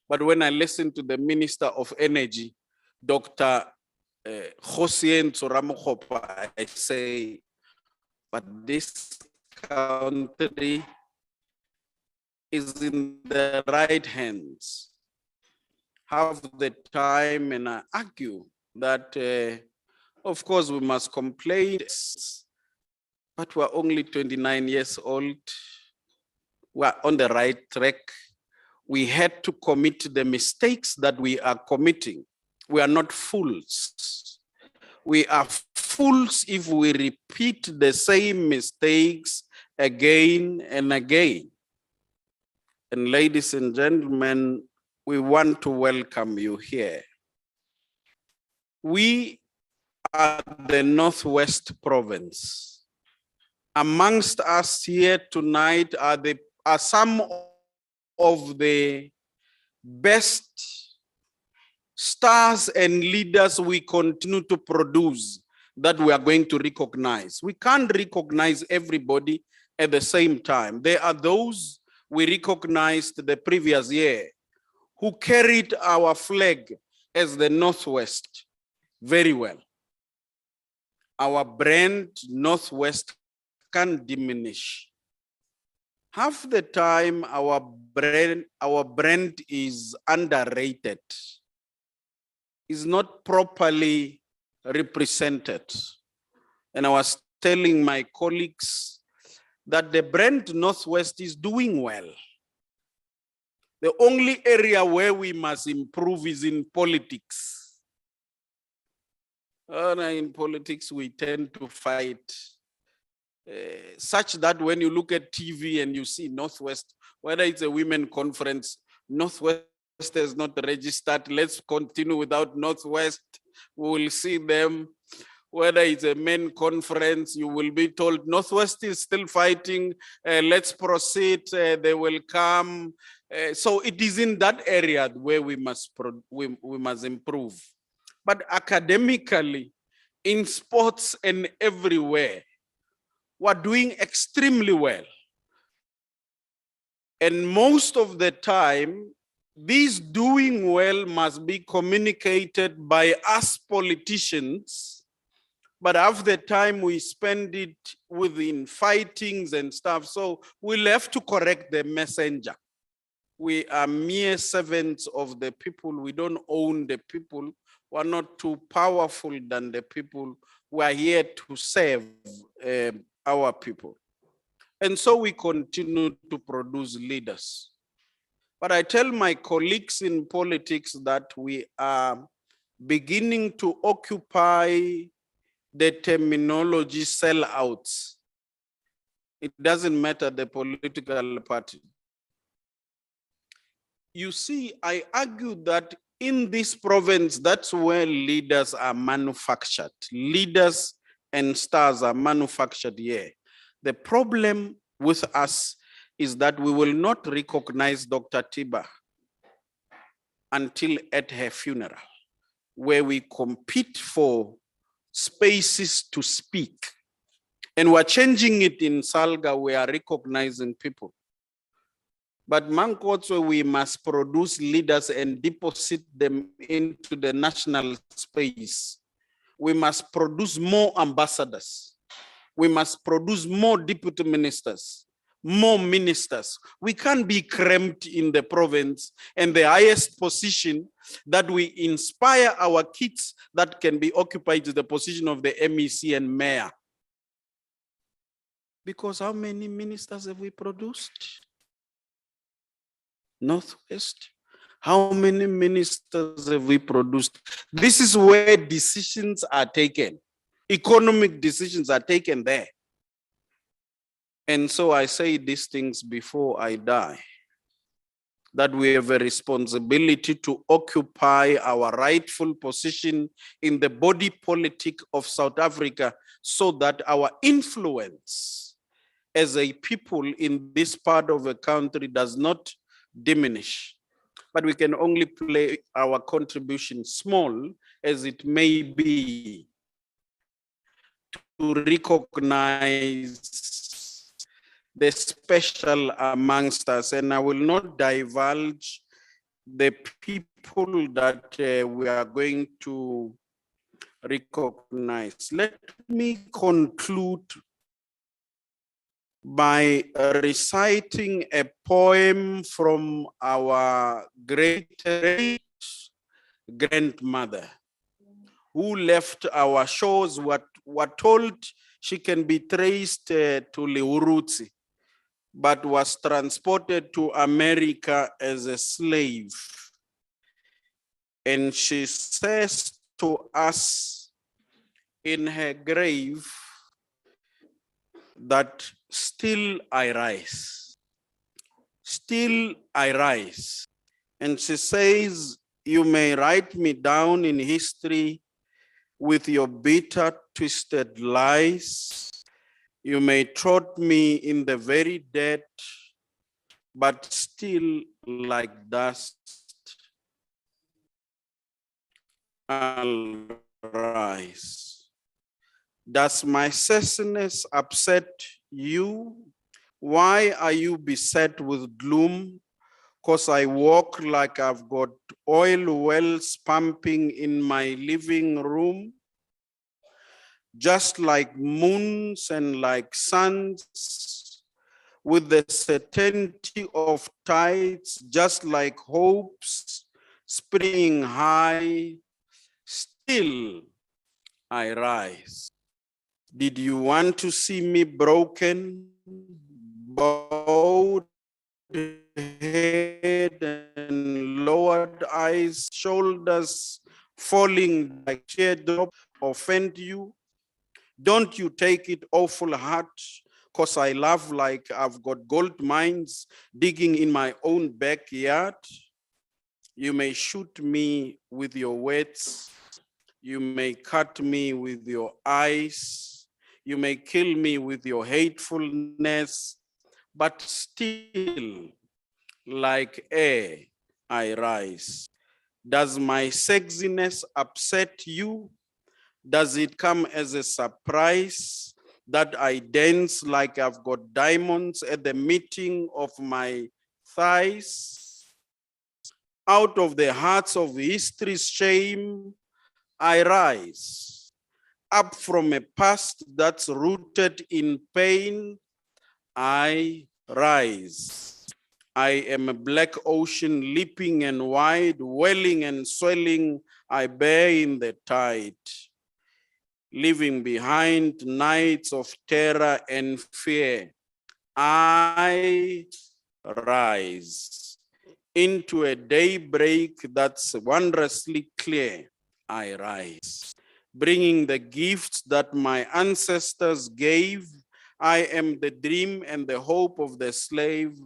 But when I listen to the Minister of Energy, Dr. Josien Tsoramokgopa, I say, but this country is in the right hands. Have the time, and I argue that, of course, we must complain, but we're only 29 years old. We're on the right track. We had to commit the mistakes that we are committing. We are not fools. We are fools if we repeat the same mistakes again and again. And ladies and gentlemen, we want to welcome you here. We are the Northwest Province. Amongst us here tonight are some of the best stars and leaders we continue to produce that we are going to recognize. We can't recognize everybody at the same time. There are those we recognized the previous year who carried our flag as the Northwest very well. Our brand, Northwest, can diminish. Half the time, our brand is underrated, is not properly represented. And I was telling my colleagues that the brand Northwest is doing well. The only area where we must improve is in politics. In politics, we tend to fight such that when you look at TV and you see Northwest, whether it's a women conference, Northwest is not registered, let's continue without Northwest, we will see them. Whether it's a men conference, you will be told Northwest is still fighting, let's proceed, they will come. So it is in that area where we must improve. But academically, in sports and everywhere, we're doing extremely well. And most of the time, this doing well must be communicated by us politicians, but half the time we spend it within fightings and stuff. So we'll have to correct the messenger. We are mere servants of the people. We don't own the people. We're not too powerful than the people. We are here to serve our people. And so we continue to produce leaders. But I tell my colleagues in politics that we are beginning to occupy the terminology sellouts. It doesn't matter the political party. You see, I argue that in this province, that's where leaders are manufactured. Leaders and stars are manufactured here. The problem with us is that we will not recognize Dr. Tiba until at her funeral, where we compete for spaces to speak. And we're changing it in Salga, we are recognizing people. But Mankotso, we must produce leaders and deposit them into the national space. We must produce more ambassadors. We must produce more deputy ministers, more ministers. We can't be cramped in the province, and the highest position that we inspire our kids that can be occupied is the position of the MEC and mayor. Because how many ministers have we produced? Northwest. How many ministers have we produced? This is where decisions are taken. Economic decisions are taken there. And so I say these things before I die, that we have a responsibility to occupy our rightful position in the body politic of South Africa so that our influence as a people in this part of the country does not diminish. But we can only play our contribution, small as it may be, to recognize the special amongst us. And I will not divulge the people that we are going to recognize. Let me conclude by reciting a poem from our great grandmother who left our shores. Were told she can be traced to Liurutsi, but was transported to America as a slave. And she says to us in her grave that still I rise, still I rise. And she says, you may write me down in history with your bitter, twisted lies. You may trot me in the very dead, but still like dust, I'll rise. Does my sassiness upset you? Why are you beset with gloom? 'Cause I walk like I've got oil wells pumping in my living room, just like moons and like suns, with the certainty of tides, just like hopes springing high, still I rise. Did you want to see me broken, bowed head and lowered eyes, shoulders falling like teardrop, offend you? Don't you take it awful hard, 'cause I laugh like I've got gold mines digging in my own backyard? You may shoot me with your words, you may cut me with your eyes, you may kill me with your hatefulness, but still, like air, I rise. Does my sexiness upset you? Does it come as a surprise that I dance like I've got diamonds at the meeting of my thighs? Out of the hearts of history's shame, I rise. Up from a past that's rooted in pain, I rise. I am a black ocean leaping and wide, welling and swelling, I bear in the tide, leaving behind nights of terror and fear. I rise into a daybreak that's wondrously clear. I rise, bringing the gifts that my ancestors gave. I am the dream and the hope of the slave.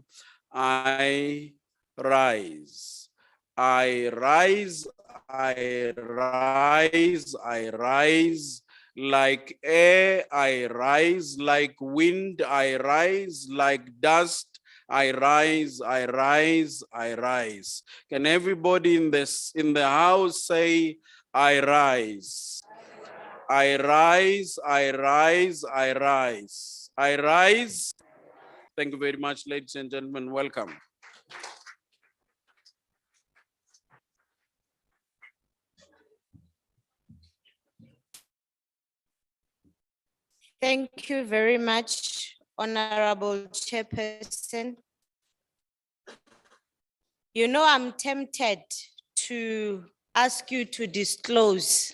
I rise. I rise, I rise, I rise. Like air, I rise. Like wind, I rise. Like dust, I rise, I rise, I rise. Can everybody in the house say, I rise? I rise, I rise, I rise. I rise. Thank you very much, ladies and gentlemen. Welcome. Thank you very much, Honorable Chairperson. You know, I'm tempted to ask you to disclose.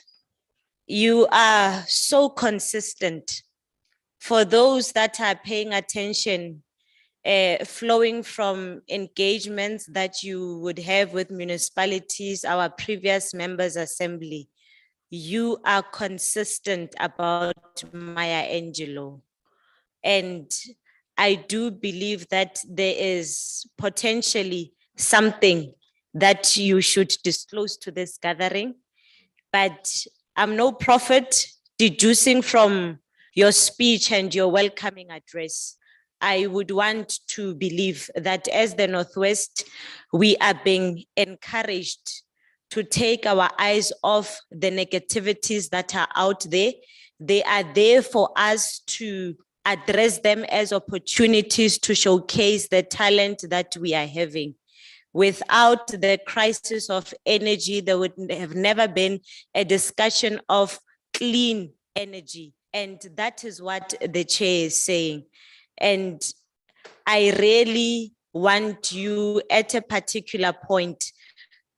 You are so consistent. For those that are paying attention, flowing from engagements that you would have with municipalities, our previous members' assembly, you are consistent about Maya Angelou. And I do believe that there is potentially something that you should disclose to this gathering. But I'm no prophet. Deducing from your speech and your welcoming address, I would want to believe that as the Northwest, we are being encouraged to take our eyes off the negativities that are out there. They are there for us to address them as opportunities to showcase the talent that we are having. Without the crisis of energy, there would have never been a discussion of clean energy. And that is what the chair is saying. And I really want you at a particular point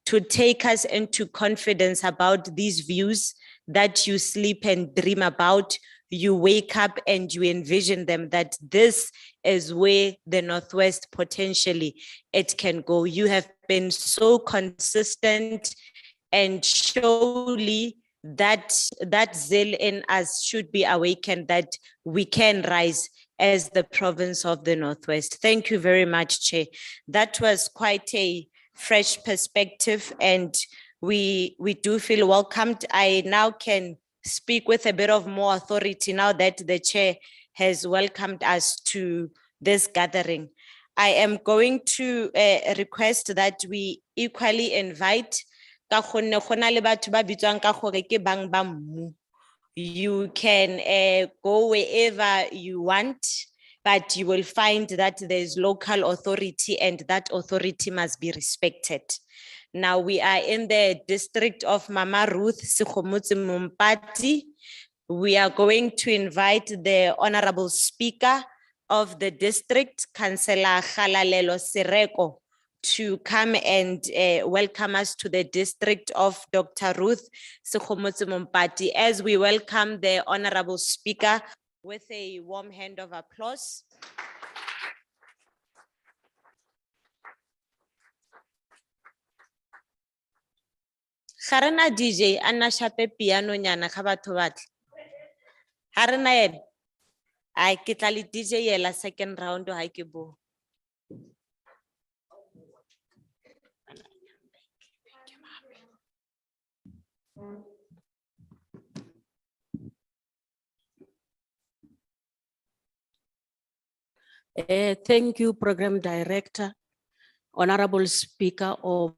to take us into confidence about these views that you sleep and dream about. You wake up and you envision them, that this is where the Northwest potentially it can go. You have been so consistent, and surely that zeal in us should be awakened, that we can rise as the province of the Northwest. Thank you very much, Chair. That was quite a fresh perspective, and we do feel welcomed. I now can speak with a bit of more authority now that the chair has welcomed us to this gathering. I am going to request that we equally invite ka gonne go na le batho ba bitswang ka gore ke bang ba mmu. You can go wherever you want, but you will find that there's local authority and that authority must be respected. Now we are in the district of Mama Ruth Sekgomotsi Mompati. We are going to invite the Honorable Speaker of the district, Councillor Galalelo Sereko, to come and welcome us to the district of Dr. Ruth Sekgomotsi Mompati. As we welcome the Honorable Speaker with a warm hand of applause. Harana DJ ana shape piano nyana ga batho batla. Harana ene. Ai ke tla le DJ yela second round ha ke bo. Thank you, Program Director, Honorable Speaker of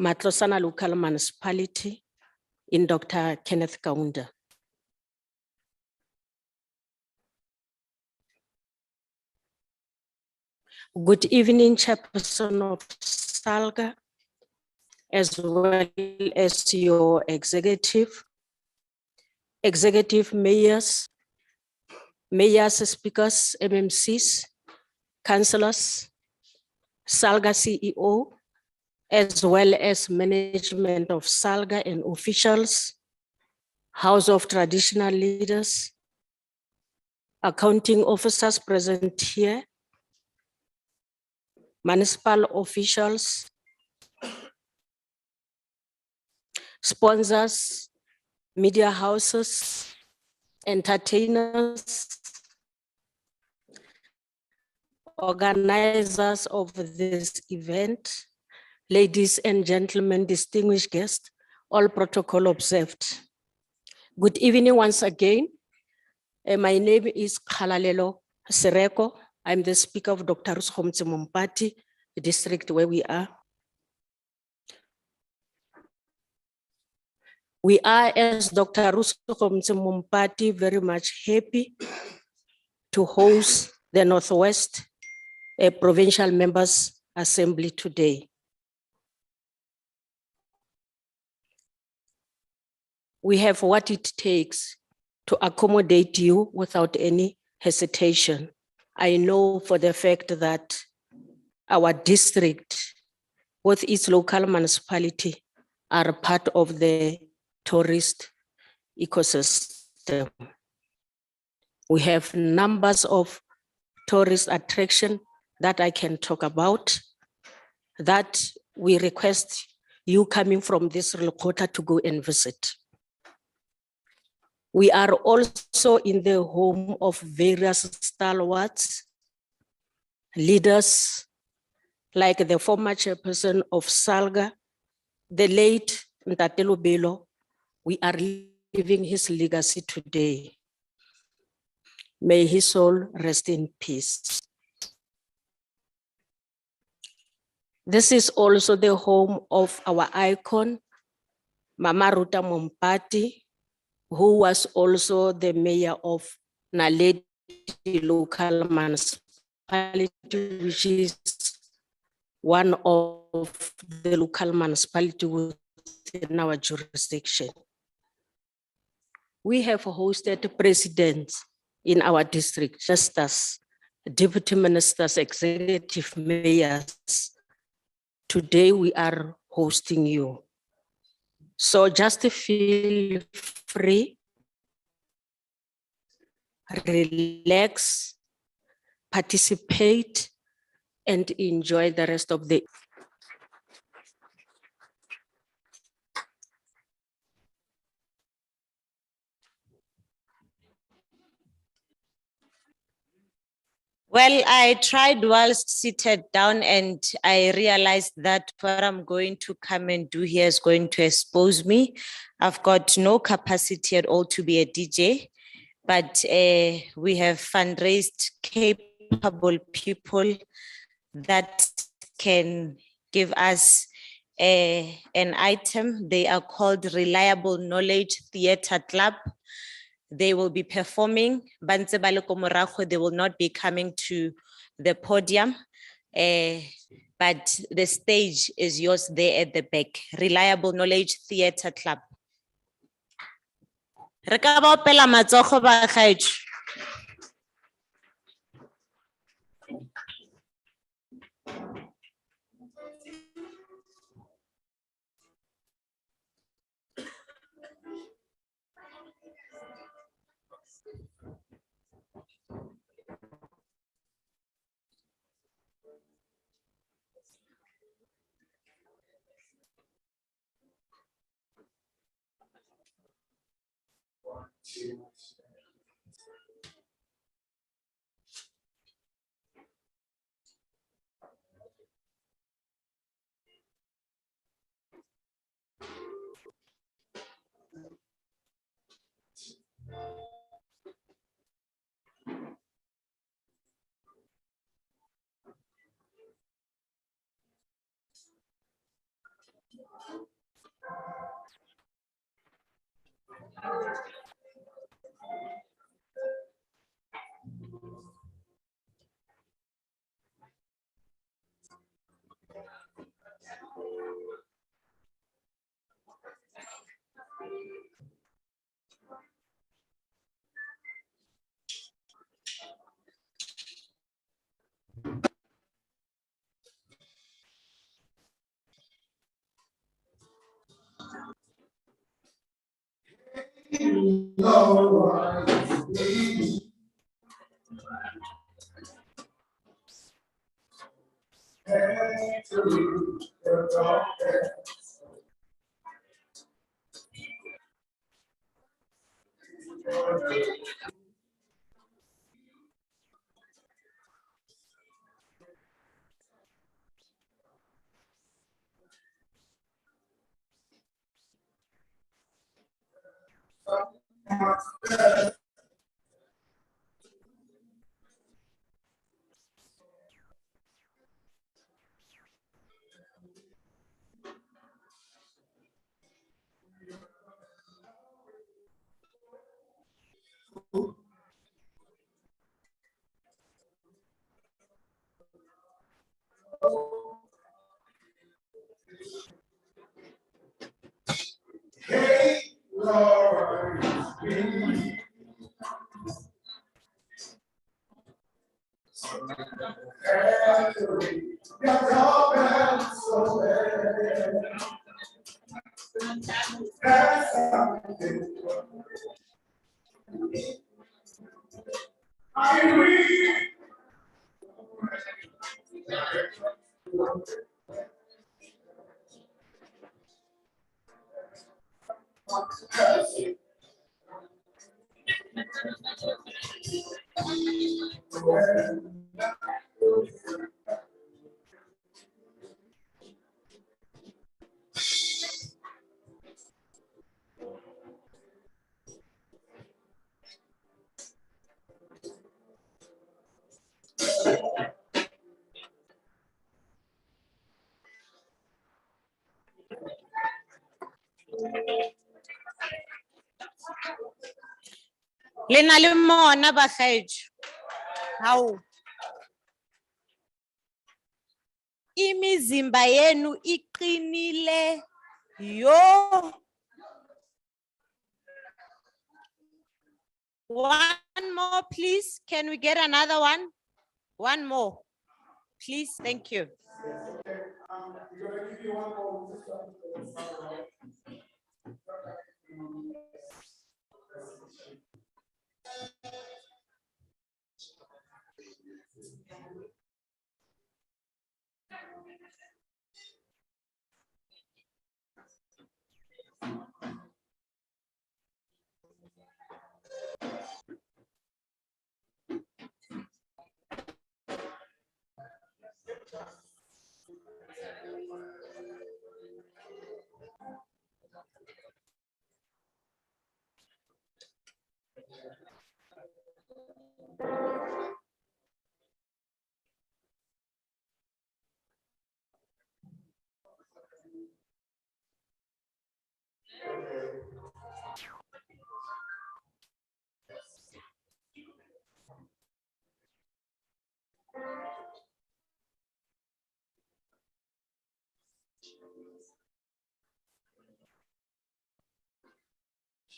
Matlosana Local Municipality, in Dr. Kenneth Kaunda. Good evening, Chairperson of Salga, as well as your executive mayors, speakers, MMCs, councillors, Salga CEO, as well as management of Salga and officials, House of Traditional Leaders, accounting officers present here, municipal officials, sponsors, media houses, entertainers, organizers of this event, ladies and gentlemen, distinguished guests, all protocol observed. Good evening once again. My name is Galalelo Sereko. I'm the speaker of Dr. Sekgomotsi Mompati, the district where we are. We are, as Dr. Sekgomotsi Mompati, very much happy to host the Northwest Provincial Members Assembly today. We have what it takes to accommodate you without any hesitation. I know for the fact that our district, both its local municipality, are part of the tourist ecosystem. We have numbers of tourist attractions that I can talk about, that we request you coming from this quarter to go and visit. We are also in the home of various stalwarts, leaders, like the former chairperson of Salga, the late Ntate Lobelo. We are living his legacy today. May his soul rest in peace. This is also the home of our icon, Mama Ruta Mompati, who was also the mayor of Naledi local municipality, which is one of the local municipality within our jurisdiction. We have hosted presidents in our district, ministers, deputy ministers, executive mayors. Today we are hosting you. So just feel free, relax, participate, and enjoy the rest of the. Well, I tried whilst seated down and I realized that what I'm going to come and do here is going to expose me. I've got no capacity at all to be a DJ, but we have fundraised capable people that can give us an item. They are called Reliable Knowledge Theatre Club. They will be performing. Bantse ba le ko morago, they will not be coming to the podium, but the stage is yours there at the back. Reliable Knowledge Theatre Club. Re ka ba opela matsogo bagaetsho. Le na le mona bagaetsho. Hao. imizimba yenu iqinile. Yo. One more, please. Can we get another one? One more, please. Thank you. We're going to give you one more.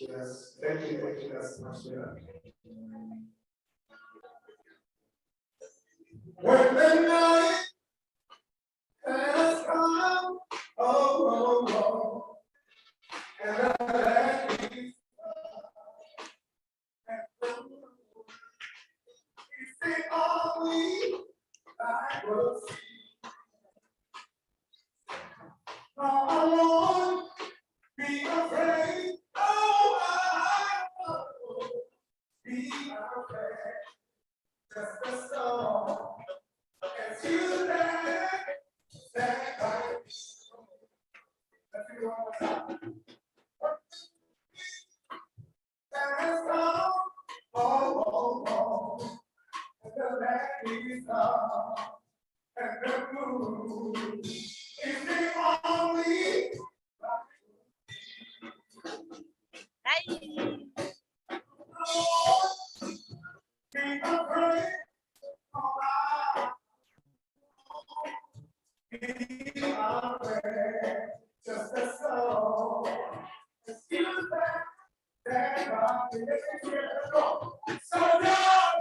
Yes, thank you, that's much better. When the night has come, oh, and the land is the only I will see. No, I won't be afraid. Oh, I won't be afraid. Just the storm. As you stand by me. Let's do it one more time. There has come, oh, and the land is dark, and the moon is the only be afraid. Oh, I be afraid. Just a soul. Excuse that I go. So down.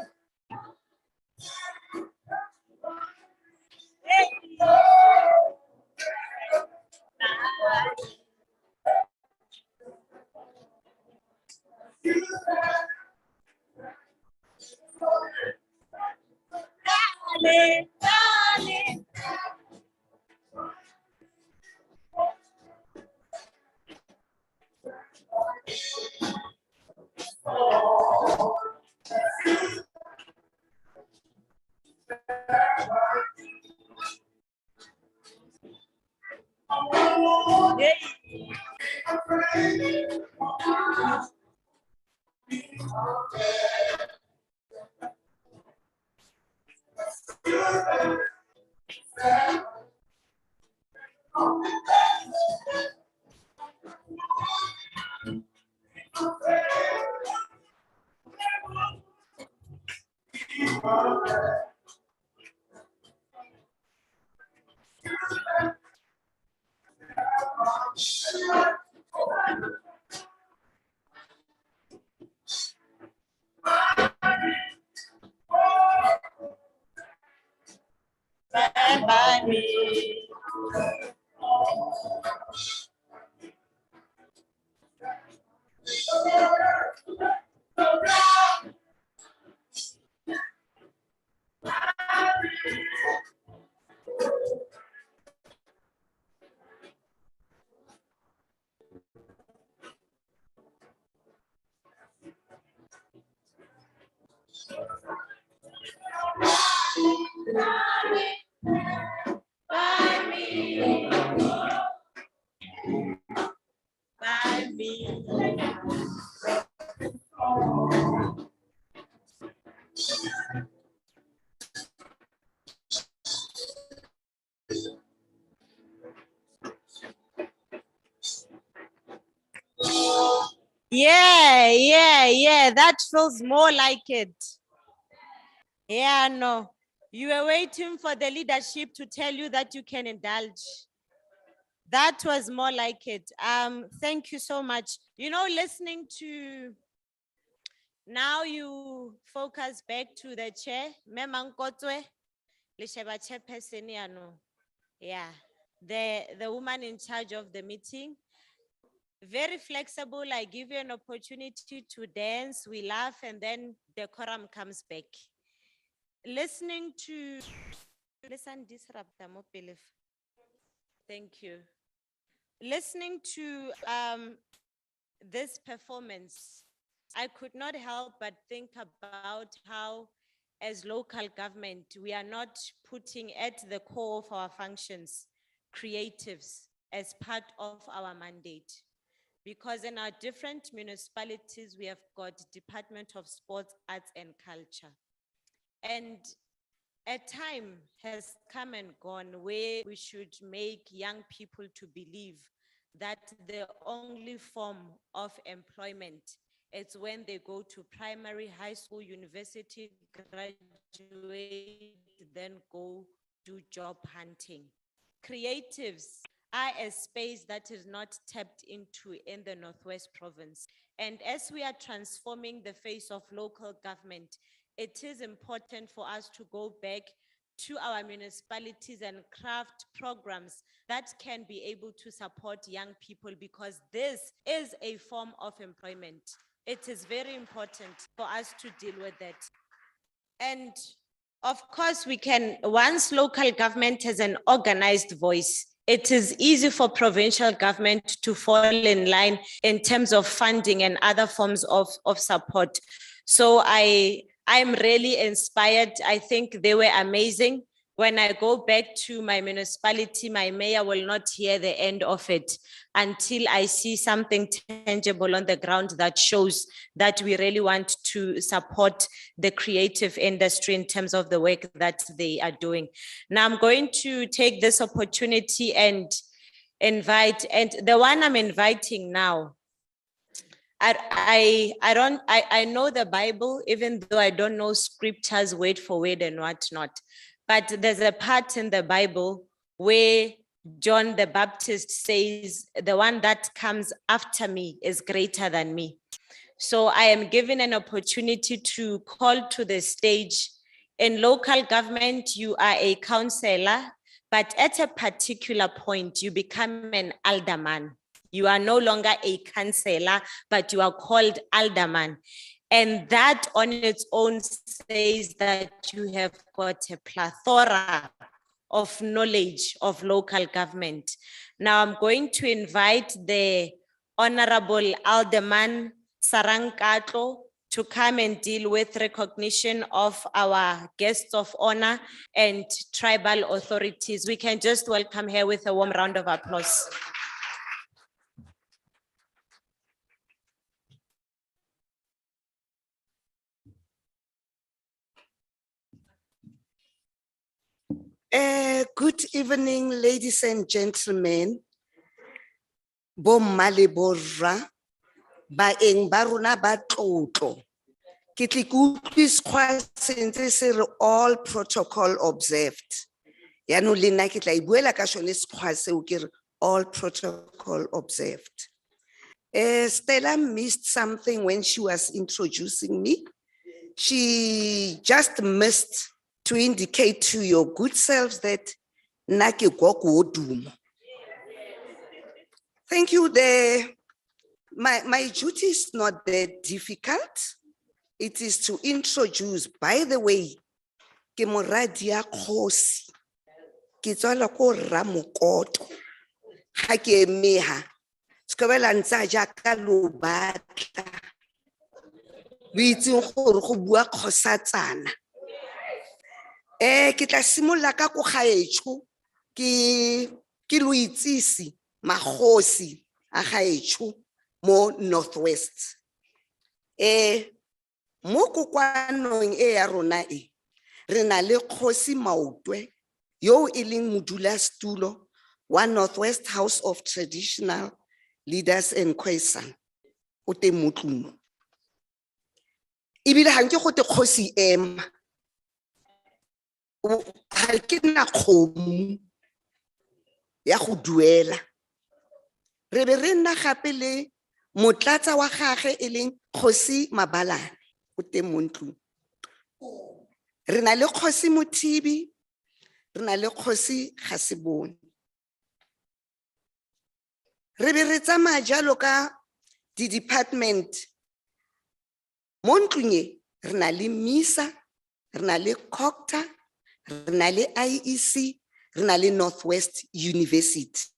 By me. By me. Yeah, that feels more like it. Yeah, no. You were waiting for the leadership to tell you that you can indulge. That was more like it. Thank you so much. You know, listening to, now you focus back to the chair, Memang Kotwe, le sheba chairperson yano. Yeah, the woman in charge of the meeting. Very flexible. I give you an opportunity to dance, we laugh, and then the quorum comes back. Listening to, listen, disrupt them up, Bilif. Thank you. Listening to this performance, I could not help but think about how, as local government, we are not putting at the core of our functions creatives as part of our mandate. Because in our different municipalities, we have got Department of Sports, Arts and Culture. And a time has come and gone where we should make young people to believe that the only form of employment is when they go to primary, high school, university, graduate, then go do job hunting. Creatives are a space that is not tapped into in the Northwest Province. And as we are transforming the face of local government, it is important for us to go back to our municipalities and craft programs that can be able to support young people, because this is a form of employment. It is very important for us to deal with that. And of course, we can, once local government has an organized voice, it is easy for provincial government to fall in line in terms of funding and other forms of support. So I'm really inspired. I think they were amazing. When I go back to my municipality, my mayor will not hear the end of it until I see something tangible on the ground that shows that we really want to support the creative industry in terms of the work that they are doing. Now I'm going to take this opportunity and invite, and the one I'm inviting now, I know the Bible, even though I don't know scriptures word for word and whatnot. But there's a part in the Bible where John the Baptist says, the one that comes after me is greater than me. So I am given an opportunity to call to the stage. In local government, you are a councillor, but at a particular point, you become an alderman. You are no longer a councillor, but you are called alderman. And that on its own says that you have got a plethora of knowledge of local government. Now I'm going to invite the Honorable Alderman Sarang to come and deal with recognition of our guests of honor and tribal authorities. We can just welcome her with a warm round of applause. Good evening, ladies and gentlemen. Bomma le borra, baeng ba rona ba tlotlo. Ke tle ke utlwi sekgwa se ntse se re all protocol observed. Yaanong le nna ke tla e buela ka sone sekgwa seo ke re all protocol observed. Stella missed something when she was introducing me. She just missed to indicate to your good selves that nake kwa ko dumo. Thank you. My duty is not that difficult. It is to introduce, by the way, ke moradia kgosi. Ke tswalwa ko Ramokoto. Ha ke meha. Skobela ntsa jaaka lo batla. Vitsi gore go bua kgosatsana. Ke tla simolla ka go gaetsho ke lo itsisi magosi a gaetsho mo Northwest. Mo kokwanong e ya rona e re na le Kgosi Maotwe yo e leng modulasetulo wa Northwest House of Traditional Leaders and Khoisan o te motlumo. Ebile ha nke go te kgosi ema. ha ke na kgomo ya go duela. Re be re nna gape le motlatsa wa gagwe e leng Kgosi Mabalane o teng mo ntlong. Re na le Kgosi Mothibi, re na le Kgosi Gasibone. Re be re tsamaya jalo ka di-department. Mo ntlong e, re na le MISA, re na le COGTA, re na le IEC, re na le Northwest University.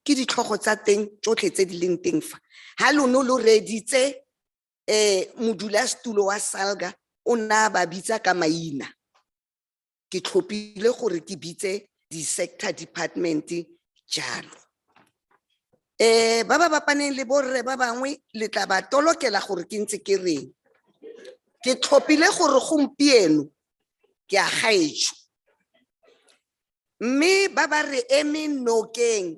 Ke ditlhogo tsa teng tsotlhe tse di leng teng fa. Ha lono lo reditse modulasetulo wa Salga o na ba bitsa ka maina. Ke tlhopile gore ke bitse di-sector department jalo. Ba ba bapaneng le borre ba bangwe le tla ba tolokela gore ke ntse ke reng. Ke tlhopile gore gompieno ke a gaetso. Mme ba ba re eme nokeng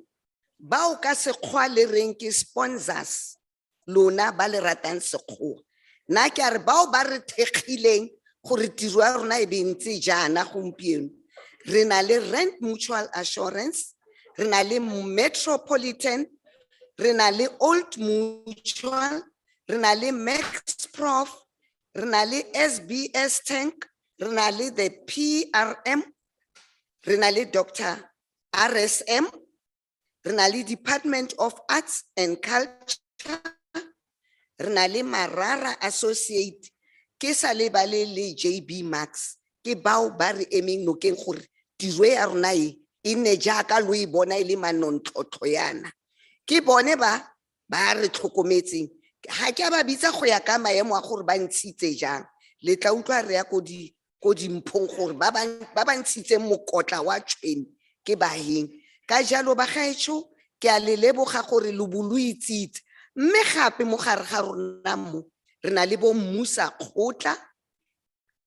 ba o ka sekgwa le reng ke sponsors lona ba le ratang sekgowa. Nna ke a re bao ba re thekgileng gore tiro ya rona e be ntse jaana gompieno. Re na le Rent Mutual Assurance, re na le Metropolitan, re na le Old Mutual, re na le Max Prof, re na le SBS Tank, re na le the PRM, re na le Dr. RSM, re na le Department of Arts and Culture, re na le Marara Associate, ke sa le ba le JB Max, ke bao ba re emeng nokeng gore tiro ya rona e ne jaaka lo e bona e le manontlhotlho yana. Ke bone ba re tlhokometseng. Ha ke ba bitsa go ya ka maemo a gore ba ntshitse jang. Le tla utlwa re ya ko dimphong gore ba ba ntshitseng mokotla wa tshweni ke baheng. Ka jalo ba gaetsho ke a le leboga gore lo bo lo itsitse. Mme gape mo gare ga rona mo re na le bo Mmusa Kgotla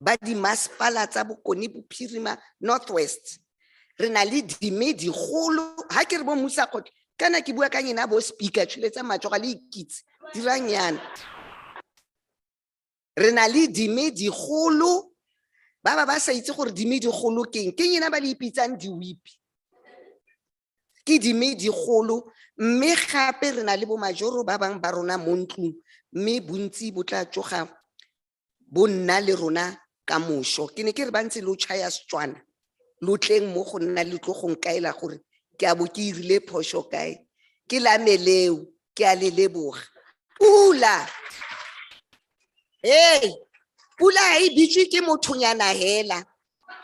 ba di masepala tsa Bokone Bophirima Northwest. Re na le Dimedigolo, ha ke re bo Mmusa Kgotla kana ke bua ka nyena bo speaker tsholetsa matsogo le ikitse dirang yana. Re na le Dimedigolo ba ba sa itse gore Dimedigolo ke nyena ba le ipitsang di-whip. Ke Dimedigolo, mme gape re na le bo majoro ba bang ba rona mo ntlong, mme bontsi bo tla tsoga bo nna le rona ka moso. Ke ne ke re ba ntse lo tšhaya Setswana lo tleng mo go nna le tlo go nkaela gore ke a bo ke irile phoso kae. Ke la meleo ke a le leboga. Pula pula ha e bitswe ke mothonyana hela,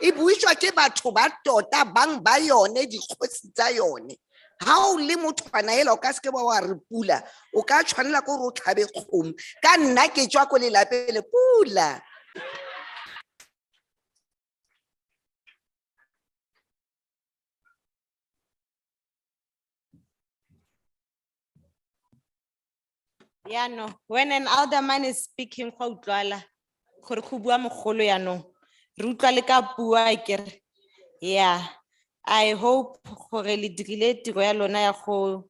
e buiswa ke batho ba tota bang ba yone dikgosi tsa yone. Ha o le mothwana hela o ka se ke ba wa re pula, o ka tshwanela ko re o tlhabe kgomo. Ka nna ke tswa ko lelapeng le pula. Yeah, no. When an elder man is speaking, go utlwala gore go bua mogolo ya no. Re utlwa le ka bua akere. Yeah. I hope gore le dirile tiro ya lona ya go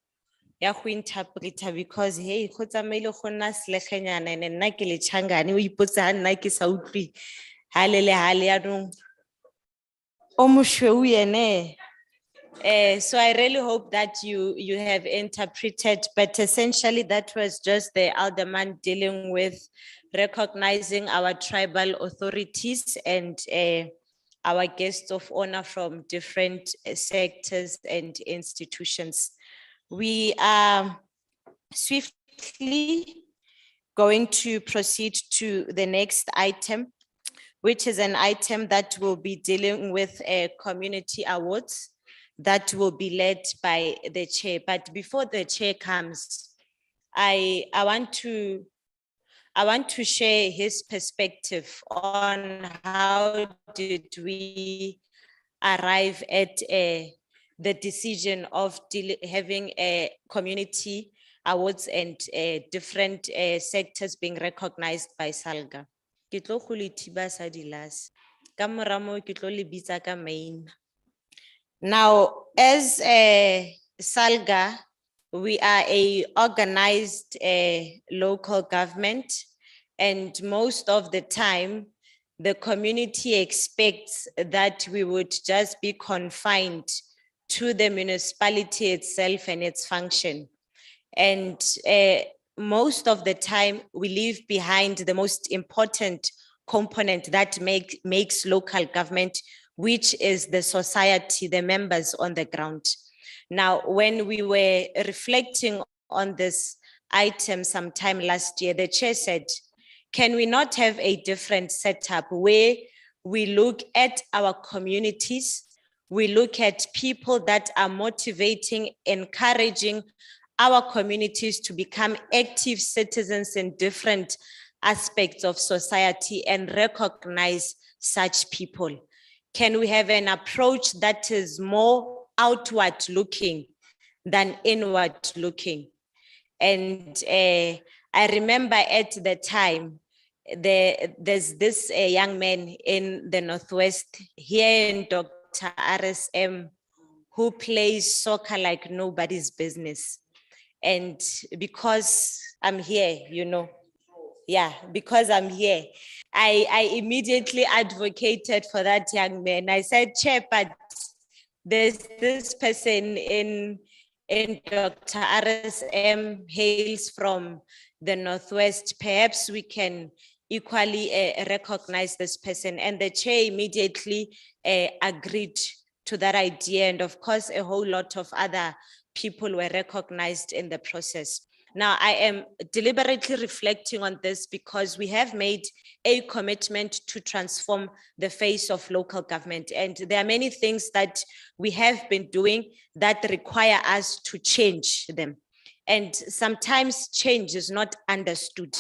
interpreta, because hey go tsamaile go nna selegenyana ene nna ke le tshangane o ipotsa ha nna ke sa utlwi hale le hale ya no. O moshweu yene. So I really hope that you have interpreted, but essentially that was just the alderman dealing with recognizing our tribal authorities and our guests of honor from different sectors and institutions. We are swiftly going to proceed to the next item, which is an item that will be dealing with community awards that will be led by the chair. But before the chair comes, I want to share his perspective on how did we arrive at the decision of having a community awards and different sectors being recognized by Salga. Ke tlo go le thiba sa dilas. Ka mora moo ke tlo le bitsa ka maina. Now, as Salga, we are a organized local government, and most of the time, The community expects that we would just be confined to the municipality itself and its function. And most of the time, we leave behind the most important component that makes local government, which is the society, the members on the ground. Now, when we were reflecting on this item sometime last year, the chair said, can we not have a different setup where we look at our communities, we look at people that are motivating, encouraging our communities to become active citizens in different aspects of society and recognize such people? Can we have an approach that is more outward looking than inward looking? And I remember at the time, there's this young man in the Northwest here in Dr. RSM who plays soccer like nobody's business. And because I'm here, you know, yeah, because I'm here, I immediately advocated for that young man. I said, Chair, but there's this person in Dr. RSM, hails from the Northwest. Perhaps we can equally recognize this person. And the chair immediately agreed to that idea. And of course, a whole lot of other people were recognized in the process. Now, I am deliberately reflecting on this because we have made a commitment to transform the face of local government. And there are many things that we have been doing that require us to change them. And sometimes change is not understood.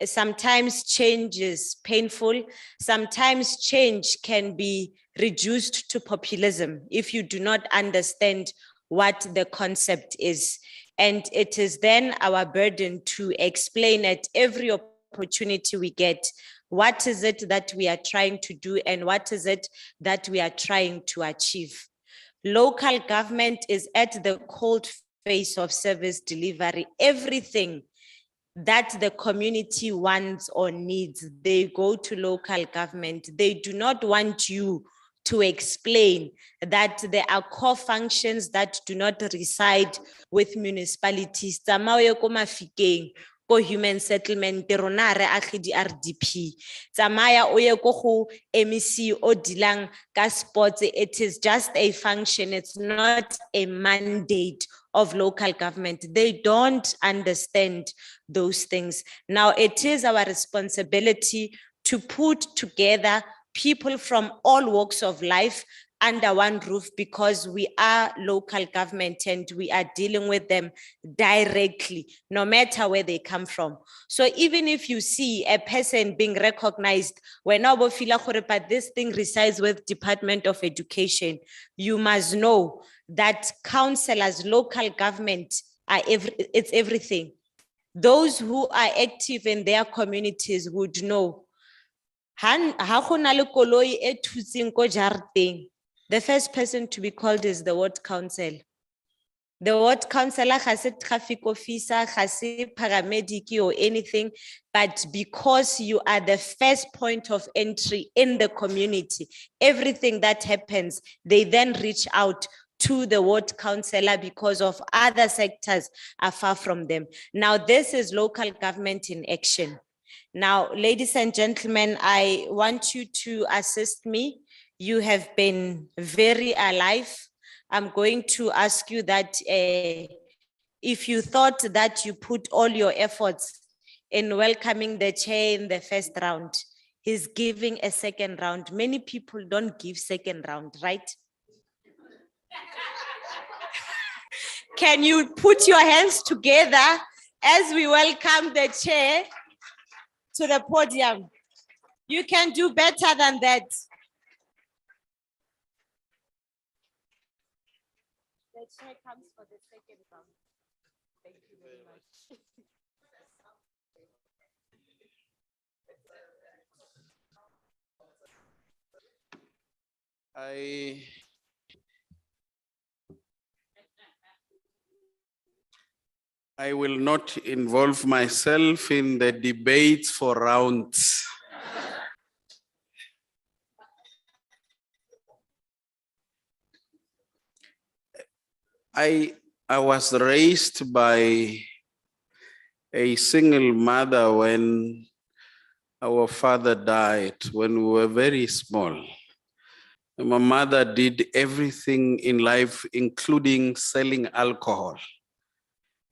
Sometimes change is painful. Sometimes change can be reduced to populism if you do not understand what the concept is. And it is then our burden to explain at every opportunity we get, what is it that we are trying to do and what is it that we are trying to achieve. Local government is at the cold face of service delivery. Everything that the community wants or needs, they go to local government. They do not want you to explain that there are core functions that do not reside with municipalities. Tsamaya ko Mafikeng, ko human settlement, rona re agi di RDP. Tsamaya o ye ko go MEC o dilang ka sports. It is just a function. It's not a mandate of local government. They don't understand those things. Now, it is our responsibility to put together people from all walks of life under one roof, because we are local government and we are dealing with them directly, no matter where they come from. So even if you see a person being recognized, but this thing resides with Department of Education, you must know that councillors, local government, it's everything. Those who are active in their communities would know. The first person to be called is the ward council. The ward councillor has a traffic officer, has a paramedic or anything, but because you are the first point of entry in the community, everything that happens, they then reach out to the ward councillor because of other sectors are far from them. Now, this is local government in action. Now, ladies and gentlemen, I want you to assist me. You have been very alive. I'm going to ask you that if you thought that you put all your efforts in welcoming the chair in the first round, he's giving a second round. Many people don't give second round, right? Can you put your hands together as we welcome the chair to the podium? You can do better than that. The chair comes for the second round. Thank you very much. I will not involve myself in the debates for rounds. I was raised by a single mother when our father died when we were very small. My mother did everything in life, including selling alcohol.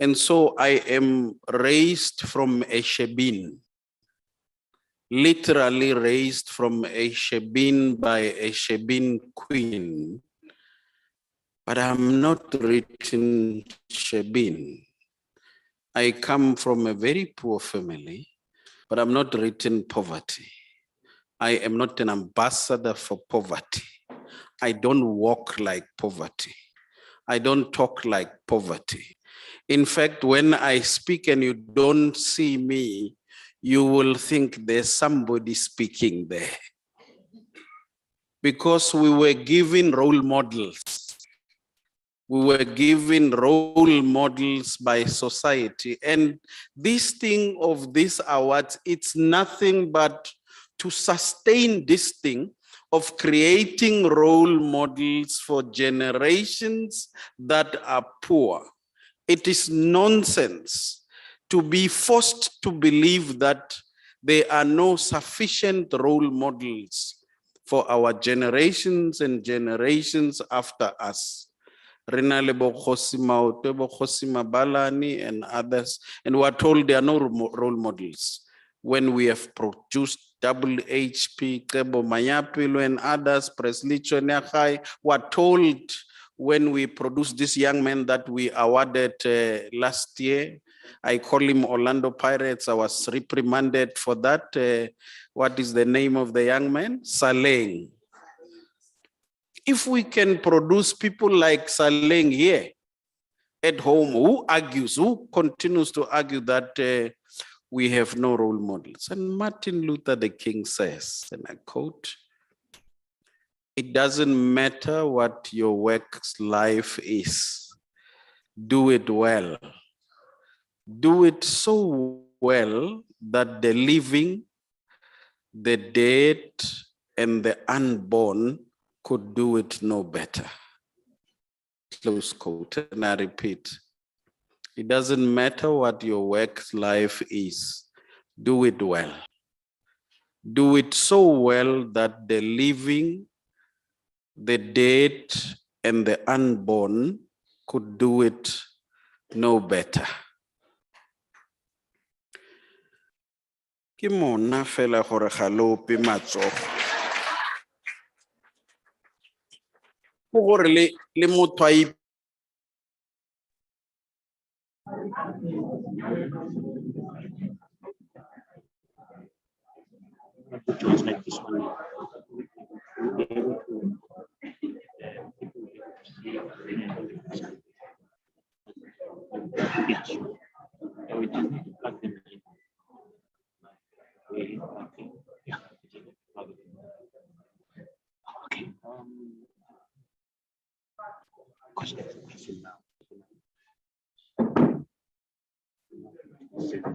And so I am raised from a shebeen, literally raised from a shebeen by a shebeen queen. But I'm not written shebeen. I come from a very poor family, but I'm not written poverty. I am not an ambassador for poverty. I don't walk like poverty. I don't talk like poverty. In fact, when I speak and you don't see me, you will think there's somebody speaking there. Because we were given role models. We were given role models by society. And this thing of these awards, it's nothing but to sustain this thing of creating role models for generations that are poor. It is nonsense to be forced to believe that there are no sufficient role models for our generations and generations after us. Renale Bokhosi Maoto, Bokhosi Mabalani, and others, and we're told there are no role models. When we have produced WHP, Kebo Mayapilo, and others, Presley Chonyakai, we're told when we produced this young man that we awarded last year. I call him Orlando Pirates. I was reprimanded for that. What is the name of the young man? Saleng. If we can produce people like Saleng here at home, who continues to argue that we have no role models. And Martin Luther the King says, and I quote, "It doesn't matter what your work's life is, do it well. Do it so well that the living, the dead, and the unborn could do it no better." Close quote, and I repeat, it doesn't matter what your work life is, do it well. Do it so well that the living, the dead, and the unborn could do it no better. Ke mona fela gore ga le ope matsogo. Go gore le motho a like this one. Okay.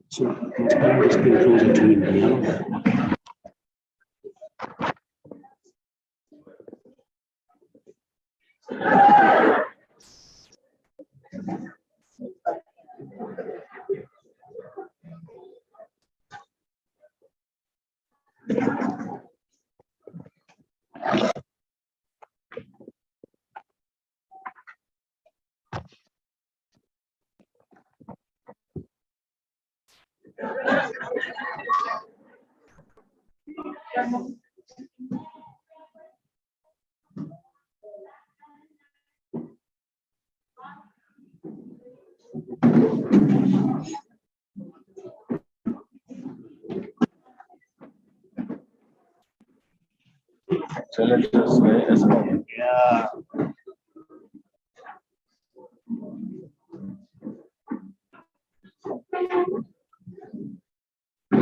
So let's bring closer to him, yeah? Yeah.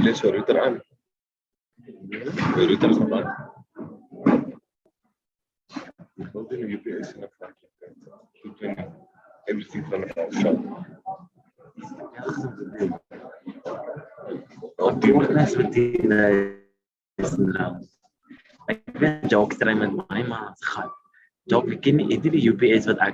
ليش الروتر عام؟ الروتر طبعا. Holding UPS in a front, keeping everything from the shop. الناس بدينا يسنراو. جوك ترى من معي ما خال. جوك كني إدري UPS بدأ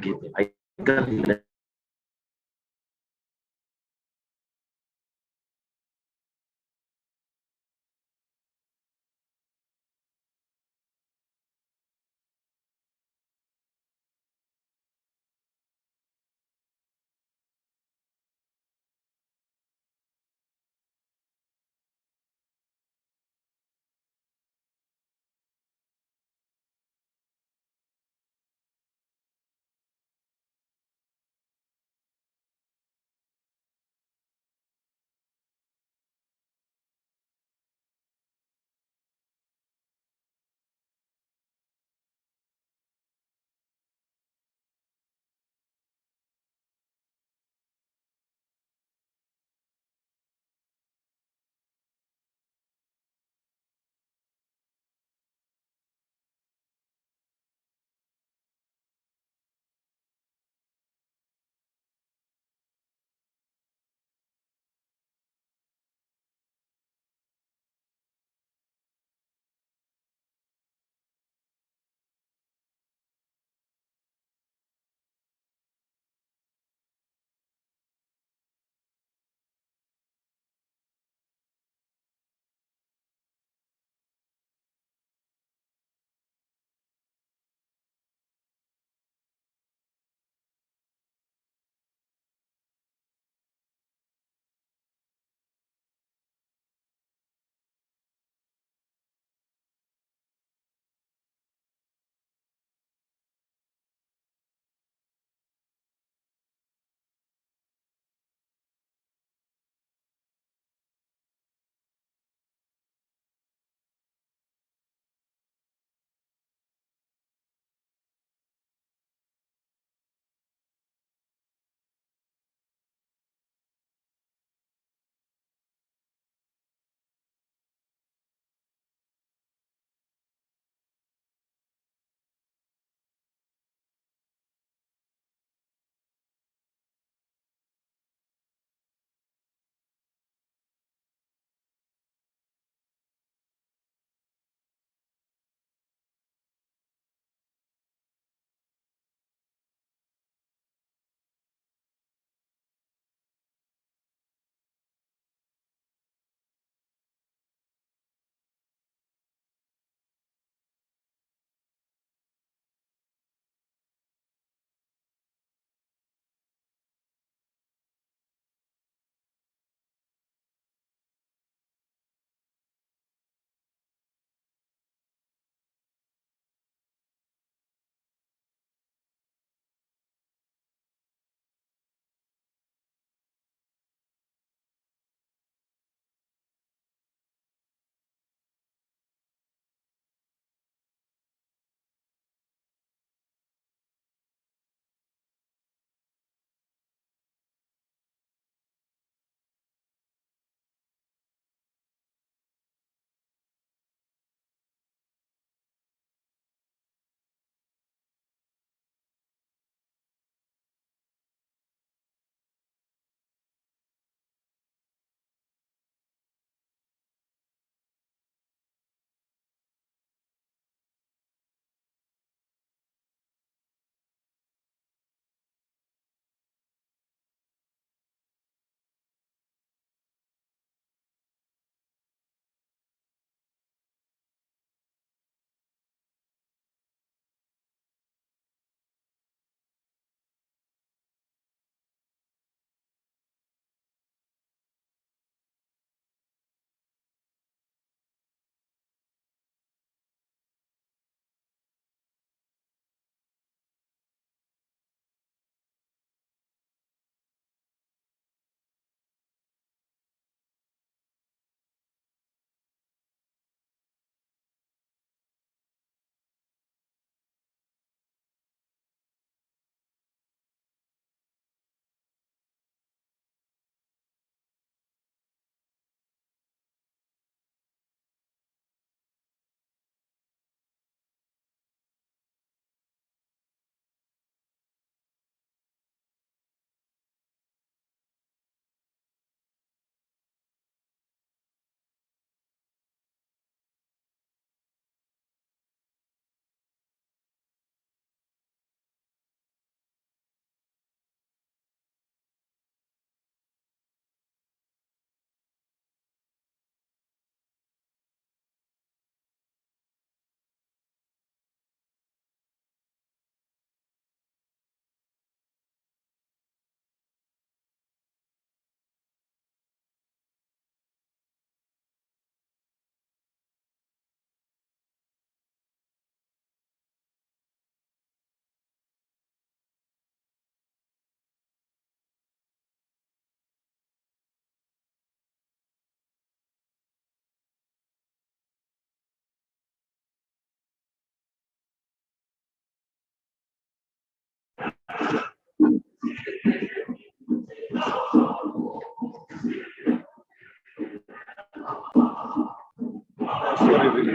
Sorry, really.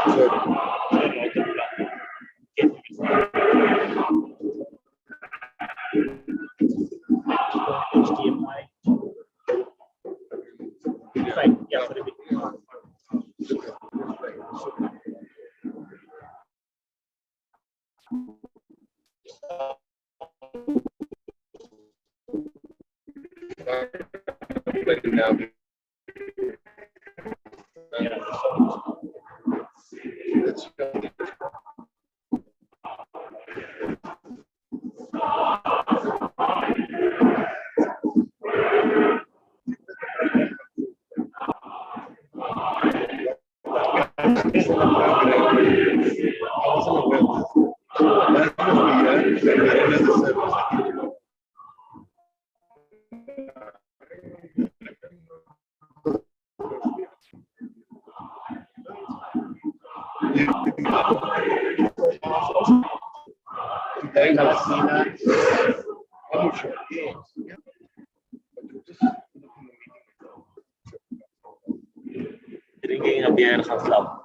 Sorry. HDMI. Fine, yeah, for the Right now. That's I wasn't aware of this. Last year, we had another service. drinking a beer and gaan slapen.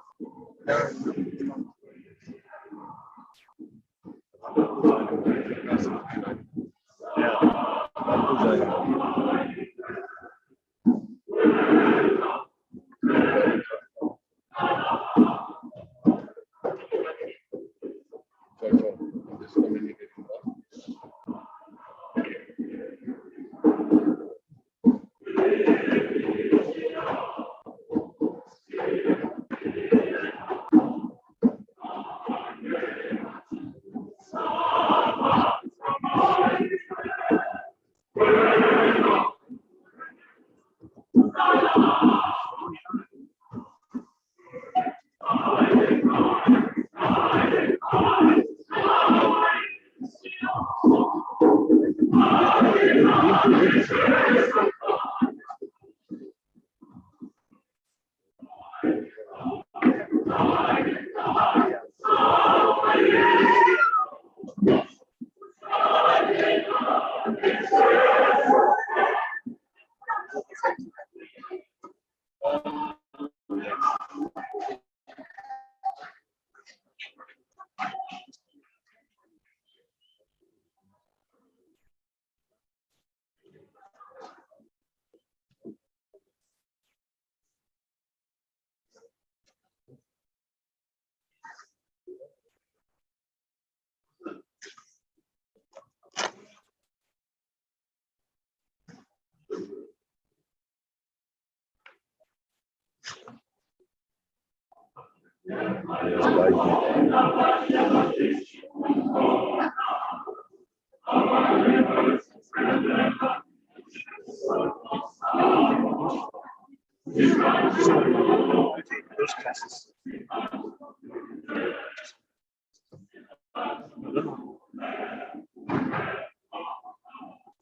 Those classes.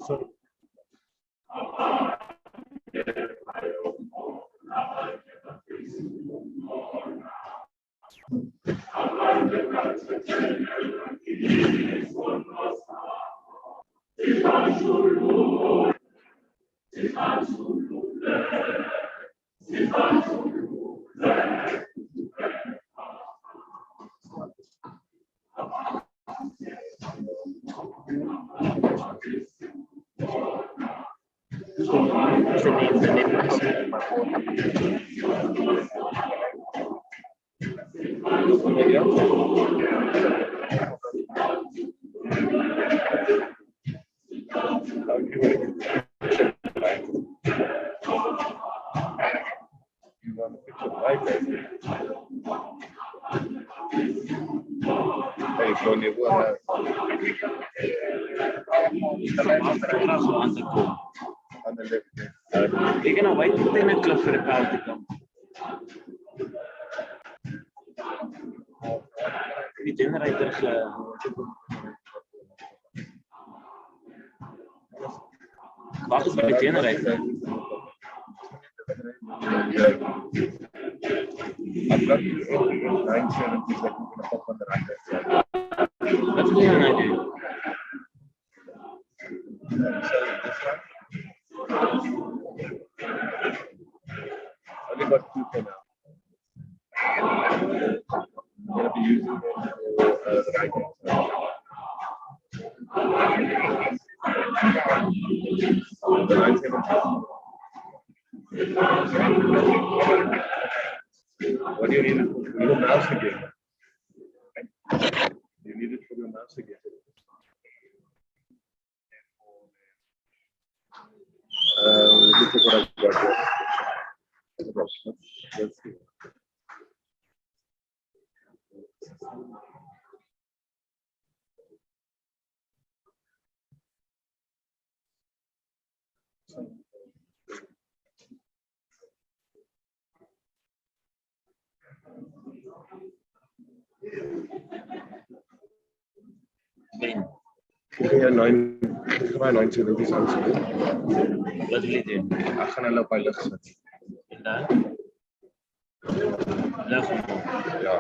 So the name of my You want a picture of life? Hey, Tony, what on the left there? You're gonna wait for the club for the power to come. Die generator Wat is bij de generator? I've got 970s that we're gonna pop on the right hand side. Wat wil je nou doen? So this one. only got 2 for now. I'm going to be using it for the writing. The 917. What do you need it for? Your mouse again. You need it for your mouse again. This is what I've got here. Let's see. Ja, 970 sounds good. Wat wil jy doen? Ek gaan hulle op hy lig sit. En dan? Lig. Ja.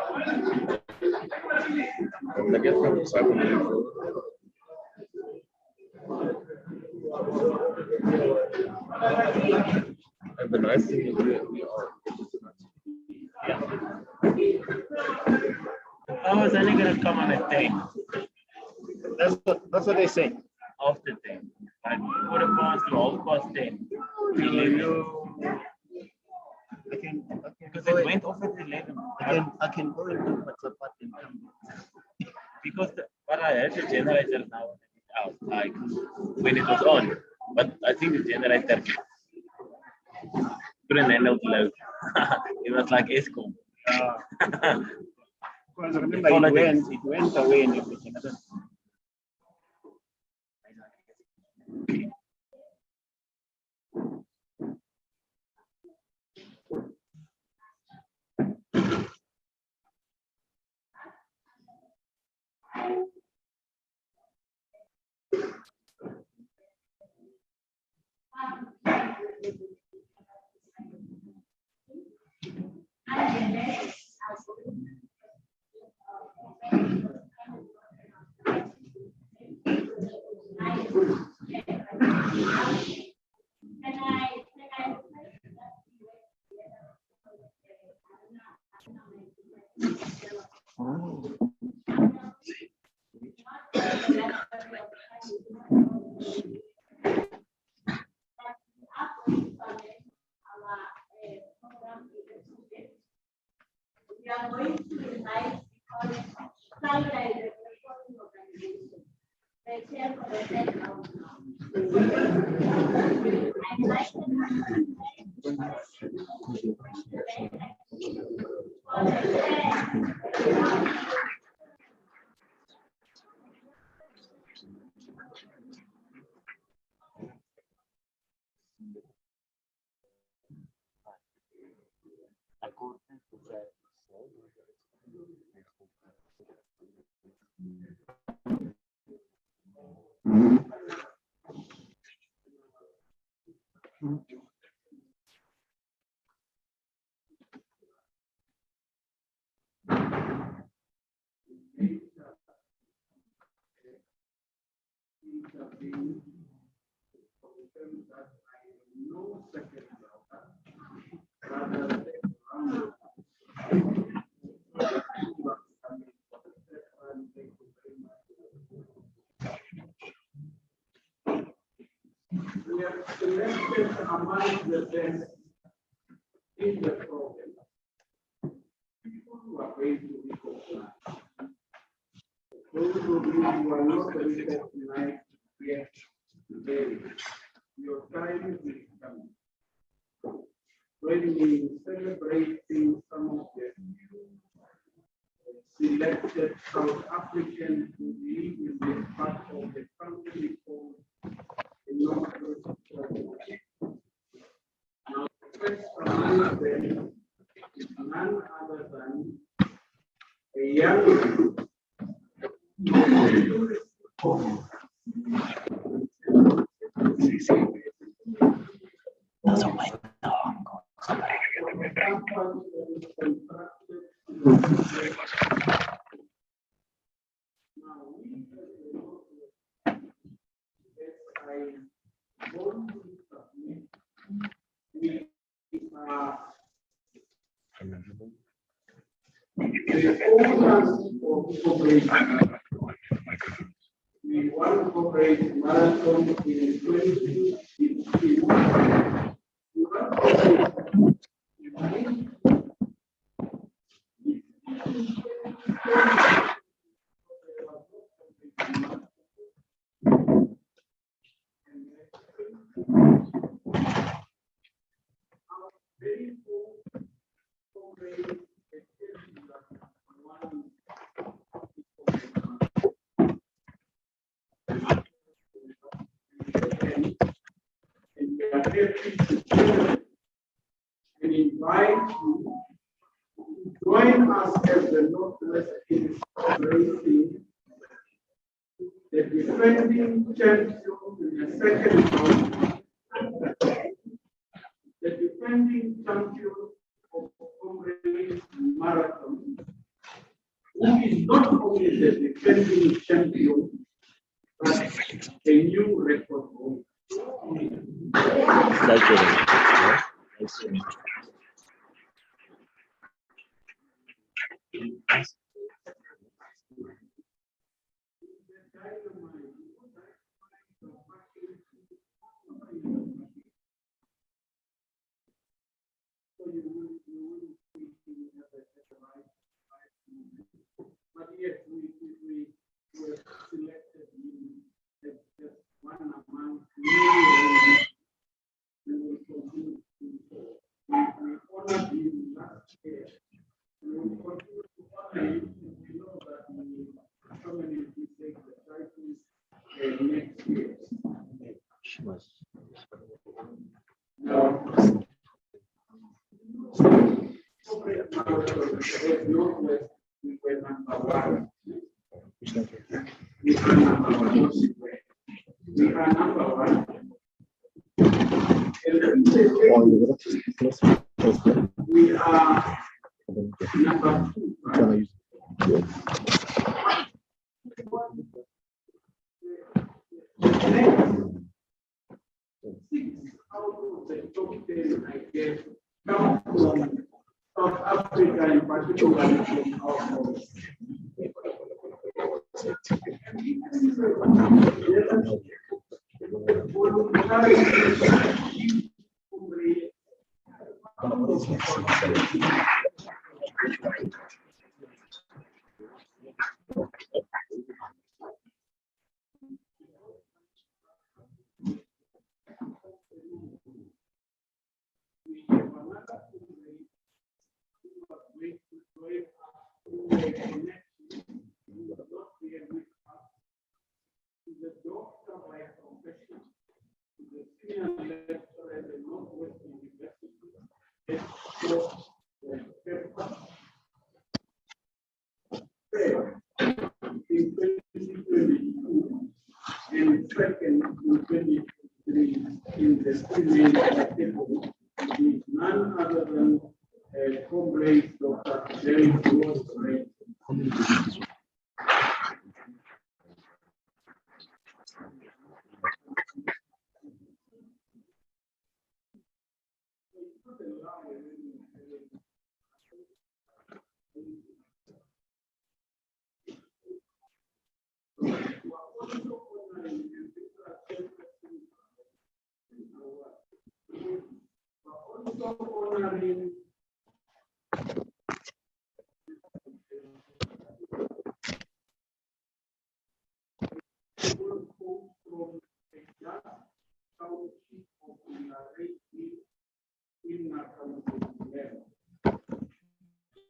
Dan net van die sy van And the nice thing is we are. Yeah. I was only going to come on at 10. That's what they say. After 10. Like quarter past to 10. Because it went off at 11. I can go into WhatsApp and come back. Because but I had the generator now out, like when it was on. But I think the generator couldn't handle the load. It was like ESCOM. Because I remember it went away and everything. We are going to invite Salga is a reporting organization. The chair for the State House. We are selected among the best in the program. People who are going to be compliant. Those of you who are not recognized yet today, your time will come. When we celebrating some of the selected South Africans who live in the part of the country called the Northwest Province. Now, the first among them is none other than a young The owners of corporation, we want to corporate marathon in 2015. We want to and invite you to join us as the Northwest is racing the defending champion in the second round, the defending champion of Congress Marathon, who is not only the defending champion, but a new record holder. But yes, we were selected as just one among many. We will continue to we honored you last year. We will continue to honor you. We know that so many of you take the titles next year. Now, Northwest, we were number one. We are number one. We are number one. We are number two. Right? The next 6 out of the top 10, I guess, come from South Africa, in particular from our coast. The doctor by profession, the senior lecturer at the Northwest University, in 2022 and second in 2023 in the student category is none other than comrade Dr. Jerry Rose. Honoring people from a just township of Galar in Nakamasi level.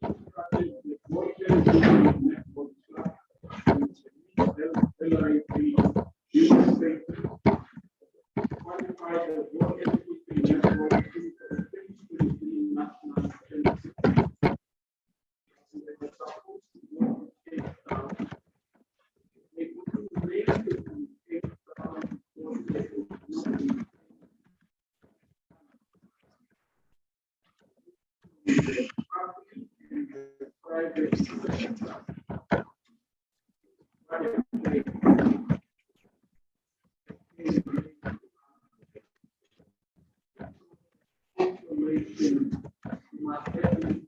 The Golden Network Club, qualified the Golden Network to the 2023 national championship. They were supposed to go to Cape Town. They couldn't make it to Cape Town because they could not be the public and the private sector. Information must have been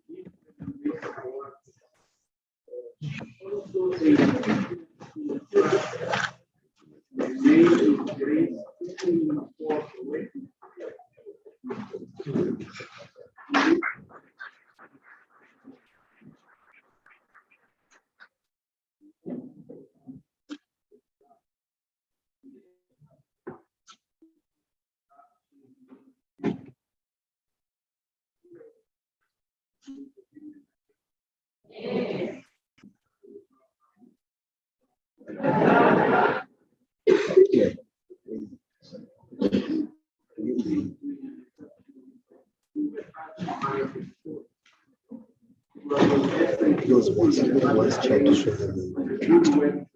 Those ones try to show them.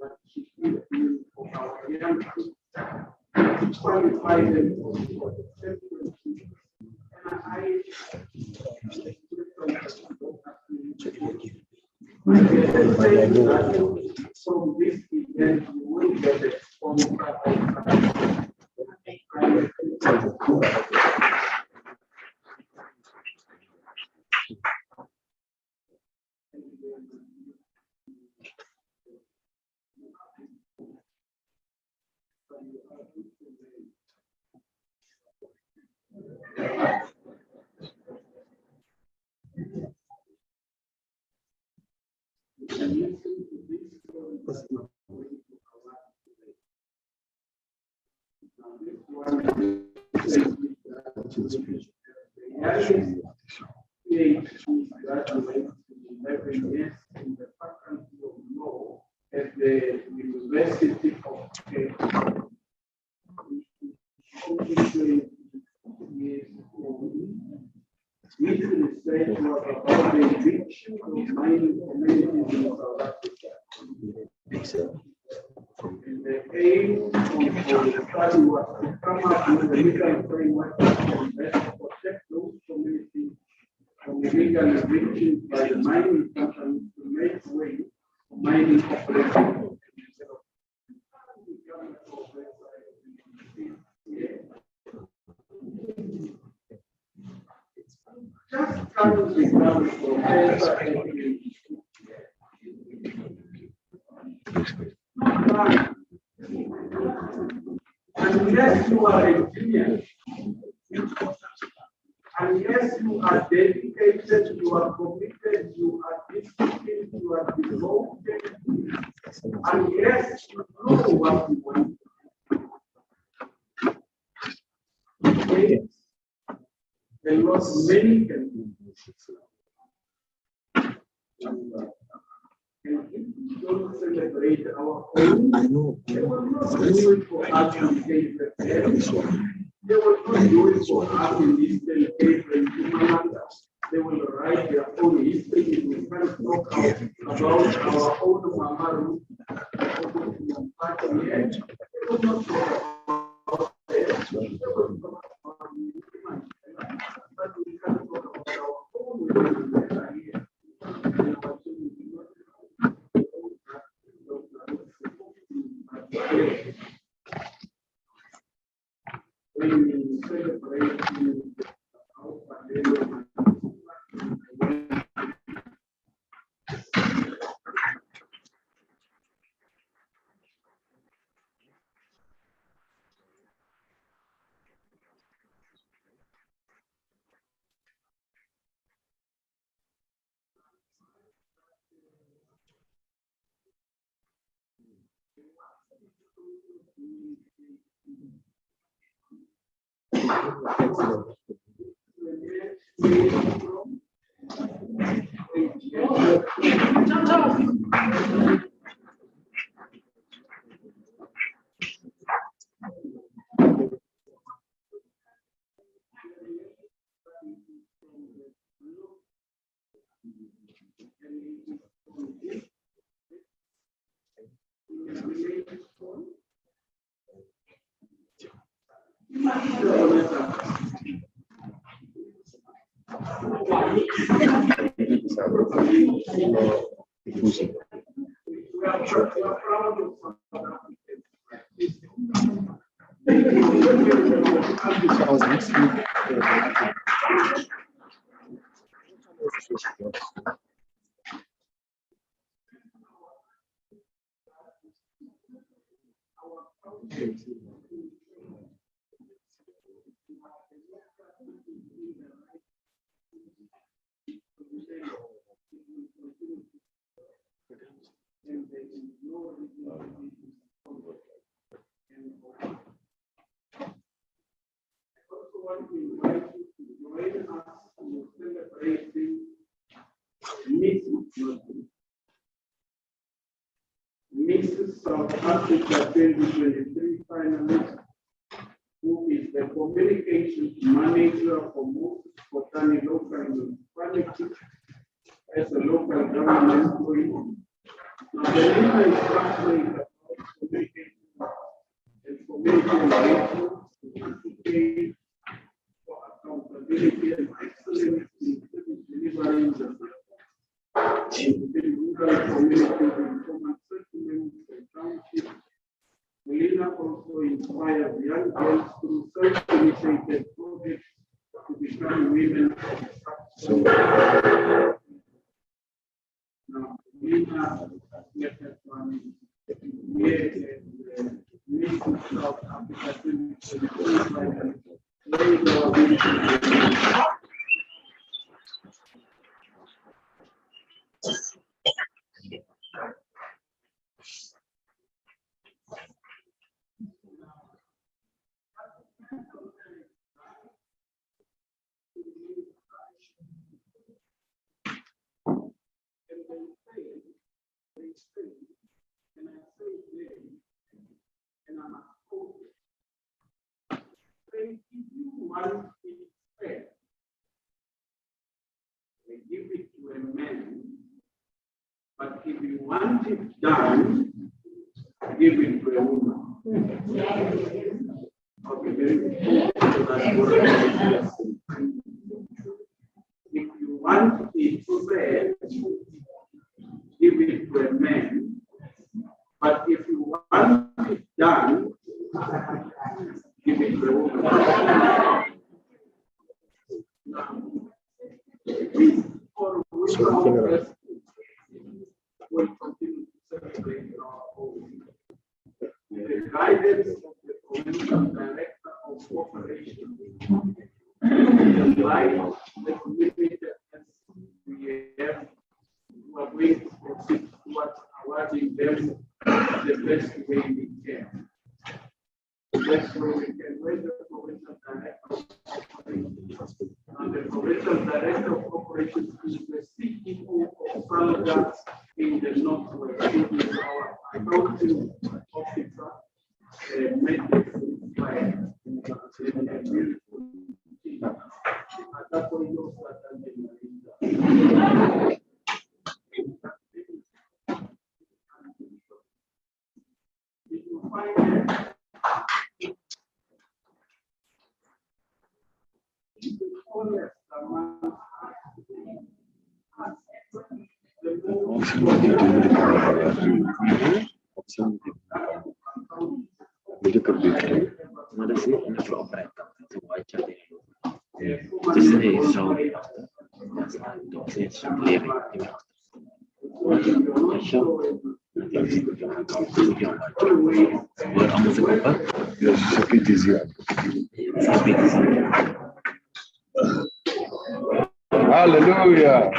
From this event, you will get a at the University of This research was about the eviction of mining communities in South Africa. And the aim of the study was to come up with a legal framework to protect those communities from illegal evictions by the mining companies to make way for mining operations. Just come to become professor unless you are a genius, unless you are dedicated, you are committed, you are disciplined, you are devoted, unless you know what you want. There was many can do. And if we don't celebrate our own, they will not do it for us in case they will not do it for us in this case they will write their own history. We can talk about our own Mamaru. They will not talk about theirs. They will talk about but we can talk about our own women that are here. When we celebrate our pandemic, want to invite you to join us in celebrating Africa 2023 finalist, who is the communications manager for Moses Botany local municipality as a local government employee. Now, the winner is passionate about communication and community engagement to advocate for accountability and excellence in delivering the within rural communities and common settlements and townships. Melina also inspires young girls through self-initiated projects to become women of success. Now, Melina left us one here and Miss South Africa to if you want it fair, they give it to a man, but if you want it done, give it to a woman. Okay, very good. So that's what I was saying. If you want it fair, give it to a man, but if you want it done, give it to a woman. This for women will continue to celebrate our home. With the guidance of the provincial director of cooperation, the light, the community as we have, we are going to proceed towards awarding them the best way we can. The best way we can. When the provincial director of cooperation, and the provincial director of operations is the CEO of Salga in the Northwest. It is our accounting officer, matrix inspired. A beautiful team. If you find honest among us, Video computer. Ma da sì, una flopetta, se vuoi c'è di queste ne sono se sono levi lasciamo a música Hallelujah.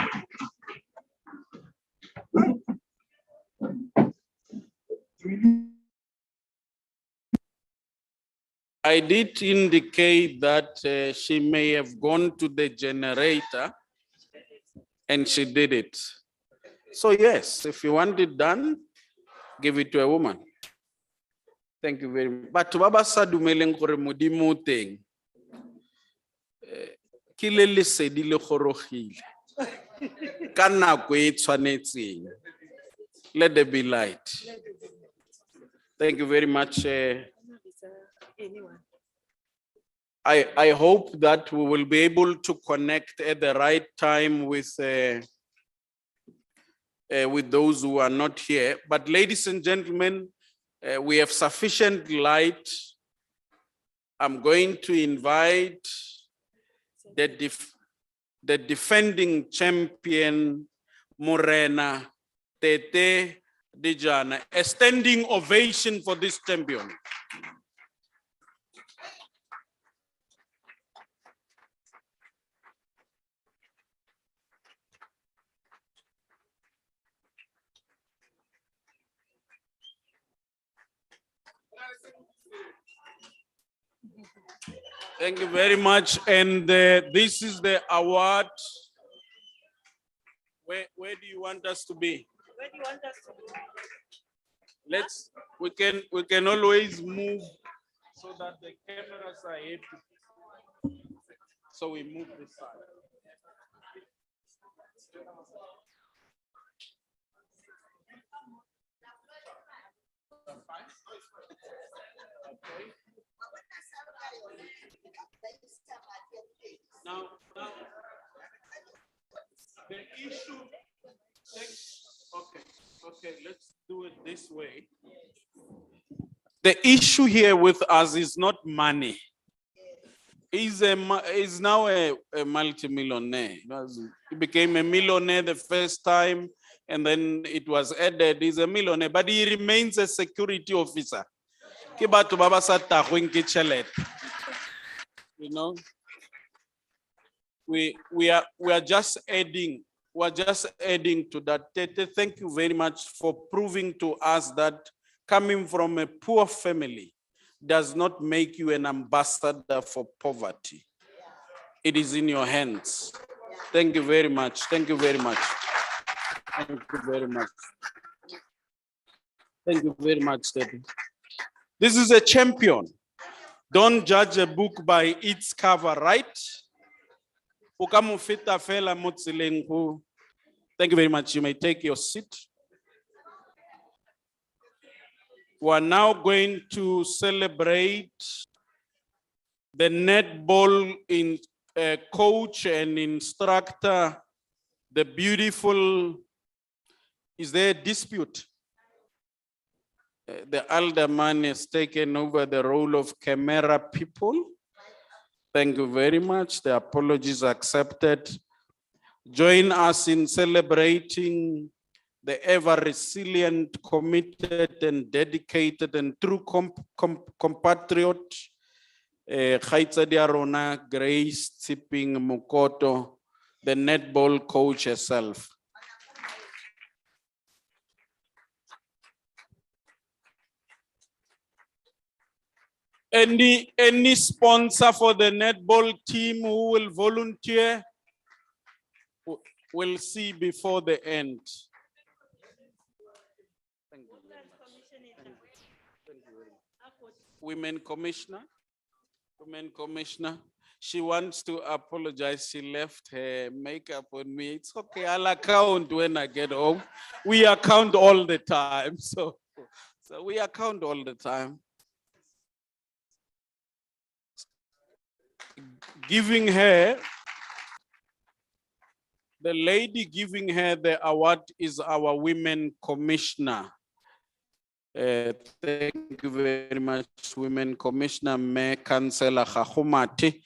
I did indicate that she may have gone to the generator and she did it. So yes, if you want it done, give it to a woman. Thank you very much. But baba sa dumeleng gore modimo o teng. Ke le lesedi le gorogile. Ka nako e tshwanetseng. Let there be light. Thank you very much. I hope that we will be able to connect at the right time with those who are not here. But ladies and gentlemen, we have sufficient light. I'm going to invite the defending champion, Morena Tete Dijana. A standing ovation for this champion. Thank you very much. And this is the award. Where do you want us to be? Where do you want us to be? we can always move so that the cameras are happy. So we move this side. Now, the issue, okay, let's do it this way. The issue here with us is not money. He's now a multimillionaire. He became a millionaire the first time, and then it was added, he's a millionaire, but he remains a security officer. Ke batho ba ba sa tagweng ke tšhelete. You know, we are just adding. We're just adding to that. Tete, thank you very much for proving to us that coming from a poor family does not make you an ambassador for poverty. It is in your hands. Thank you very much. Thank you very much. Thank you very much. Thank you very much, Tete. This is a champion. Don't judge a book by its cover, right? Thank you very much. You may take your seat. We are now going to celebrate the netball in coach and instructor, the beautiful. Is there a dispute? The alderman has taken over the role of camera people. Thank you very much. The apologies accepted. Join us in celebrating the ever resilient, committed, and dedicated and true compatriot, Khaitsadi Arona Grace Tsiping Mukoto, the netball coach herself. Any sponsor for the netball team who will volunteer? We'll see before the end. Thank you very much. Thank you very much. Women Commissioner. She wants to apologize. She left her makeup on me. It's okay. I'll account when I get home. We account all the time. So we account all the time. Giving her, the lady giving her the award is our women commissioner. Thank you very much, Women Commissioner, Mayor Councillor Khahumati.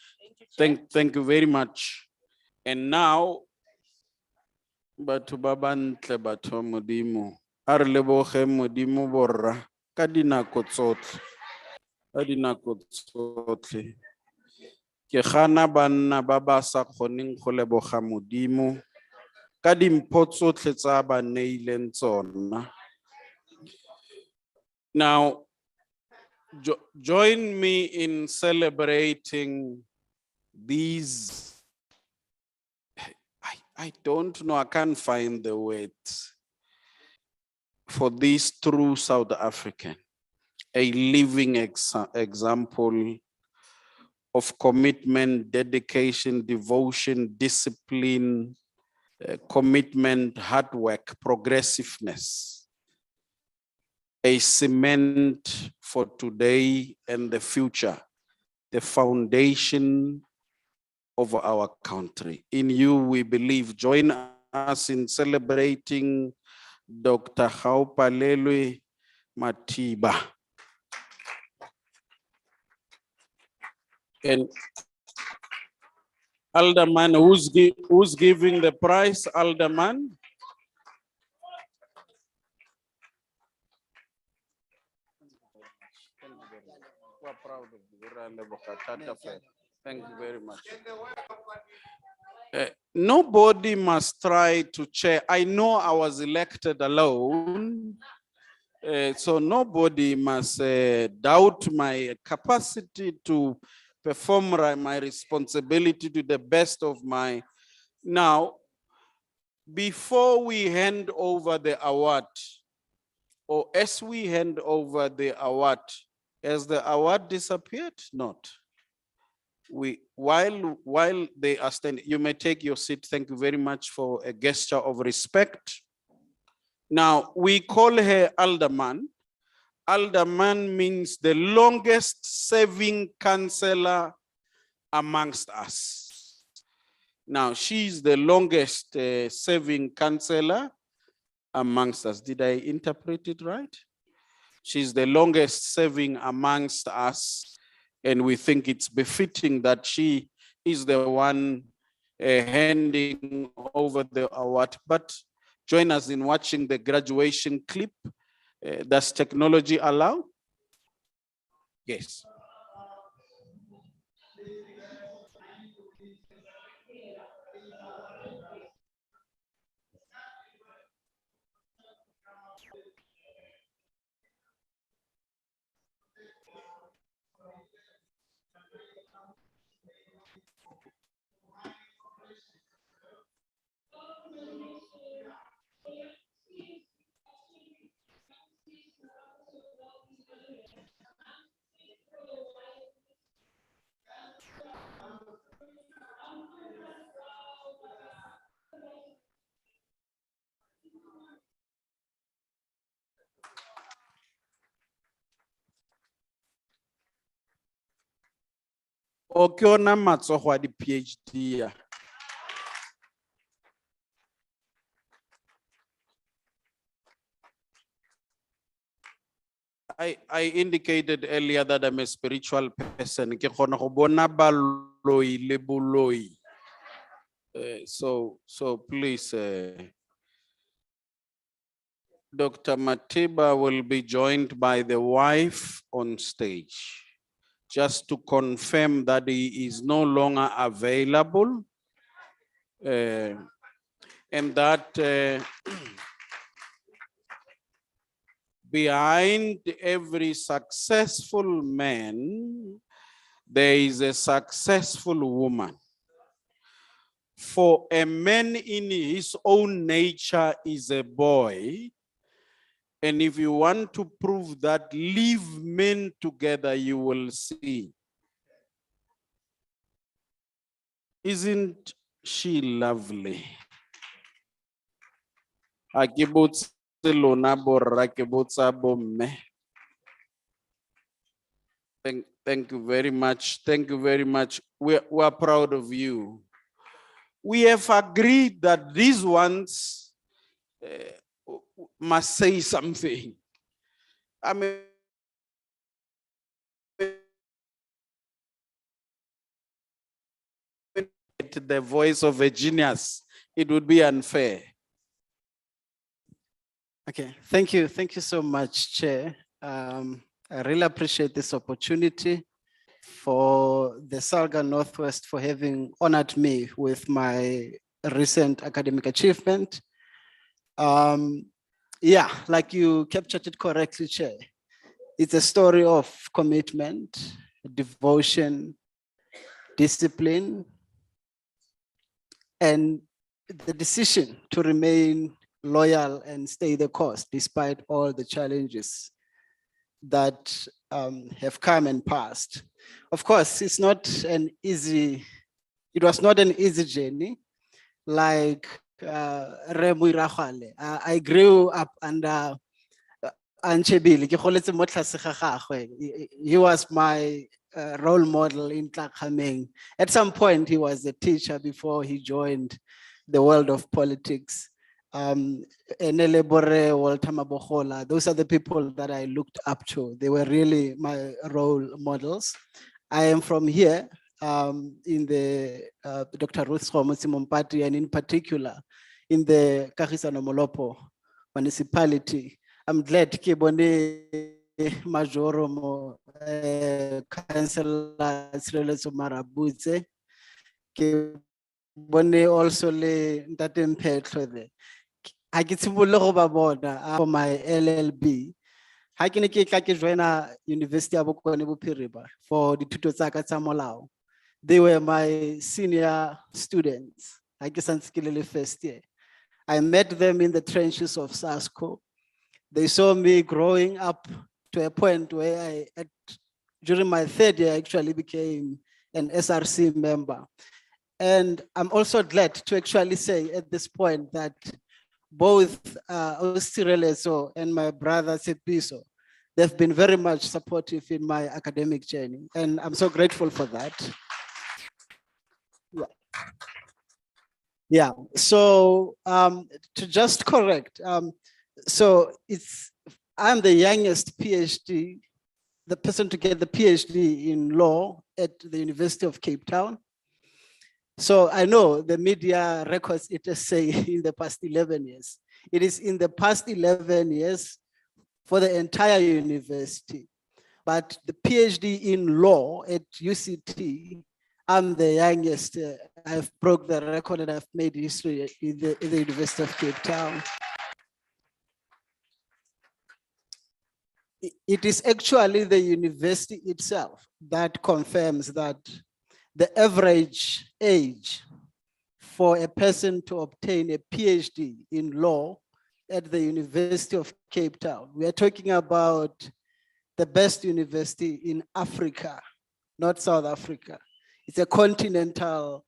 Thank you very much. And now, Batu Babantle Batu Modimo, Arlebohe Modimo Borra, Kadina Kotsot, Kadina Kotsot. Ke khana banna ba ba sa kgoneng go leboga Modimo ka dimpho tsotlhe tsa ba neileng tsona. Now, join me in celebrating these. I don't know, I can't find the words for this true South African, a living example of commitment, dedication, devotion, discipline, commitment, hard work, progressiveness. A cement for today and the future, the foundation of our country. In you, we believe. Join us in celebrating Dr. Haupalelwe Matiba. And Alderman, who's giving the prize? Alderman? We're proud of you. Thank you very much. Nobody must try to chair. I know I was elected alone, so nobody must doubt my capacity to perform my responsibility to the best of my. Now, before we hand over the award, or as we hand over the award, has the award disappeared? Not. While they are standing, you may take your seat. Thank you very much for a gesture of respect. Now, we call her Alderman. Alderman means the longest serving councillor amongst us. Now, she's the longest serving councillor amongst us. Did I interpret it right? She's the longest serving amongst us, and we think it's befitting that she is the one handing over the award. But join us in watching the graduation clip. Does technology allow? Yes. Okay, ona matsogo a di-PhD ya. I indicated earlier that I'm a spiritual person. Ke kgona go bona baloi le boloi. So please, Dr. Matiba will be joined by the wife on stage, just to confirm that he is no longer available, and that behind every successful man, there is a successful woman. For a man in his own nature is a boy. And if you want to prove that, leave men together, you will see. Isn't she lovely? Akibutse lona borra ke botsa bomme. Thank you very much. Thank you very much. We are proud of you. We have agreed that these ones must say something. I mean, the voice of a genius, it would be unfair. Okay, thank you. Thank you so much, Chair. I really appreciate this opportunity for the Salga Northwest for having honored me with my recent academic achievement. Yeah, like you captured it correctly, Chair. It's a story of commitment, devotion, discipline, and the decision to remain loyal and stay the course despite all the challenges that have come and passed. Of course, it was not an easy journey. Like Remu Iragwale, I grew up under Anchebile. He was my role model in Tlakameng. At some point, he was a teacher before he joined the world of politics. Enele Bore, Walter Mabohola, those are the people that I looked up to. They were really my role models. I am from here in the Dr. Ruth Simompati, and in particular in the Kagisano Molopo municipality. I'm glad Kibone Majoromo Councillor Sreleso Marabutse, Kibone also le Ntate Mphetlo there. I get to for my LLB. I can join University of Bokonebo for the Tutosaka Samolao. They were my senior students. I guess I'm first year. I met them in the trenches of SASCO. They saw me growing up to a point where during my third year, I actually became an SRC member. And I'm also glad to actually say at this point that both Osireleso and my brother Sepiso, they've been very much supportive in my academic journey. And I'm so grateful for that. Yeah, so to just correct, so I'm the youngest PhD, the person to get the PhD in law at the University of Cape Town. So I know the media records it as say in the past 11 years. It is in the past 11 years for the entire university. But the PhD in law at UCT, I'm the youngest. I've broke the record and I've made history in the University of Cape Town. It is actually the university itself that confirms that the average age for a person to obtain a PhD in law at the University of Cape Town, we are talking about the best university in Africa, not South Africa. It's a continental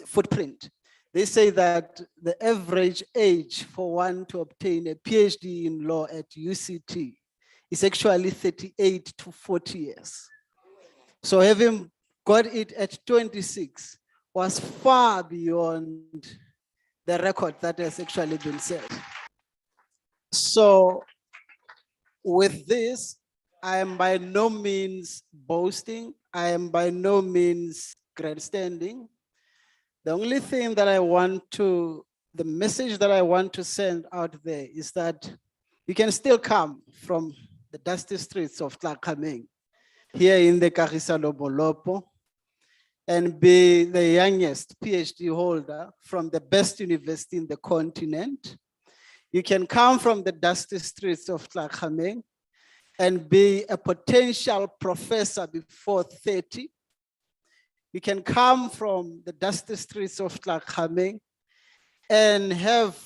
footprint. They say that the average age for one to obtain a PhD in law at UCT is actually 38 to 40 years. So having got it at 26 was far beyond the record that has actually been set. So with this, I am by no means boasting. I am by no means grandstanding. The only thing that the message that I want to send out there is that you can still come from the dusty streets of Tlakameng here in the Kagisalo Bolopo and be the youngest PhD holder from the best university in the continent. You can come from the dusty streets of Tlakameng and be a potential professor before 30. You can come from the dusty streets of Tlakameng and have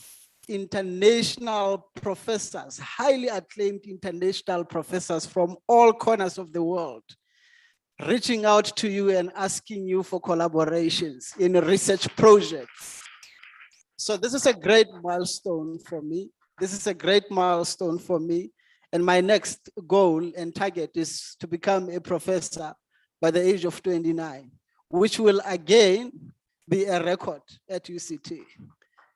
international professors, highly acclaimed international professors from all corners of the world, reaching out to you and asking you for collaborations in research projects. So this is a great milestone for me. This is a great milestone for me. And my next goal and target is to become a professor by the age of 29, which will again be a record at UCT.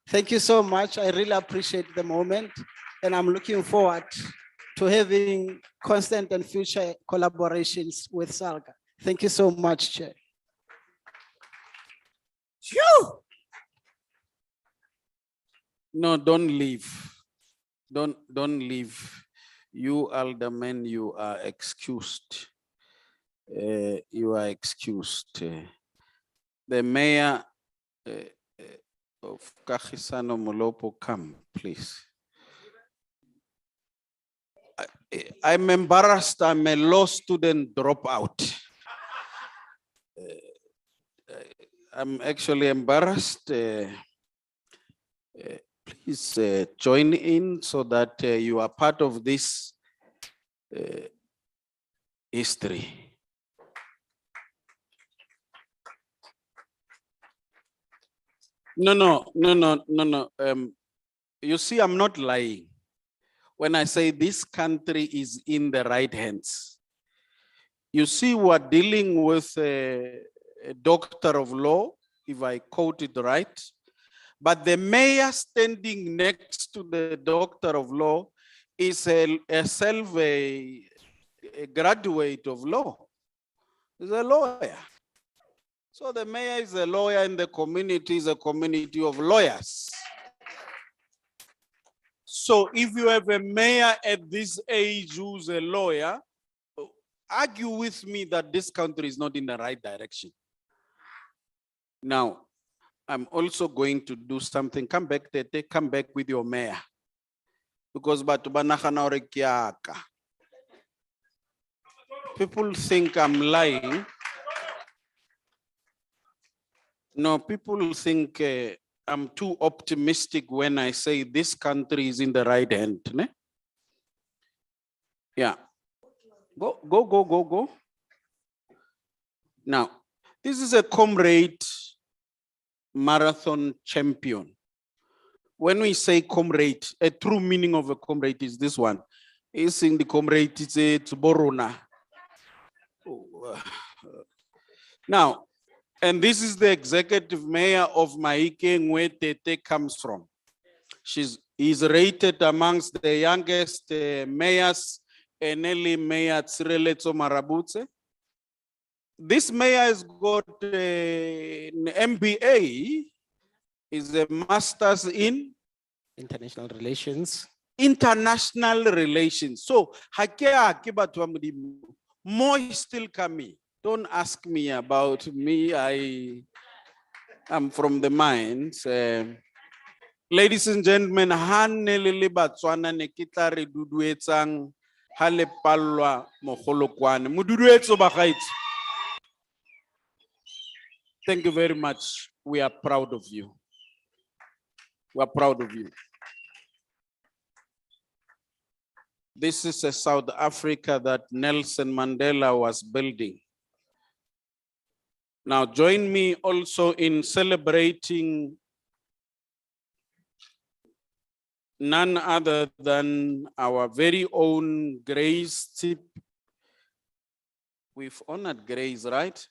Thank you so much. I really appreciate the moment, and I'm looking forward to having constant and future collaborations with Salga. Thank you so much, Chair. No, don't leave. Don't leave. You aldermen, you are excused. You are excused. The mayor of Kagisano Molopo, come, please. I'm embarrassed. I'm a law student dropout. I'm actually embarrassed. Please join in so that you are part of this history. No. You see, I'm not lying when I say this country is in the right hands. You see, we're dealing with a doctor of law, if I quote it right, but the mayor standing next to the doctor of law is a graduate of law. He's a lawyer. So the mayor is a lawyer and the community is a community of lawyers. So if you have a mayor at this age who's a lawyer, argue with me that this country is not in the right direction. Now, I'm also going to do something. Come back, Tete, come back with your mayor. Because people think I'm lying. No, people think I'm too optimistic when I say this country is in the right hand. Ne? Yeah. Go. Now, this is a comrade marathon champion. When we say comrade, a true meaning of a comrade is this one. Is in the comrade, it's Borona. Now, and this is the executive mayor of Mahike, where Tete comes from. He's rated amongst the youngest mayors, Eneli Mayor Tsireletso Marabutse. This mayor has got an MBA, is a master's in International relations. international relations. So, more is still coming. Don't ask me about me. I'm from the mines. Ladies and gentlemen, hanelele Batswana ne kitla re duduetsang ha le pallwa mogolokwane. Moduduetso bagaetsho. Thank you very much. We are proud of you. We are proud of you. This is a South Africa that Nelson Mandela was building. Now join me also in celebrating none other than our very own Grace Tip. We've honored Grace, right?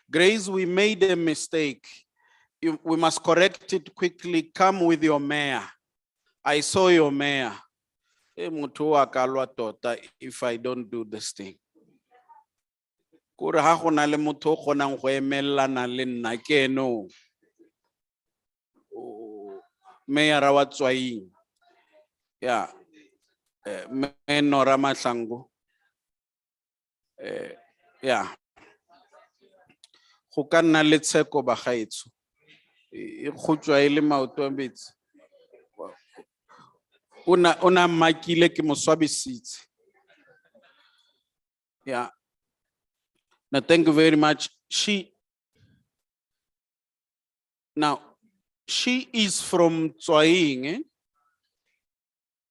Grace, we made a mistake. We must correct it quickly. Come with your mayor. I saw your mayor. If I don't do this thing. Mayor Rawatswai. Yeah. Menora Mashango. Yeah. Go ka nna le tsheko bagaetsho e khutswa ile maoto a metsi ona makile ke moswabisitse. Yeah. Now thank you very much. She is from Tswaing. Eh?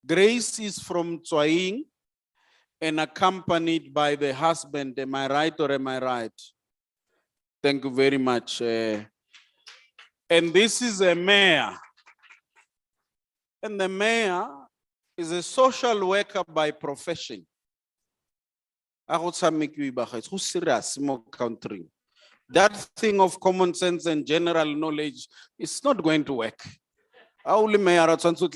Grace is from Tswaing and accompanied by the husband. Am I right or am I right? Thank you very much. And this is a mayor. And the mayor is a social worker by profession. Who's serious more country? That thing of common sense and general knowledge is not going to work. Only mayor at something.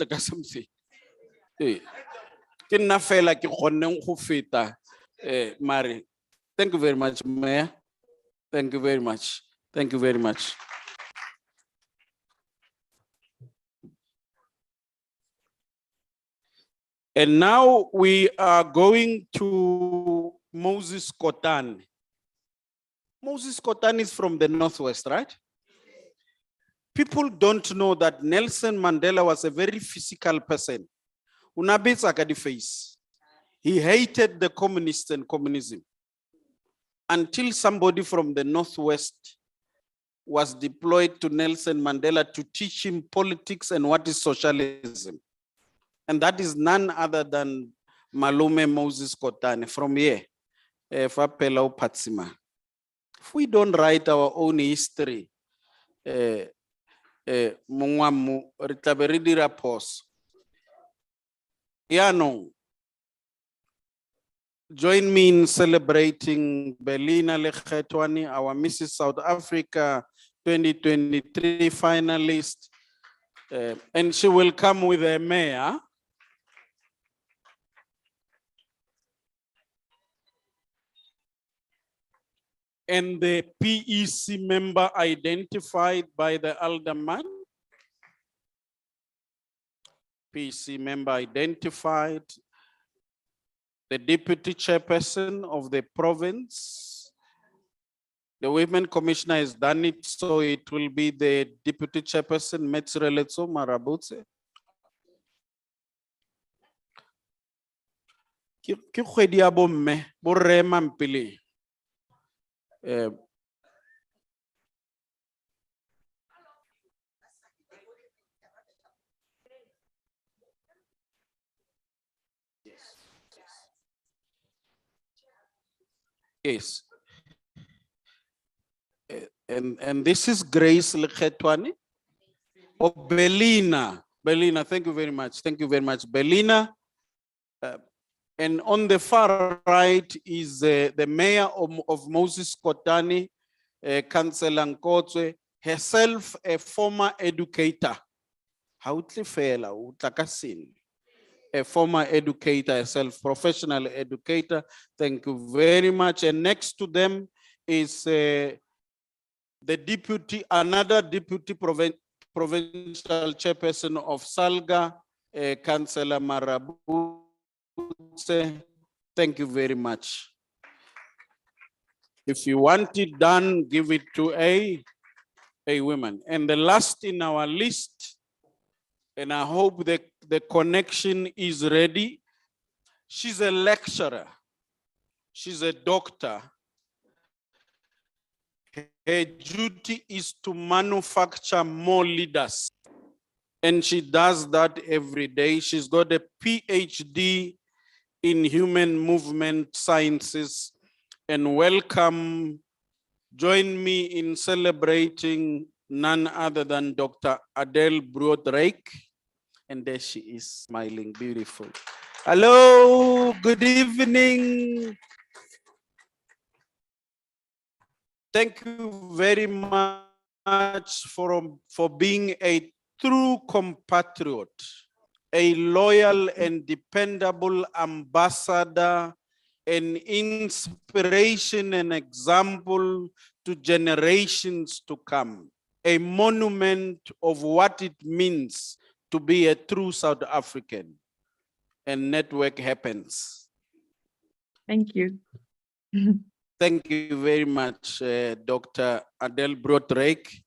Mari. Thank you very much, Mayor. Thank you very much. Thank you very much. And now we are going to Moses Kotan. Moses Kotan is from the Northwest, right? People don't know that Nelson Mandela was a very physical person. Unabitsaka face. He hated the communists and communism. Until somebody from the Northwest was deployed to Nelson Mandela to teach him politics and what is socialism. And that is none other than Malume Moses Kotane from here. If we don't write our own history, join me in celebrating Belina Lekhetwani, our Mrs. South Africa 2023 finalist. And she will come with a mayor. And the PEC member identified by the alderman. PEC member identified. The deputy chairperson of the province. The women commissioner has done it, so it will be the deputy chairperson, Metsireletso Marabutse. Ke kgwedi ya bomme, borre mampile. Yes. And this is Grace Lekhetwani. Oh, Belina. Belina, thank you very much. Thank you very much, Belina. And on the far right is the mayor of Moses Kotani, Councillor Nkotwe, herself a former educator. A former educator herself, professional educator. Thank you very much. And next to them is the deputy, another deputy provincial chairperson of Salga, Councillor Marabu. Thank you very much. If you want it done, give it to a woman. And the last in our list, and I hope the connection is ready. She's a lecturer. She's a doctor. Her duty is to manufacture more leaders. And she does that every day. She's got a PhD in human movement sciences. And welcome, join me in celebrating none other than Dr. Adele Broderick. And there she is, smiling, beautiful. Hello, good evening. Thank you very much for being a true compatriot, a loyal and dependable ambassador, an inspiration and example to generations to come, a monument of what it means to be a true South African. And network happens. Thank you. Thank you very much, Dr. Adele Broderick.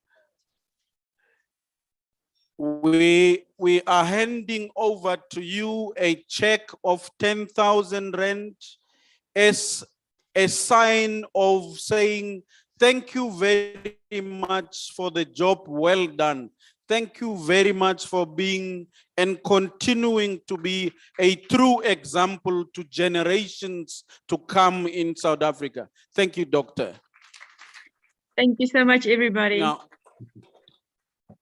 We are handing over to you a check of 10,000 rand as a sign of saying, thank you very much for the job well done. Thank you very much for being and continuing to be a true example to generations to come in South Africa. Thank you, Doctor. Thank you so much, everybody. Now,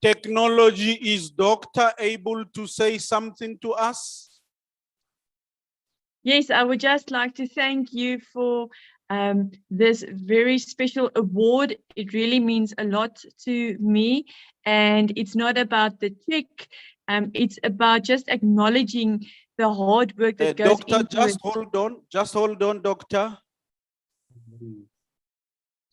technology, is Doctor able to say something to us? Yes, I would just like to thank you for this very special award. It really means a lot to me, and it's not about the check. It's about just acknowledging the hard work that goes Doctor, into just it. just hold on, Doctor.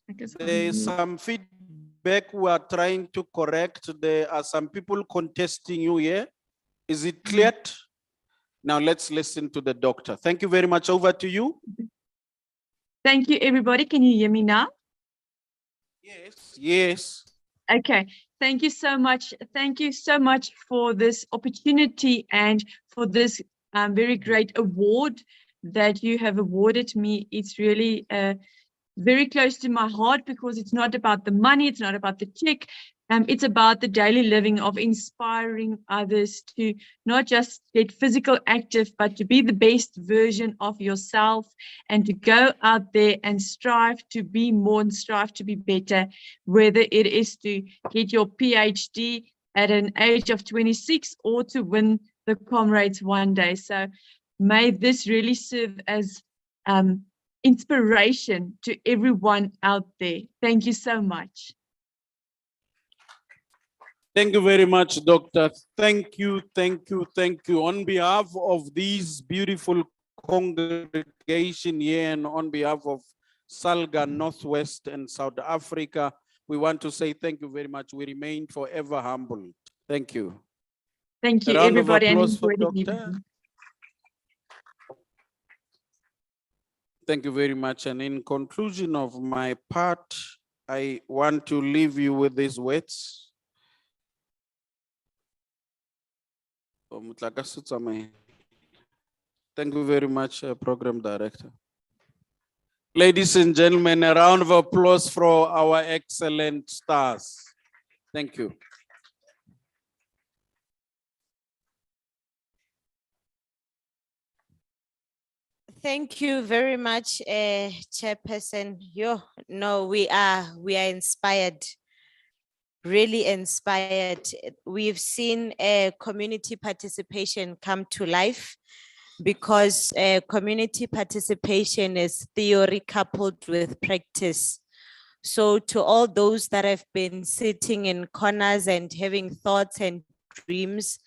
There's There's some feedback we are trying to correct. There are some people contesting you here. Is it clear? Now let's listen to the doctor. Thank you very much. Over to you. Thank you, everybody. Can you hear me now? Yes. Yes. Okay, thank you so much. Thank you so much for this opportunity and for this very great award that you have awarded me. It's really very close to my heart because it's not about the money, it's not about the check. It's about the daily living of inspiring others to not just get physical active, but to be the best version of yourself and to go out there and strive to be more and strive to be better, whether it is to get your PhD at an age of 26 or to win the Comrades one day. So may this really serve as inspiration to everyone out there. Thank you so much. Thank you very much, Doctor. Thank you, thank you, thank you. On behalf of these beautiful congregation here and on behalf of Salga, Northwest and South Africa, we want to say thank you very much. We remain forever humbled. Thank you. Thank you, A round of everybody. And applause for enjoy the Doctor. evening. Thank you very much. And in conclusion of my part, I want to leave you with these words. Thank you very much, Program Director. Ladies and gentlemen, a round of applause for our excellent stars. Thank you. Thank you very much, Chairperson. No, we are inspired, really inspired. We've seen community participation come to life because community participation is theory coupled with practice. So to all those that have been sitting in corners and having thoughts and dreams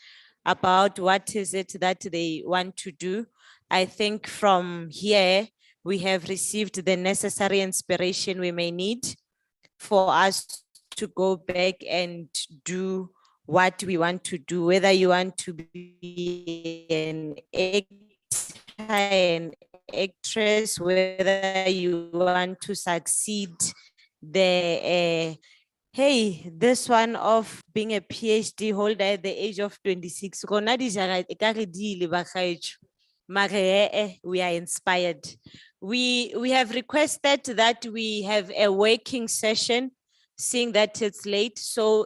about what is it that they want to do, I think from here, we have received the necessary inspiration we may need for us to go back and do what we want to do, whether you want to be an actor, an actress, whether you want to succeed hey, this one of being a PhD holder at the age of 26. Rona di jara ekare di ile ba gaetsho. Mare we are inspired. We have requested that we have a working session, seeing that it's late. So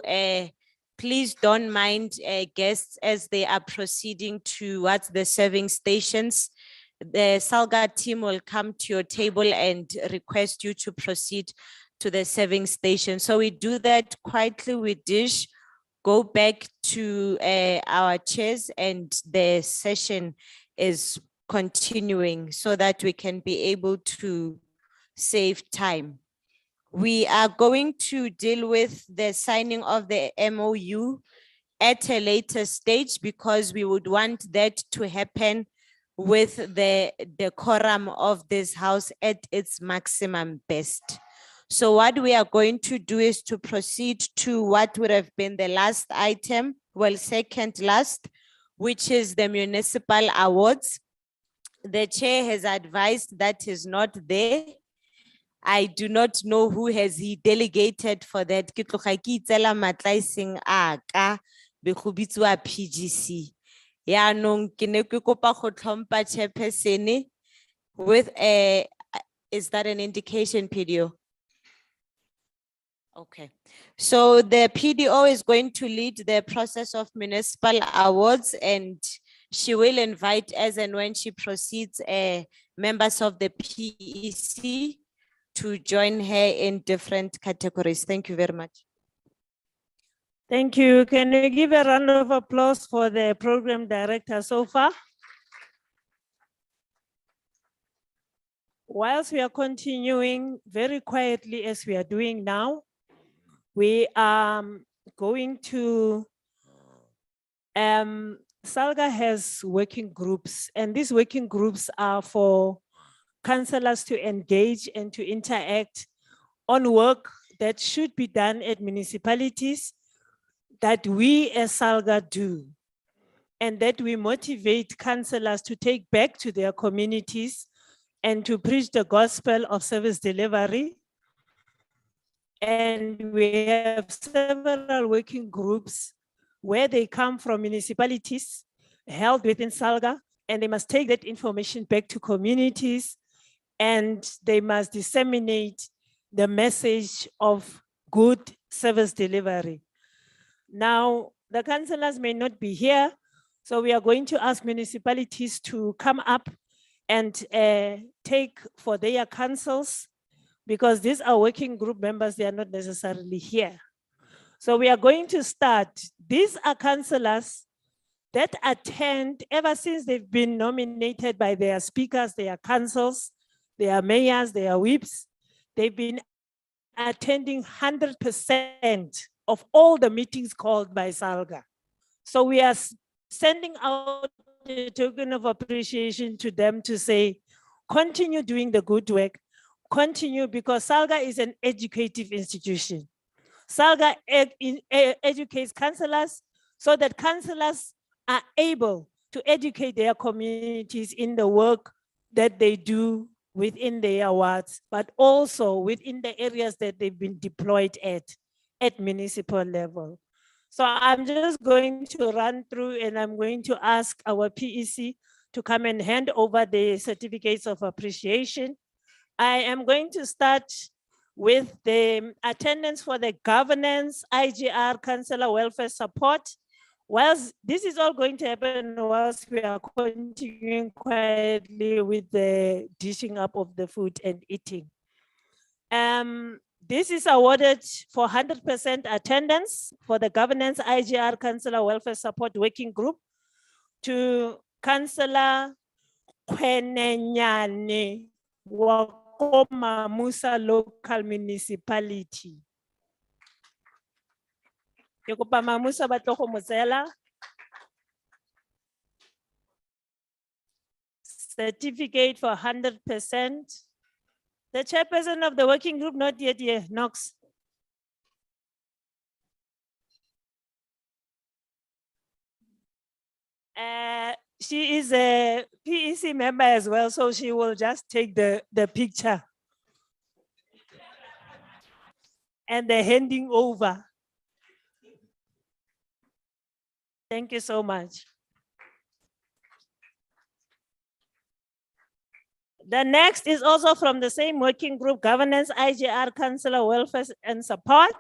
please don't mind guests as they are proceeding towards the serving stations. The Salga team will come to your table and request you to proceed to the serving station. So we do that quietly, we dish, go back to our chairs, and the session is continuing so that we can be able to save time. We are going to deal with the signing of the MOU at a later stage because we would want that to happen with the quorum of this house at its maximum best. So what we are going to do is to proceed to what would have been the last item, well, second last, which is the municipal awards. The chair has advised that is not there. I do not know who has he delegated for that. Ke tloga ke itseela matla e seng a ka, be go bitsiwa PGC. Yaanong ke ne ke kopa go tlhompha chairperson with is that an indication, PDO? Okay, so the PDO is going to lead the process of municipal awards, and she will invite, as and when she proceeds, members of the PEC to join her in different categories. Thank you very much. Thank you. Can you give a round of applause for the program director so far? Whilst we are continuing very quietly as we are doing now, we are going to, Salga has working groups, and these working groups are for councillors to engage and to interact on work that should be done at municipalities that we as Salga do, and that we motivate councillors to take back to their communities and to preach the gospel of service delivery. And we have several working groups where they come from municipalities held within Salga, and they must take that information back to communities, and they must disseminate the message of good service delivery. Now, the councillors may not be here, so we are going to ask municipalities to come up and take for their councils, because these are working group members, they are not necessarily here. So we are going to start. These are councillors that attend ever since they've been nominated by their speakers, their councils, their mayors, their whips. They've been attending 100% of all the meetings called by Salga. So we are sending out a token of appreciation to them to say, continue doing the good work, continue, because Salga is an educative institution. Salga educates councillors so that councillors are able to educate their communities in the work that they do within their wards, but also within the areas that they've been deployed at municipal level. So I'm just going to run through, and I'm going to ask our PEC to come and hand over the certificates of appreciation. I am going to start with the attendance for the governance, IGR, councillor welfare support, Whilst this is all going to happen whilst we are continuing quietly with the dishing up of the food and eating. This is awarded for 100% attendance for the Governance IGR Councillor Welfare Support Working Group to Councillor Kwenenyane Wakoma Musa Local Municipality. Ke kopa Mamusa ba tlo go mo tseela certificate for 100%. The chairperson of the working group, not yet here, Knox. She is a PEC member as well, so she will just take the picture and the handing over. Thank you so much. The next is also from the same working group, Governance IGR Councillor Welfare and Support.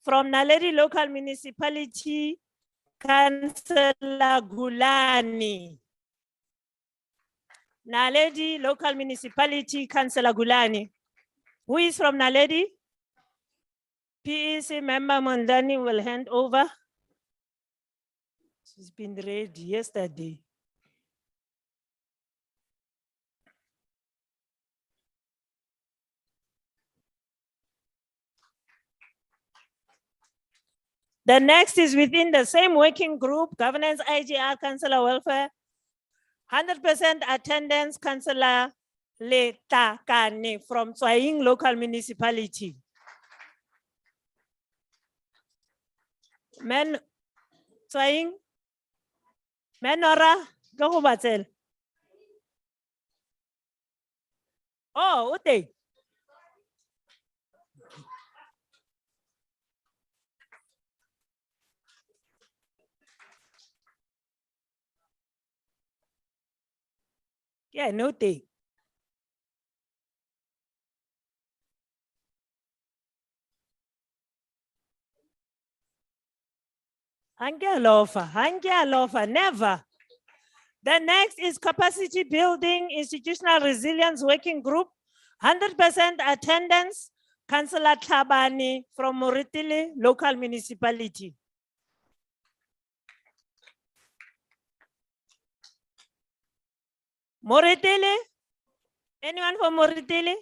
From Naledi Local Municipality, Councillor Gulani. Naledi Local Municipality, Councillor Gulani. Who is from Naledi? PEC member Mondani will hand over. She's been read yesterday. The next is within the same working group, Governance IGR Councillor Welfare, 100% attendance, Councillor Leta Kane from Tswaing Local Municipality. Men Tswaing, Menora, go go batsel. Oh, okay. Yeah, no te. Hangia never. The next is capacity building, institutional resilience working group, 100% attendance, Councillor Tabani from Moritili Local Municipality. Moritili? Anyone from Moritili?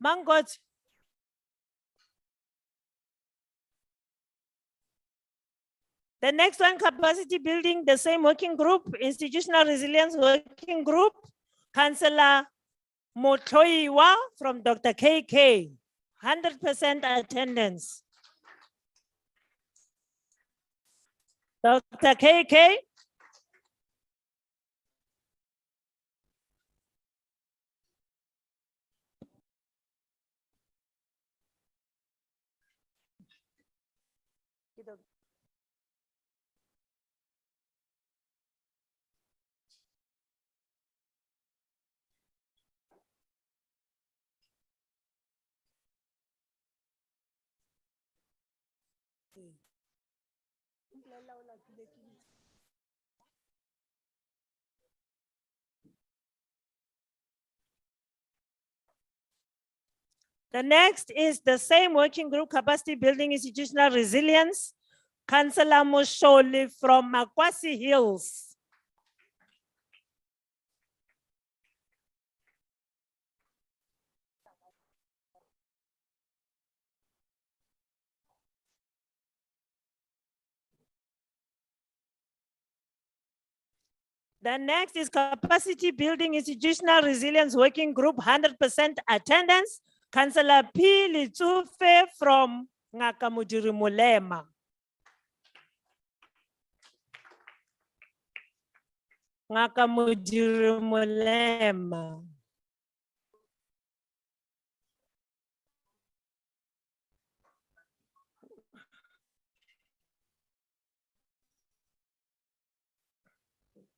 Mangot. The next one, capacity building, the same working group, institutional resilience working group, Councillor Motoiwa from Dr. KK, 100% attendance. Dr. KK. The next is the same working group, capacity building, institutional resilience, Councillor Mosholi from Makwasi Hills. The next is capacity building, institutional resilience working group, 100% attendance, Councillor P. Litsufe from Ngakamudiri Mulema. Ngakamudiri Mulema.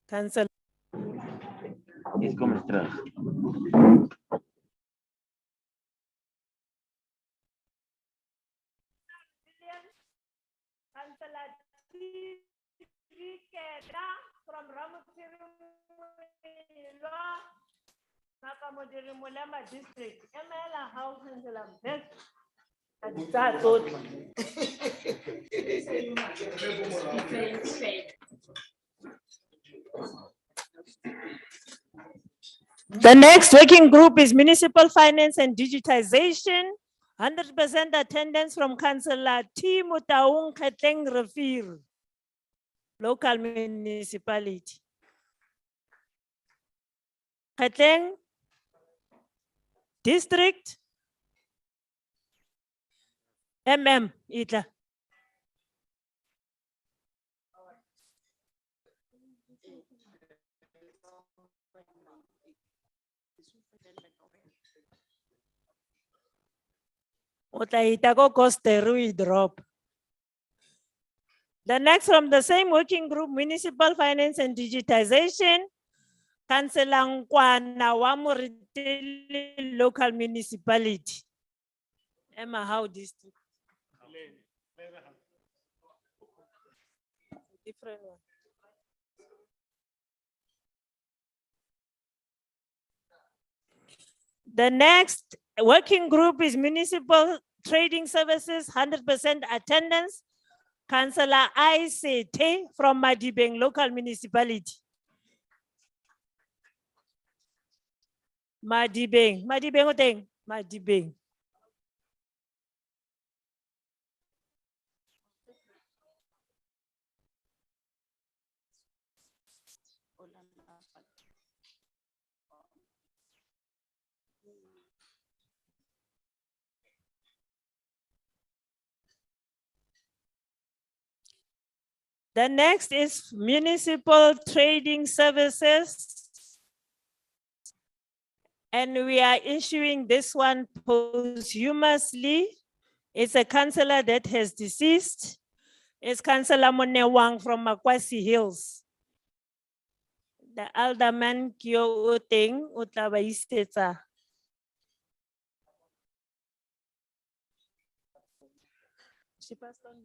Councillor. Is coming terug. Councillor TV Keda from Mulema district. Emela how Councillor Beck. The next working group is Municipal Finance and Digitization. 100% attendance from Councillor T. Mutaung Kheteng Refir, local municipality. Kheteng district. Itla. Drop. The next from the same working group, Municipal Finance and Digitization, Councillor Nkwana wa Moretele local municipality. Emma, how district? Different one. The next working group is Municipal Trading Services, 100% attendance. Councillor ICT from Madibeng local municipality. Madibeng Oteng, Madibeng. The next is Municipal Trading Services. And we are issuing this one posthumously. It's a councillor that has deceased. It's Councillor Monewang from Makwasi Hills. The alderman Kyo Uteng Utlabaistetsa. She passed on.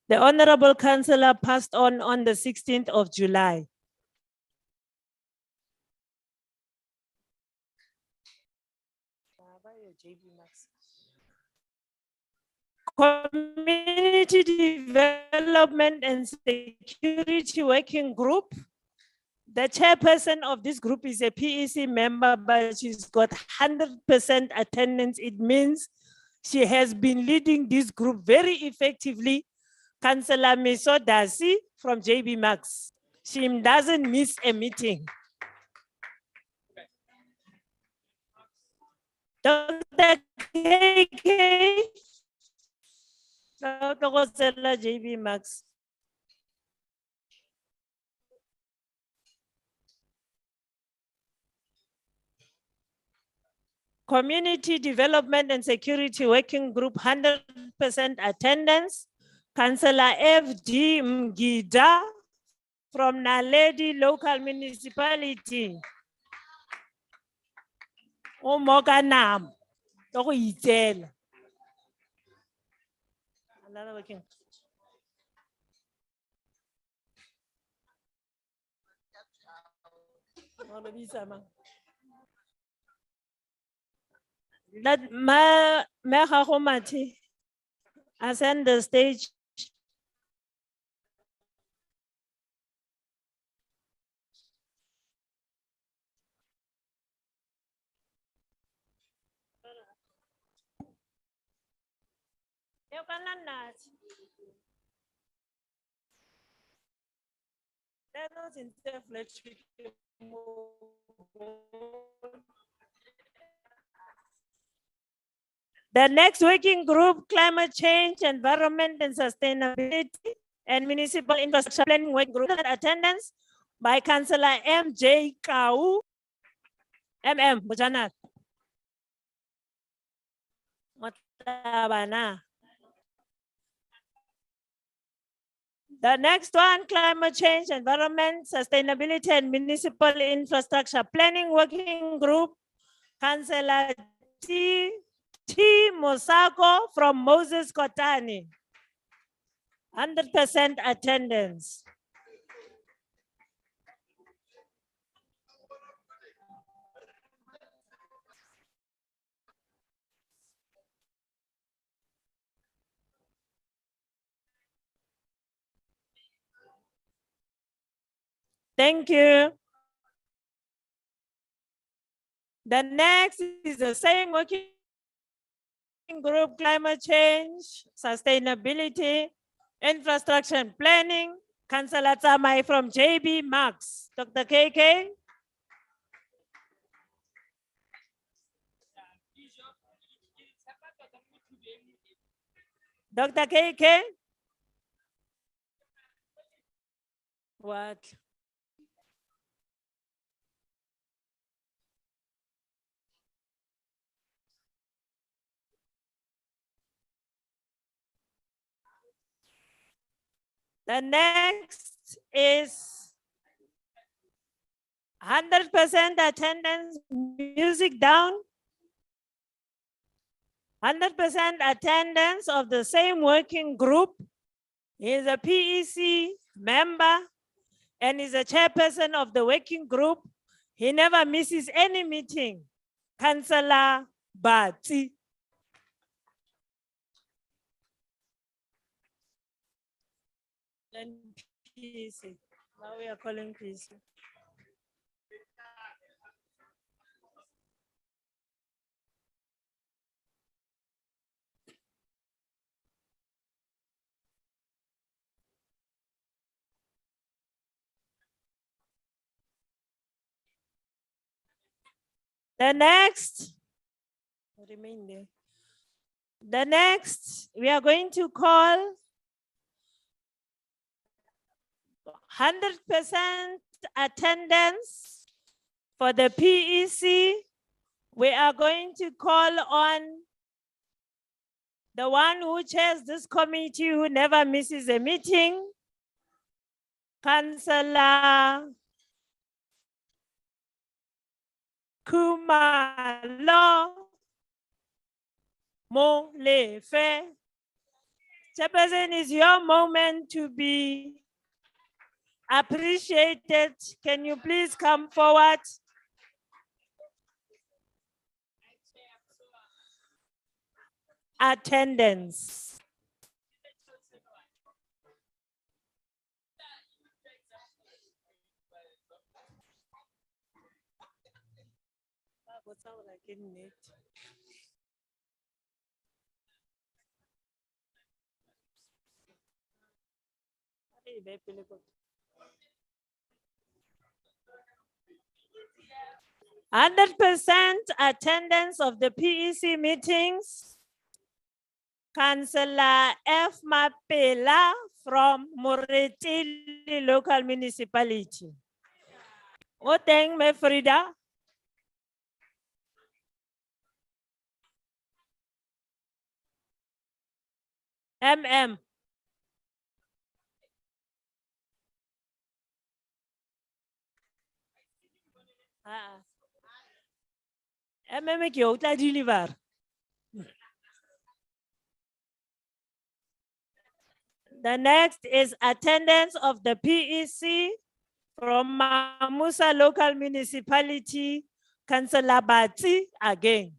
The Honorable Councillor passed on the 16th of July. Community Development and Security Working Group. The chairperson of this group is a PEC member, but she's got 100% attendance. It means she has been leading this group very effectively. Councillor Miso Dasi from JB Max. She doesn't miss a meeting. Dr. KK, Dr. JB Max. Community Development and Security Working Group, 100% attendance. Councillor FD Mgida from Naledi local municipality. Moganam. Another working. That Mehahomati ascend the stage. The next working group, Climate Change, Environment and Sustainability and Municipal Infrastructure Planning Working Group, attendance by Councillor MJ Kau. Bujanat. The next one, Climate Change, Environment, Sustainability and Municipal Infrastructure Planning Working Group, Councillor T. T. Mosako from Moses Kotani. 100% attendance. Thank you. The next is the same working group, climate change, sustainability, infrastructure and planning. Councillor Tsamai from JB Max. Dr. KK. Dr. KK. What? The next is 100% attendance, music down. 100% attendance of the same working group. He is a PEC member and is a chairperson of the working group. He never misses any meeting. Councillor Batsi. Then PEC. Now we are calling PEC. The next, remain there. The next, we are going to call 100% attendance for the PEC. We are going to call on the one who chairs this committee who never misses a meeting, Councillor Kumalo Molefe. Chairperson, is your moment to be appreciated. Can you please come forward? Attendance. "100% attendance of the PEC meetings. Councillor F. Mapela from Moretele local municipality. Oteng me Frida. MM. MM ke o tla deliver. The next is attendance of the PEC from Mamusa local municipality, Councillor Batsi again.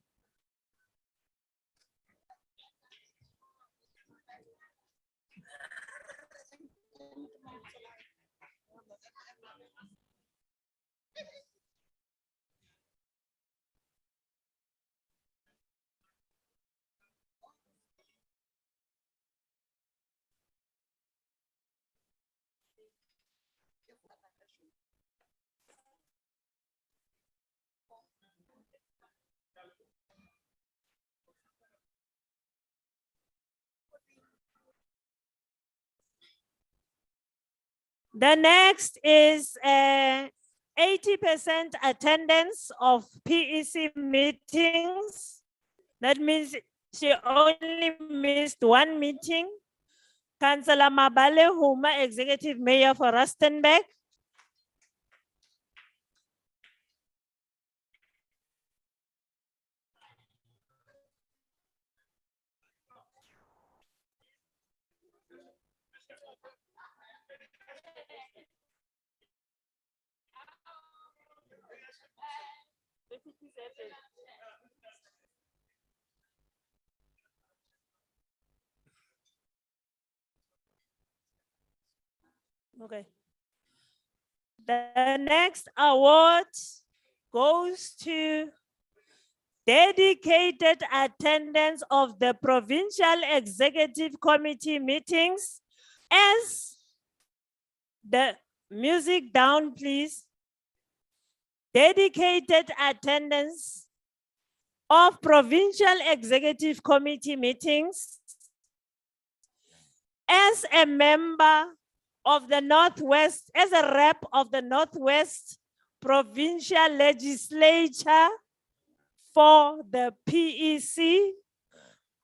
The next is 80% attendance of PEC meetings. That means she only missed one meeting. Councillor Mabale Huma, Executive Mayor for Rustenburg. Okay. The next award goes to dedicated attendance of the Provincial Executive Committee meetings. As the music down, please. Dedicated attendance of Provincial Executive Committee meetings. As a member of the Northwest, as a rep of the Northwest Provincial Legislature for the PEC,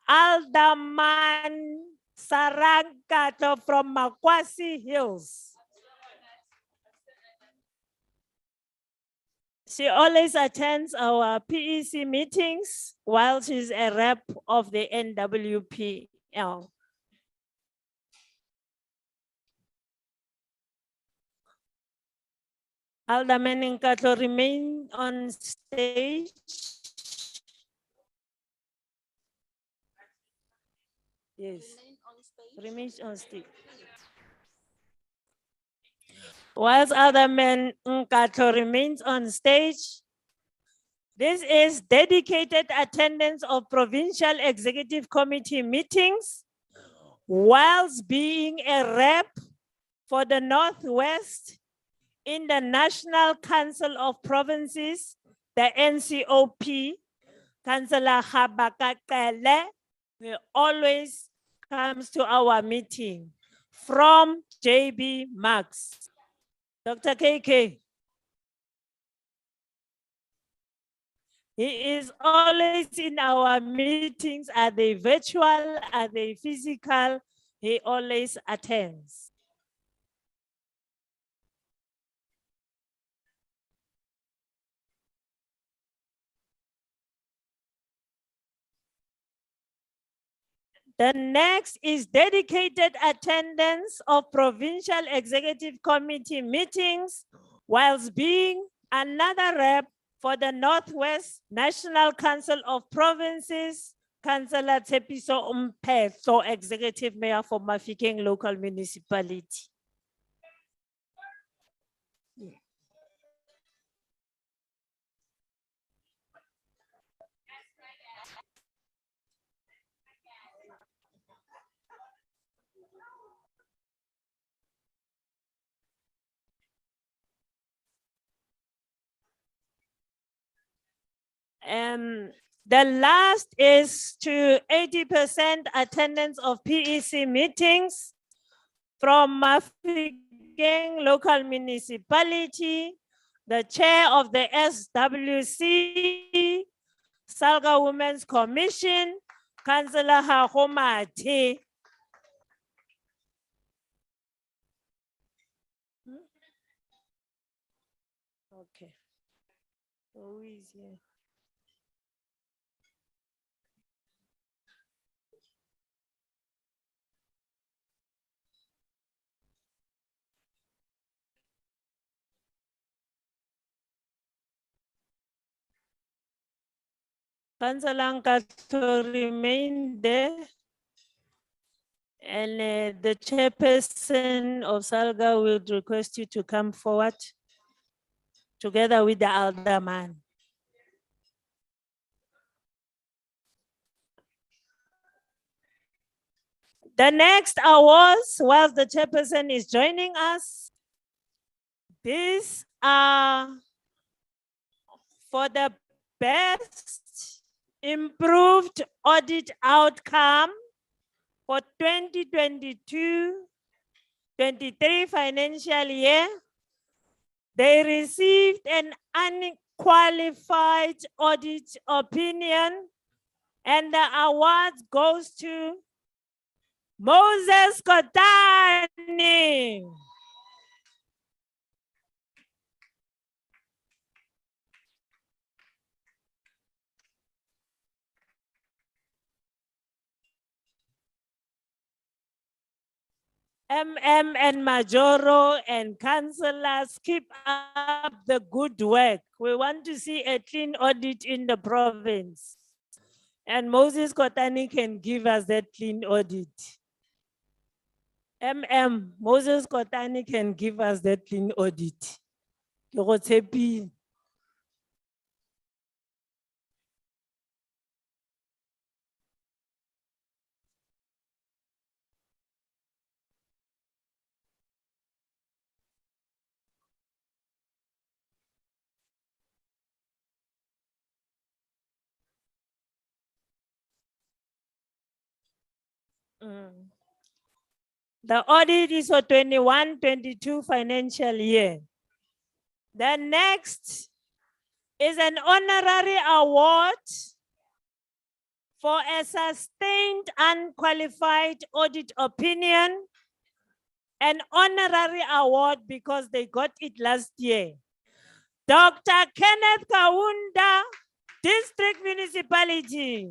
Alderman Sarankato from Makwasi Hills. She always attends our PEC meetings while she's a rep of the NWPL. Alderman Nkatlo remain on stage. Yes, remains on stage. Whilst Alderman Nkatlo remains on stage, this is dedicated attendance of Provincial Executive Committee meetings whilst being a rep for the Northwest in the National Council of Provinces, the NCOP. Councillor Habakakele will always comes to our meeting from JB Max. Dr. KK. He is always in our meetings. Are they virtual? Are they physical? He always attends. The next is dedicated attendance of Provincial Executive Committee meetings whilst being another rep for the Northwest National Council of Provinces, Councillor Tepiso Umpeto, Executive Mayor for Mafikeng Local Municipality. The last is to 80% attendance of PEC meetings from Mafikeng Local Municipality, the chair of the SWC, Salga Women's Commission, Councillor Hahomati. Okay. Who is here? Councillor to remain there. And the chairperson of Salga will request you to come forward together with the alderman. The next awards, whilst the chairperson is joining us, these are for the best improved audit outcome for 2022-23 financial year. They received an unqualified audit opinion, and the award goes to Moses Kotani. MM and Majoro and councillors, keep up the good work. We want to see a clean audit in the province. And Moses Kotani can give us that clean audit. Moses Kotani can give us that clean audit. Ke go tshepile. The audit is for 21-22 financial year. The next is an honorary award for a sustained unqualified audit opinion, an honorary award because they got it last year. Dr. Kenneth Kaunda, District Municipality.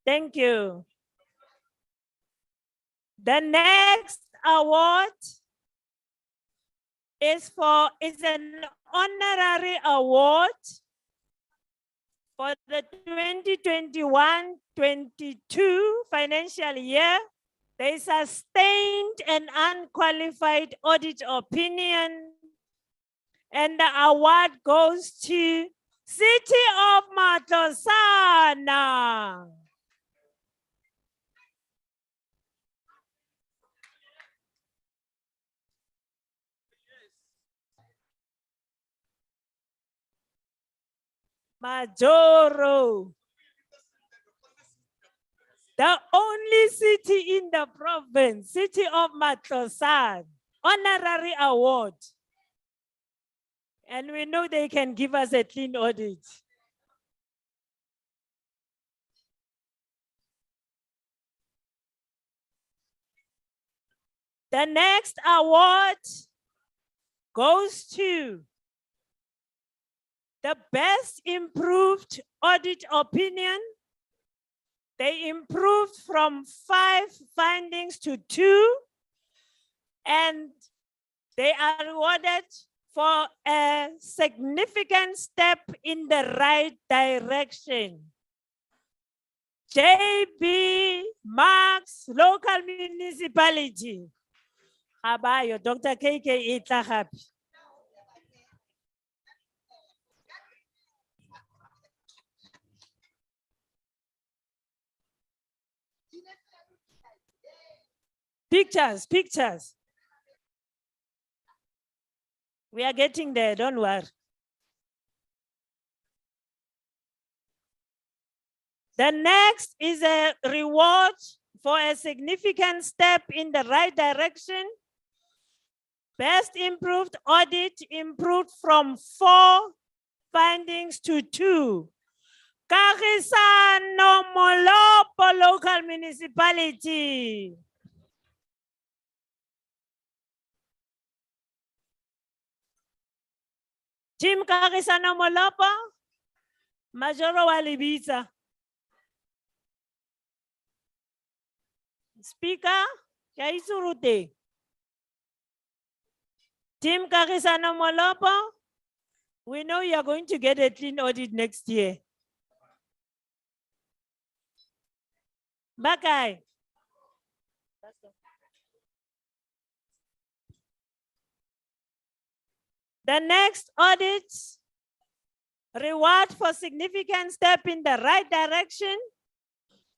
Thank you. The next award is an honorary award for the 2021-22 financial year. They sustained an unqualified audit opinion, and the award goes to City of Matlosana. Majoro. The only city in the province, City of Matlosana, honorary award. And we know they can give us a clean audit. The next award goes to the best improved audit opinion. They improved from 5 findings to 2, and they are awarded for a significant step in the right direction. JB Marks Local Municipality. Abayo, Dr. KK Itlahapi. Pictures, pictures. We are getting there, don't worry. The next is a reward for a significant step in the right direction. Best improved audit improved from 4 findings to 2. Kagisano Molopo Local Municipality. Team Kagisano Molopo, Majoro Walibita. Speaker, Yaisurute. Team Kagisano Molopo, we know you are going to get a clean audit next year. Bakai. The next audit, reward for significant step in the right direction.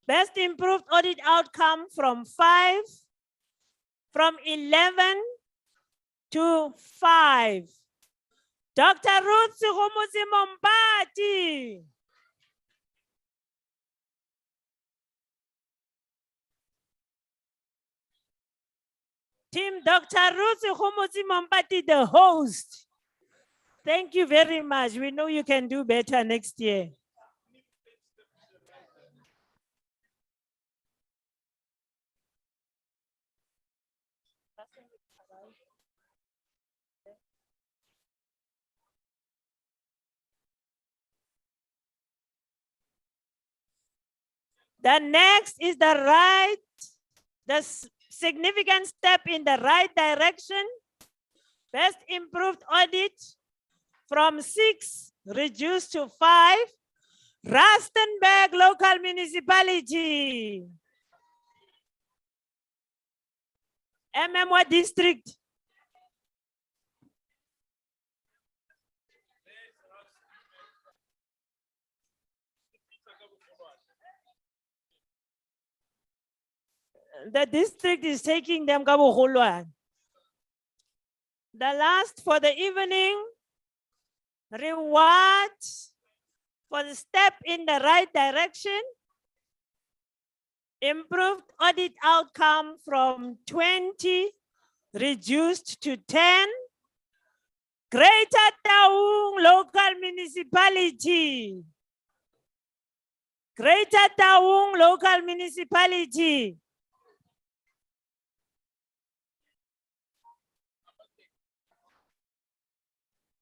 Best improved audit outcome from 11 to 5. Dr. Ruth Suhumuzi Mombati. Team Dr. Ruth Suhumuzi Mombati, the host. Thank you very much. We know you can do better next year. The next is the significant step in the right direction. Best improved audit from 6 reduced to 5. Rustenburg local municipality. MMW district. The district is taking them ka bogolwane. The last for the evening, reward for the step in the right direction. Improved audit outcome from 20 reduced to 10. Greater Taung local municipality. Greater Taung local municipality.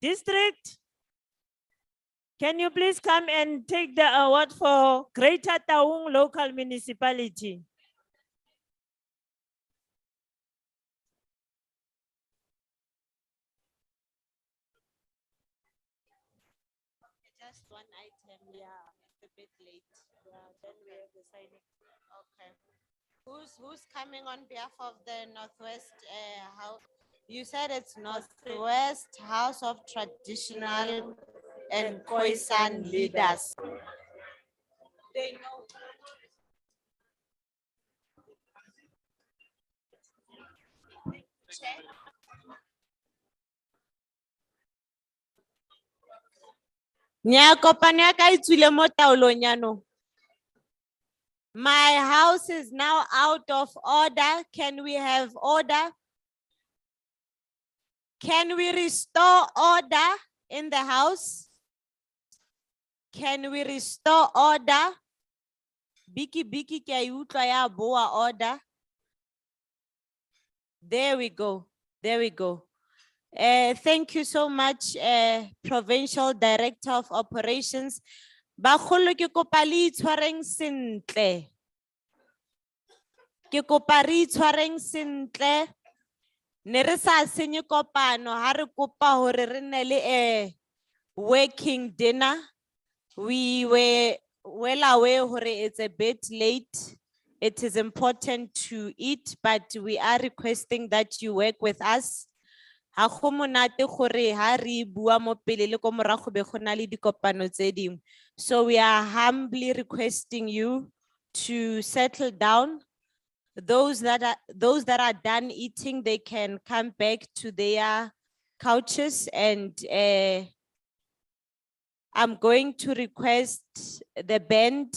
District, can you please come and take the award for Greater Taung local municipality? Just one item, yeah, it's a bit late. Yeah, then we have the signing. Okay. Who's coming on behalf of the Northwest House? You said it's Northwest House of Traditional and Khoisan Leaders. They know. Nya kopano ya ka e tswile mo taolong ya no. My house is now out of order. Can we have order? Can we restore order in the house? Can we restore order? Biki ke a utlwa ya boa order. There we go. There we go. Thank you so much, Provincial Director of Operations. Bagolo ke kopa le itshwareng sentle. Ke kopa re itshwareng sentle. Ne re sa senye kopano ha re kopa hore re nne le a working dinner. We were well aware hore it's a bit late. It is important to eat, but we are requesting that you work with us. Ha go monate gore ha re bua mo pele le ko morago be go na le dikopano tse dingwe. So we are humbly requesting you to settle down. Those that are done eating, they can come back to their couches, and I'm going to request the band.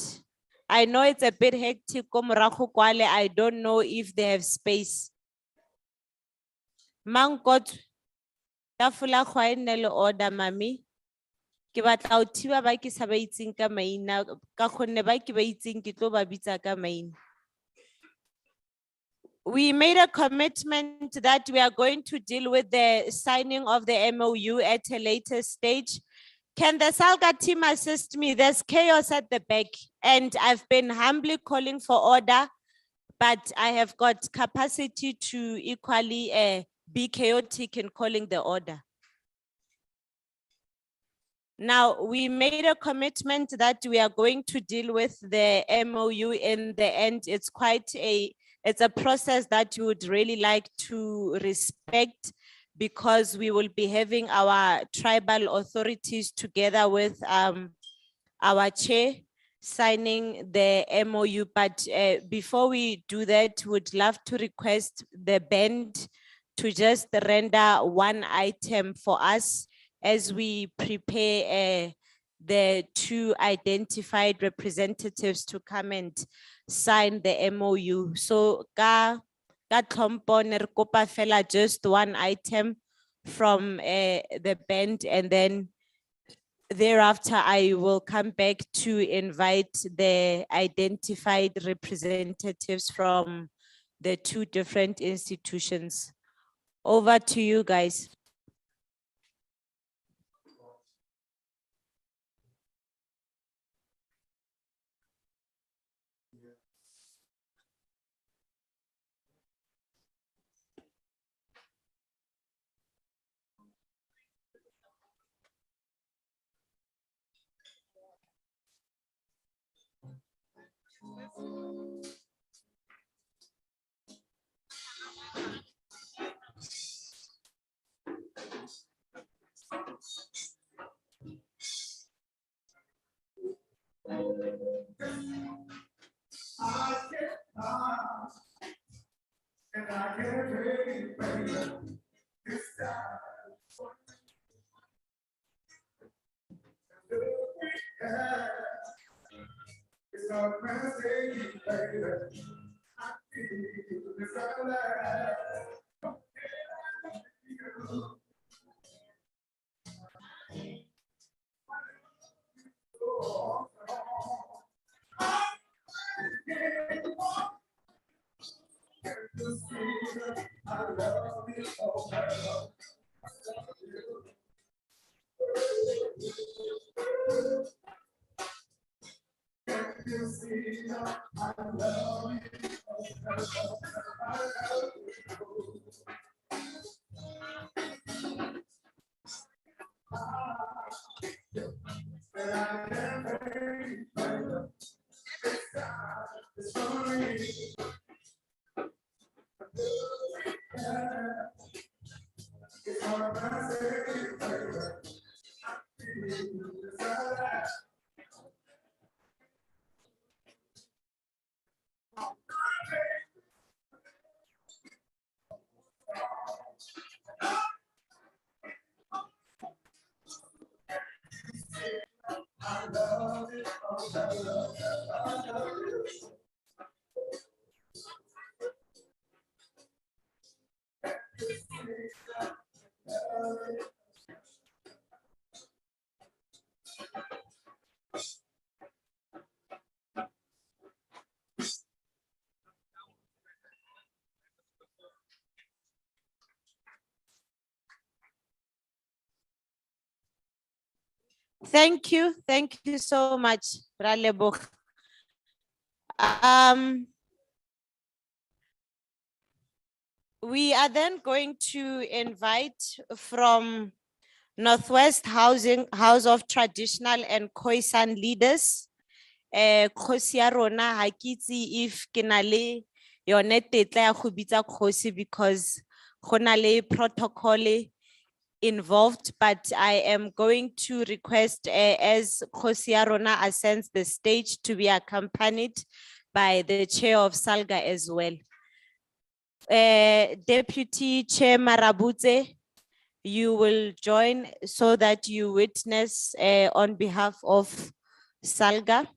I know it's a bit hectic ko morago kwale. I don't know if they have space. Mankot, tafula khwa ene le order mami. Ke batla o thiba ba ke sa ba itseng ka maina ka gonne ba ke ba itseng ke tlo ba bitsa ka maina. We made a commitment that we are going to deal with the signing of the MOU at a later stage. Can the Salga team assist me? There's chaos at the back, and I've been humbly calling for order, but I have got capacity to equally be chaotic in calling the order. Now, we made a commitment that we are going to deal with the MOU in the end. It's a process that you would really like to respect, because we will be having our tribal authorities together with our chair signing the MOU. But before we do that, would love to request the band to just render one item for us as we prepare the two identified representatives to come and sign the MOU. So ka tlhompho ne re kopa fela just one item from the band, and then thereafter I will come back to invite the identified representatives from the two different institutions. Over to you guys. Thank you so much, Bra Lebogang. We are then going to invite from Northwest House of Traditional and Khoisan leaders. Kgosi ya rona ha ke itse if ke na le yone tetla ya go bitsa kgosi because go na le protocol involved, but I am going to request as Kgosi ya rona ascends the stage to be accompanied by the chair of Salga as well. Deputy Chair Marabutse, you will join so that you witness on behalf of Salga.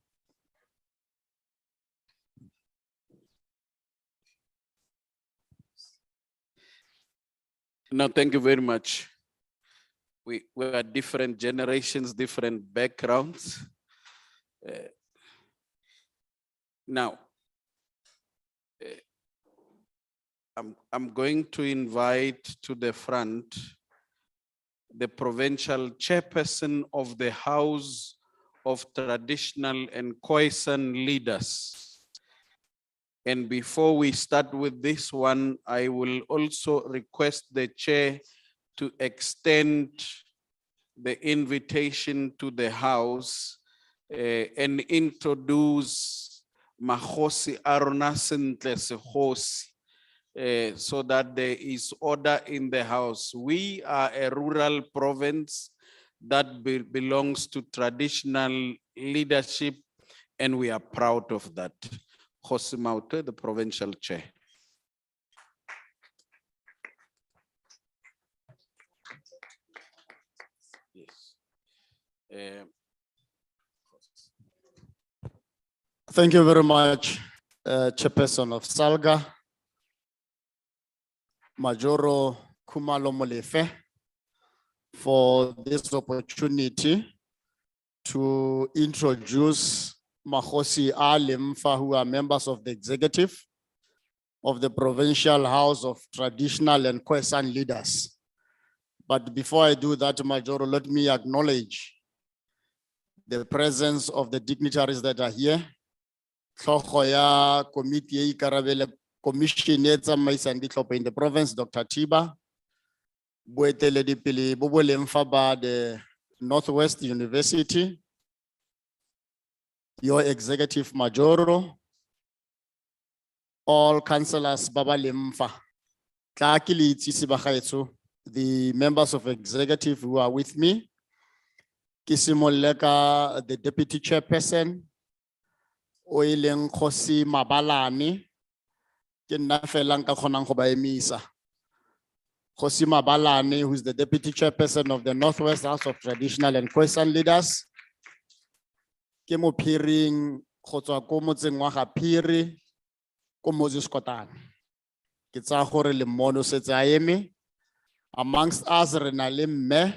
No, thank you very much. We are different generations, different backgrounds. Now, I'm going to invite to the front the provincial chairperson of the House of Traditional and Khoisan Leaders. And before we start with this one, I will also request the chair to extend the invitation to the House and introduce Mahosi Arona Sentle Sehosi. So that there is order in the house. We are a rural province that belongs to traditional leadership, and we are proud of that. Khosi Maute, the provincial chair. Yes. Thank you very much, Chairperson of Salga, Majoro Kumalo Molefe, for this opportunity to introduce Mahosi Alimfa, who are members of the executive of the Provincial House of Traditional and Khoisan Leaders. But before I do that, Majoro, let me acknowledge the presence of the dignitaries that are here. Tlhogo ya committee e ikarabele commission e tsamaisang ditlhopha in the province, Dr. Tiba, boeteledipele bo bo leng fa ba the Northwest University, your executive Majoro, all councillors Baba Lemfa, the members of executive who are with me, Kisimoleka, the deputy chairperson, Oileng Khosi Mabalani, Kenafelanka Khonango Baemisa. Khosi Mabalani, who is the deputy chairperson of the Northwest House of Traditional and Khoisan Leaders. Kemo Piring Khotswa ko motseng wa Gaphiri ko Moses Kotane. Ke tsa gore le mono setse a eme. Amongst us re na le mme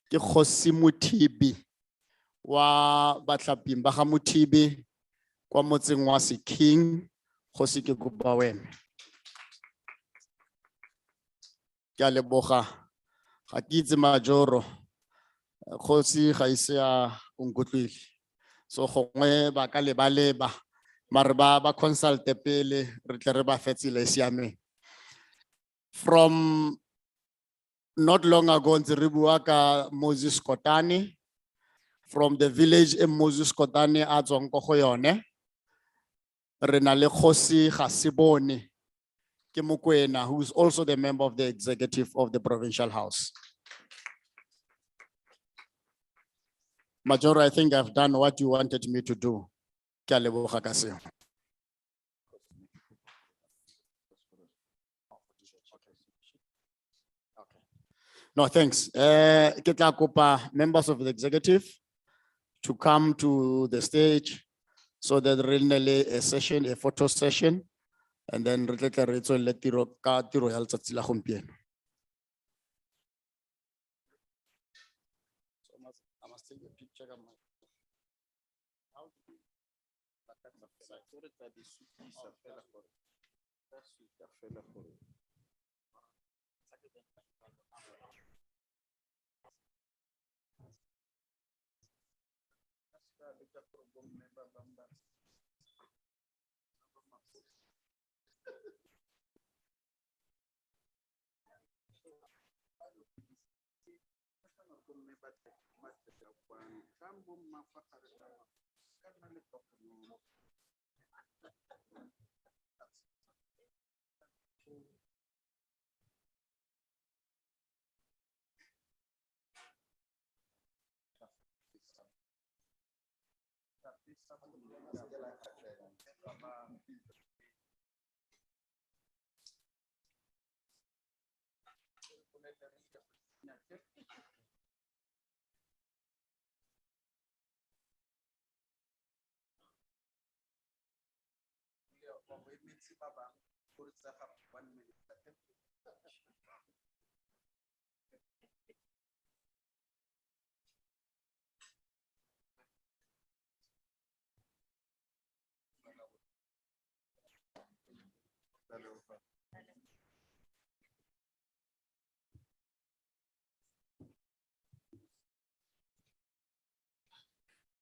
ke Khosi Mothibi wa batlaping ba ga Mothibi kwa motseng wa Seking. Khosi ke kopa wena. Ke a leboga. Ga ke itse Majoro. Khosi ga ise a nkutlwile. So gongwe ba ka leba mare ba consult pele re tle re ba fetsile siame. From not long ago ntse re bua ka Moses Kotane, from the village in Moses Kotane a tswang ko go yone. Re na le Khosi Gasibone ke Mokwena, who is also the member of the executive of the Provincial House. Major, I think I've done what you wanted me to do. Ke a leboga ka seo. No, thanks. Ke tla kopa members of the executive to come to the stage so that re nne le a session, a photo session, and then re tle re tswele tiro ka tiro ya letsatsi la gompieno. I must take a picture of my.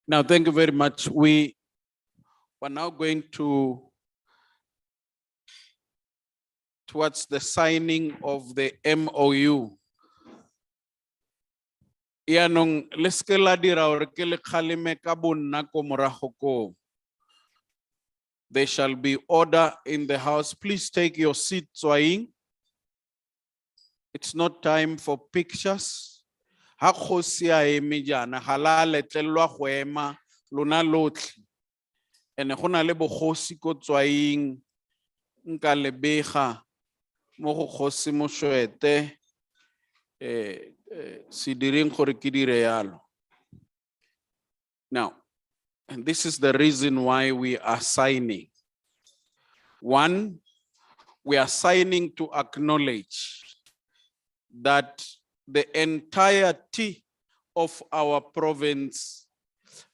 Now, thank you very much. We are now going towards the signing of the MOU. Yanong leskela dira hore ke le kgaleme ka bonna ko morago ko. There shall be order in the house. Please take your seat, Tswaing. It's not time for pictures. Ha kgosi a eme jana ga la letlelwa go ema lona lotlhe. Ene go na le bogosi ko Tswaing nka lebega mo go kgosi Moshwete se direng gore ke dire yalo. Now, and this is the reason why we are signing. One, we are signing to acknowledge that the entirety of our province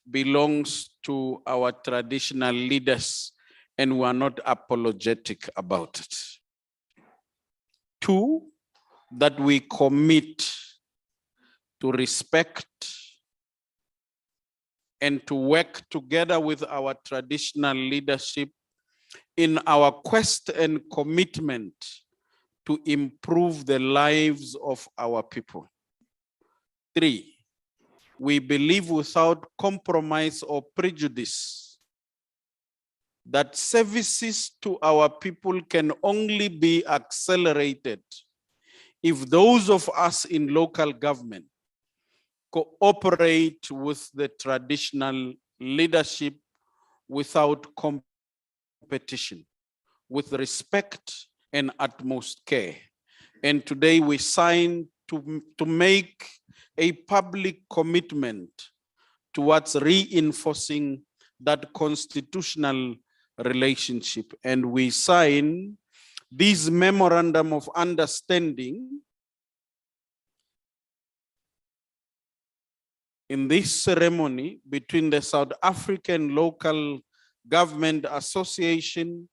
belongs to our traditional leaders, and we are not apologetic about it. Two, that we commit to respect and to work together with our traditional leadership in our quest and commitment to improve the lives of our people. Three, we believe without compromise or prejudice that services to our people can only be accelerated if those of us in local government cooperate with the traditional leadership without competition, with respect and utmost care. And today we sign to make a public commitment towards reinforcing that constitutional relationship. And we sign this memorandum of understanding in this ceremony between the South African Local Government Association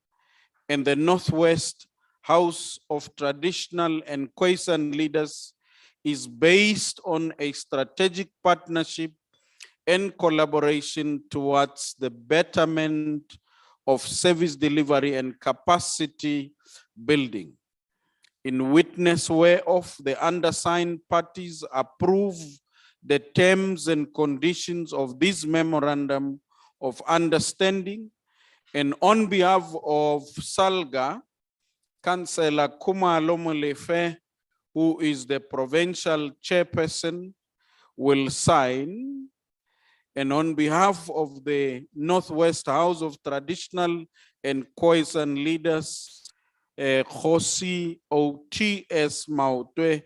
and the Northwest House of Traditional and Khoisan Leaders is based on a strategic partnership and collaboration towards the betterment of service delivery and capacity building. In witness whereof the undersigned parties approve the terms and conditions of this memorandum of understanding, and on behalf of Salga, Councillor Kumalo Molefe, who is the provincial chairperson, will sign. And on behalf of the Northwest House of Traditional and Khoisan Leaders, Khosi O.T.S. Mautwe,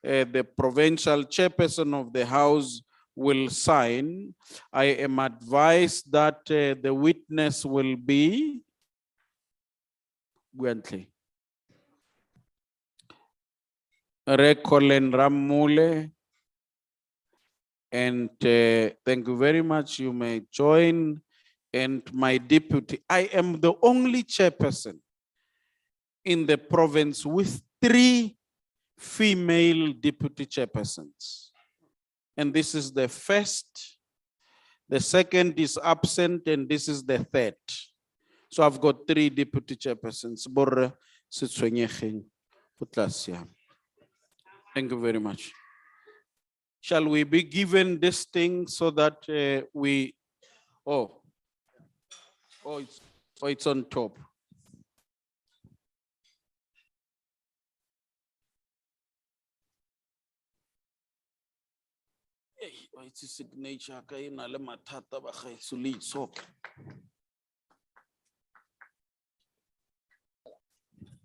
the provincial chairperson of the House, will sign. I am advised that the witness will be Gwentley. Rekolen Ramule. And thank you very much. You may join. And my deputy, I am the only chairperson in the province with 3 female deputy chairpersons. And this is the first, the second is absent, and this is the third. So I've got 3 deputy chairpersons. Thank you very much. Shall we be given this thing so that it's on top. It's a signature.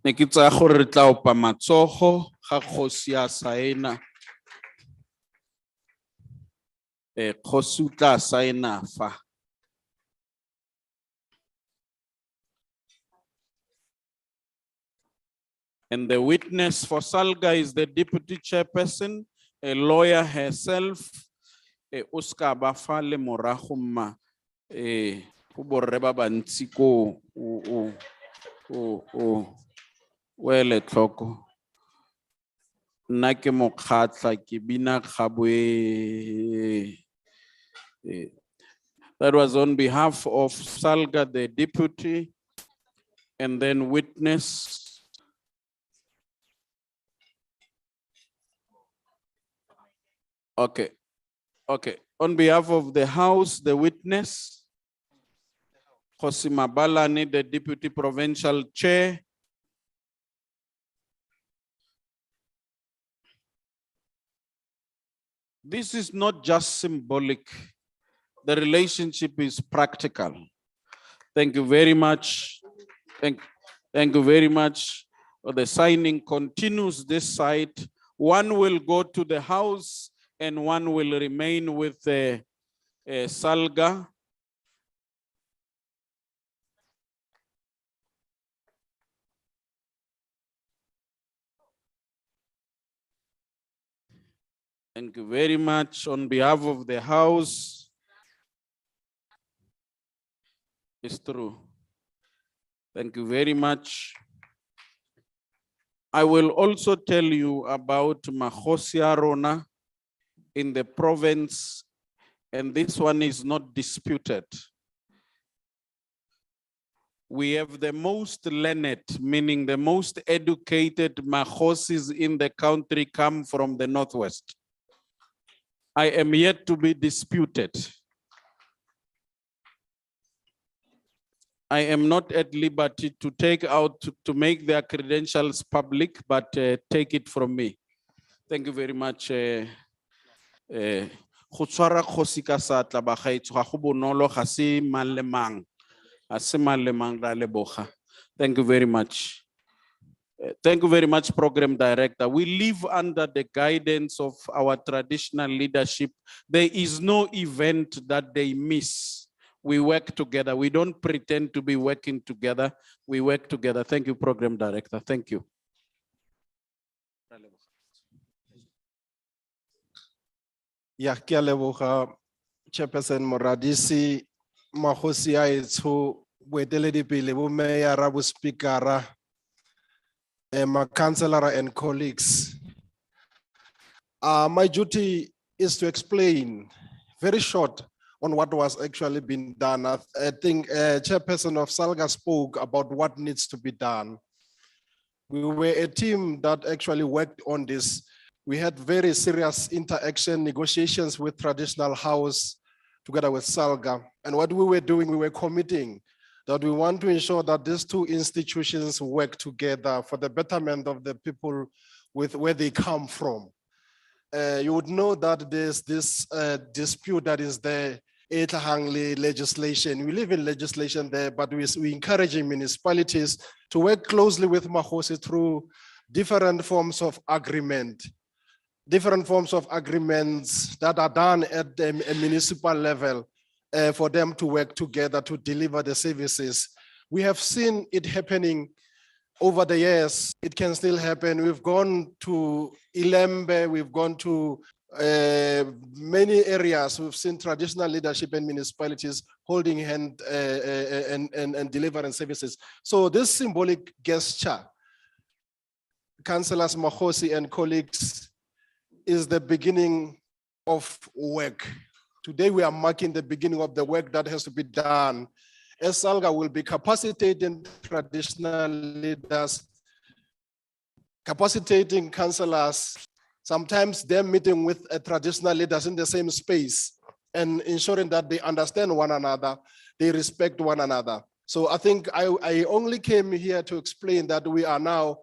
Ne ke tsaya gore re tla opa matsogo ga kgosi ya saena. Kgosi o tla saena fa. And the witness for Salga is the deputy chairperson, a lawyer herself, Oscar Bafale Morahuma, Uboreba Bantiko, Wele Tloko. Nake Mokhatla Kibina Khabwe. That was on behalf of Salga, the deputy, and then witness. Okay. On behalf of the House, the witness, Khosima Balani, the Deputy Provincial Chair. This is not just symbolic. The relationship is practical. Thank you very much. Thank you very much. The signing continues this side. One will go to the House and one will remain with Salga. Thank you very much on behalf of the House. It's true. Thank you very much. I will also tell you about Mahosia Rona in the province, and this one is not disputed. We have the most learned, meaning the most educated Mahosis in the country come from the Northwest. I am yet to be disputed. I am not at liberty to take out, to make their credentials public, but take it from me. Thank you very much. Go tshwara kgosi ka seatla bagaetsho ga go bonolo, ga se mang le mang. Ga se mang le mang, ra leboga. Thank you very much. Thank you very much, Program Director. We live under the guidance of our traditional leadership. There is no event that they miss. We work together. We don't pretend to be working together. We work together. Thank you, Program Director. Thank you. Ya ke a leboga Chairperson Moradisi, magosi a etsho, boeteledipele bo meyara, bo speakera, my councillor and colleagues. My duty is to explain very short on what was actually being done. I think Chairperson of Salga spoke about what needs to be done. We were a team that actually worked on this. We had very serious interaction, negotiations with traditional house together with Salga. And what we were doing, we were committing that we want to ensure that these two institutions work together for the betterment of the people with where they come from. You would know that there's this dispute that is there, legislation. We live in legislation there, but we encouraging municipalities to work closely with Mahosi through different forms of agreement. Different forms of agreements that are done at the municipal level for them to work together to deliver the services. We have seen it happening over the years. It can still happen. We've gone to Ilembe, we've gone to many areas. We've seen traditional leadership and municipalities holding hand and delivering services. So this symbolic gesture, Councillors Mahosi and colleagues, is the beginning of work. Today we are marking the beginning of the work that has to be done. As Salga will be capacitating traditional leaders, capacitating councillors, sometimes they're meeting with traditional leaders in the same space and ensuring that they understand one another, they respect one another. So I think I only came here to explain that we are now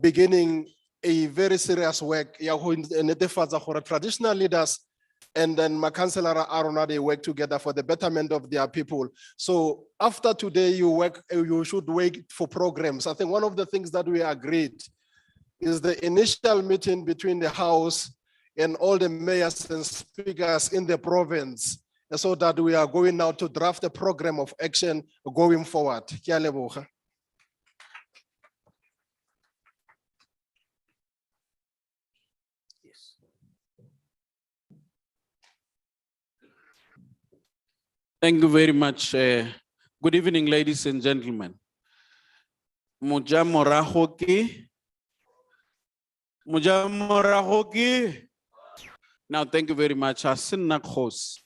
beginning a very serious work. Traditional leaders and then my councillor Aruna, they work together for the betterment of their people. So after today, you should wait for programs. I think one of the things that we agreed is the initial meeting between the House and all the mayors and speakers in the province, so that we are going now to draft a program of action going forward. Thank you very much. Good evening, ladies and gentlemen. Muja morahoki. Muja morahoki. Now, thank you very much. Asin Nakhos.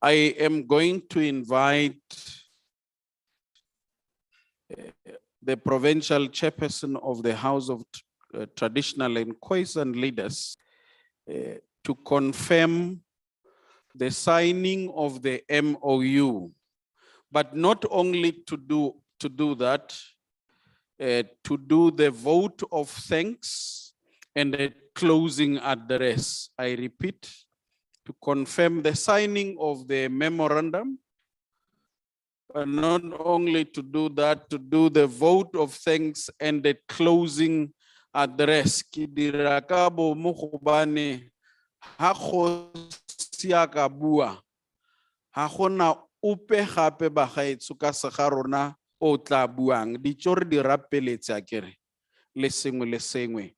I am going to invite the provincial chairperson of the House of Traditional and Khoisan Leaders to confirm the signing of the MOU, but not only to do that, to do the vote of thanks and the closing address. I repeat, to confirm the signing of the memorandum, but not only to do that, to do the vote of thanks and the closing address. Kidirakabo mukubane siaka bua ha gona upe gape ba gaetso ka se ga rona o tla buang di tshore di rapeletse akere le sengwe.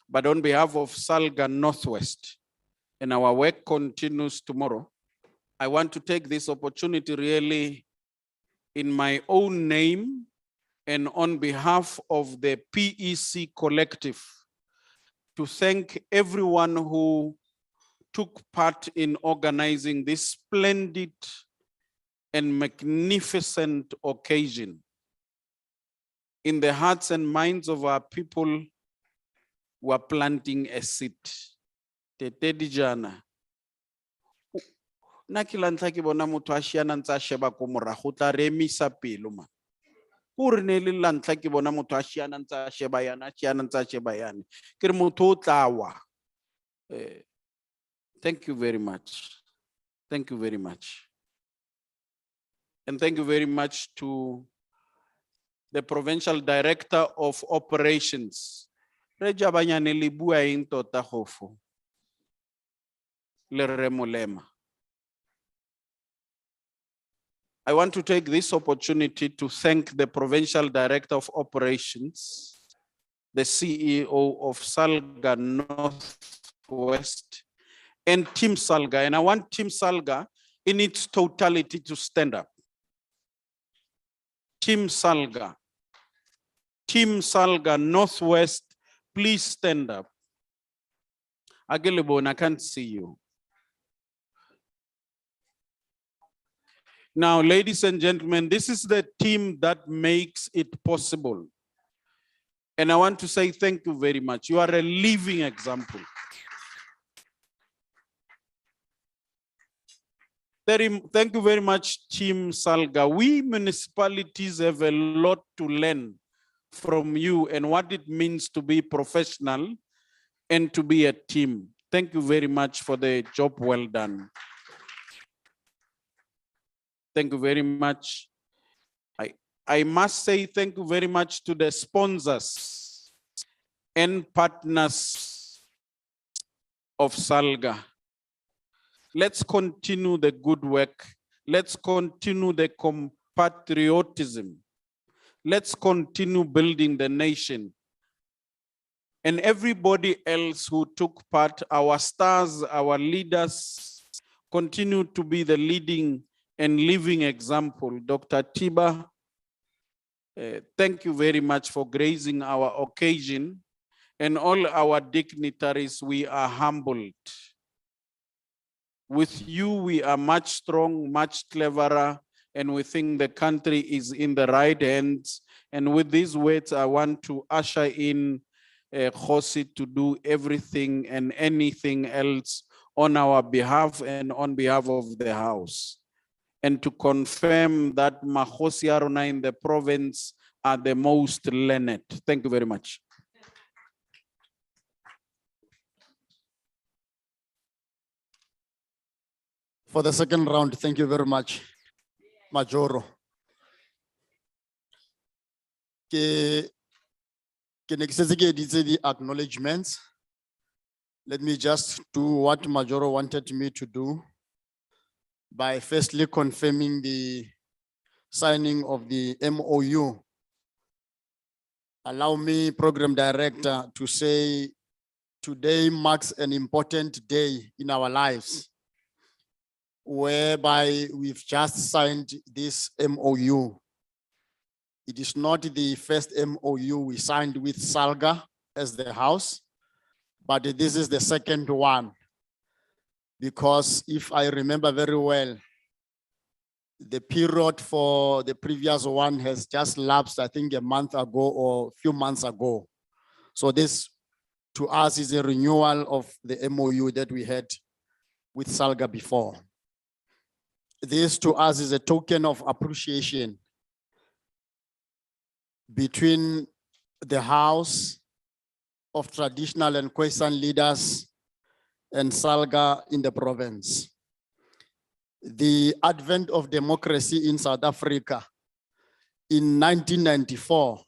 But on behalf of Salga Northwest and our work continues tomorrow. I want to take this opportunity really in my own name and on behalf of the PEC collective to thank everyone who took part in organizing this splendid and magnificent occasion. In the hearts and minds of our people, we are planting a seed. Tetedi jana. Na kila ntlha ke bona motho a šiana ntse a sheba ko morago, o tla re emisa pelo man. Ko re ne le la ntlha ke bona motho a šiana ntse a sheba yana, a šiana ntse a sheba yana. Ke re motho o tla wa. Thank you very much. Thank you very much. And thank you very much to the Provincial Director of Operations. Reja banyane le bua eng tota gofo. Le re molema. I want to take this opportunity to thank the Provincial Director of Operations, the CEO of Salga Northwest, and Team Salga. And I want Team Salga in its totality to stand up. Team Salga Northwest, please stand up. Agelebon, I can't see you. Now, ladies and gentlemen, this is the team that makes it possible. And I want to say thank you very much. You are a living example. Thank you very much, Team Salga. We municipalities have a lot to learn from you and what it means to be professional and to be a team. Thank you very much for the job well done. Thank you very much. I must say thank you very much to the sponsors and partners of Salga. Let's continue the good work. Let's continue the compatriotism. Let's continue building the nation. And everybody else who took part, our stars, our leaders, continue to be the leading and living example. Dr. Tiba, thank you very much for gracing our occasion. And all our dignitaries, we are humbled. With you, we are much strong, much cleverer, and we think the country is in the right hands. And with these words, I want to usher in Khosi to do everything and anything else on our behalf and on behalf of the House. And to confirm that Makhosi Aruna in the province are the most learned. Thank you very much. For the second round, thank you very much, Majoro. Ke ne ke setse ke editse the acknowledgements. Let me just do what Majoro wanted me to do by firstly confirming the signing of the MOU. Allow me, Program Director, to say today marks an important day in our lives, whereby we've just signed this MOU. It is not the first MOU we signed with Salga as the House, but this is the second one. Because if I remember very well, the period for the previous one has just lapsed, I think a month ago or a few months ago. So this to us is a renewal of the MOU that we had with Salga before. This to us is a token of appreciation between the House of Traditional and Khoisan leaders and Salga in the province. The advent of democracy in South Africa in 1994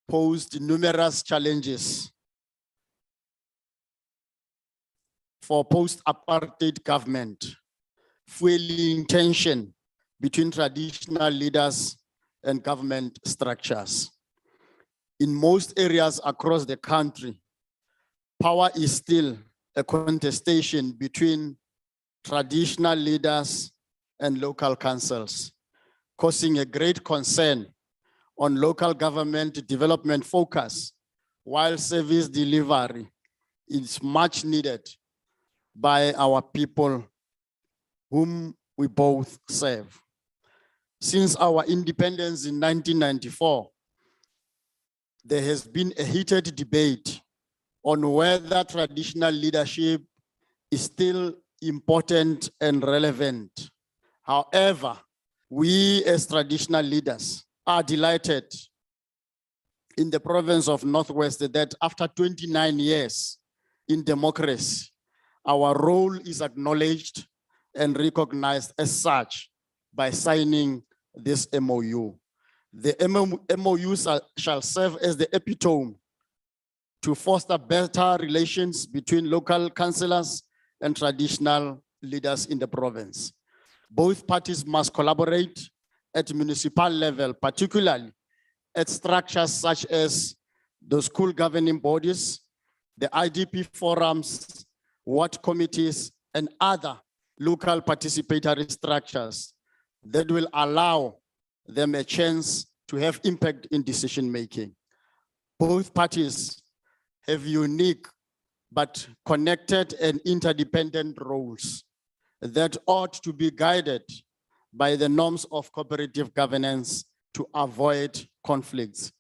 posed numerous challenges for post-apartheid government, fueling tension between traditional leaders and government structures. In most areas across the country, power is still a contestation between traditional leaders and local councils, causing a great concern on local government development focus, while service delivery is much needed by our people whom we both serve. Since our independence in 1994, there has been a heated debate on whether traditional leadership is still important and relevant. However, we as traditional leaders are delighted in the province of Northwest that after 29 years in democracy, our role is acknowledged and recognized as such by signing this MOU. The MOU shall serve as the epitome to foster better relations between local councillors and traditional leaders in the province. Both parties must collaborate at municipal level, particularly at structures such as the school governing bodies, the IDP forums, ward committees, and other local participatory structures that will allow them a chance to have impact in decision-making. Both parties have unique but connected and interdependent roles that ought to be guided by the norms of cooperative governance to avoid conflicts.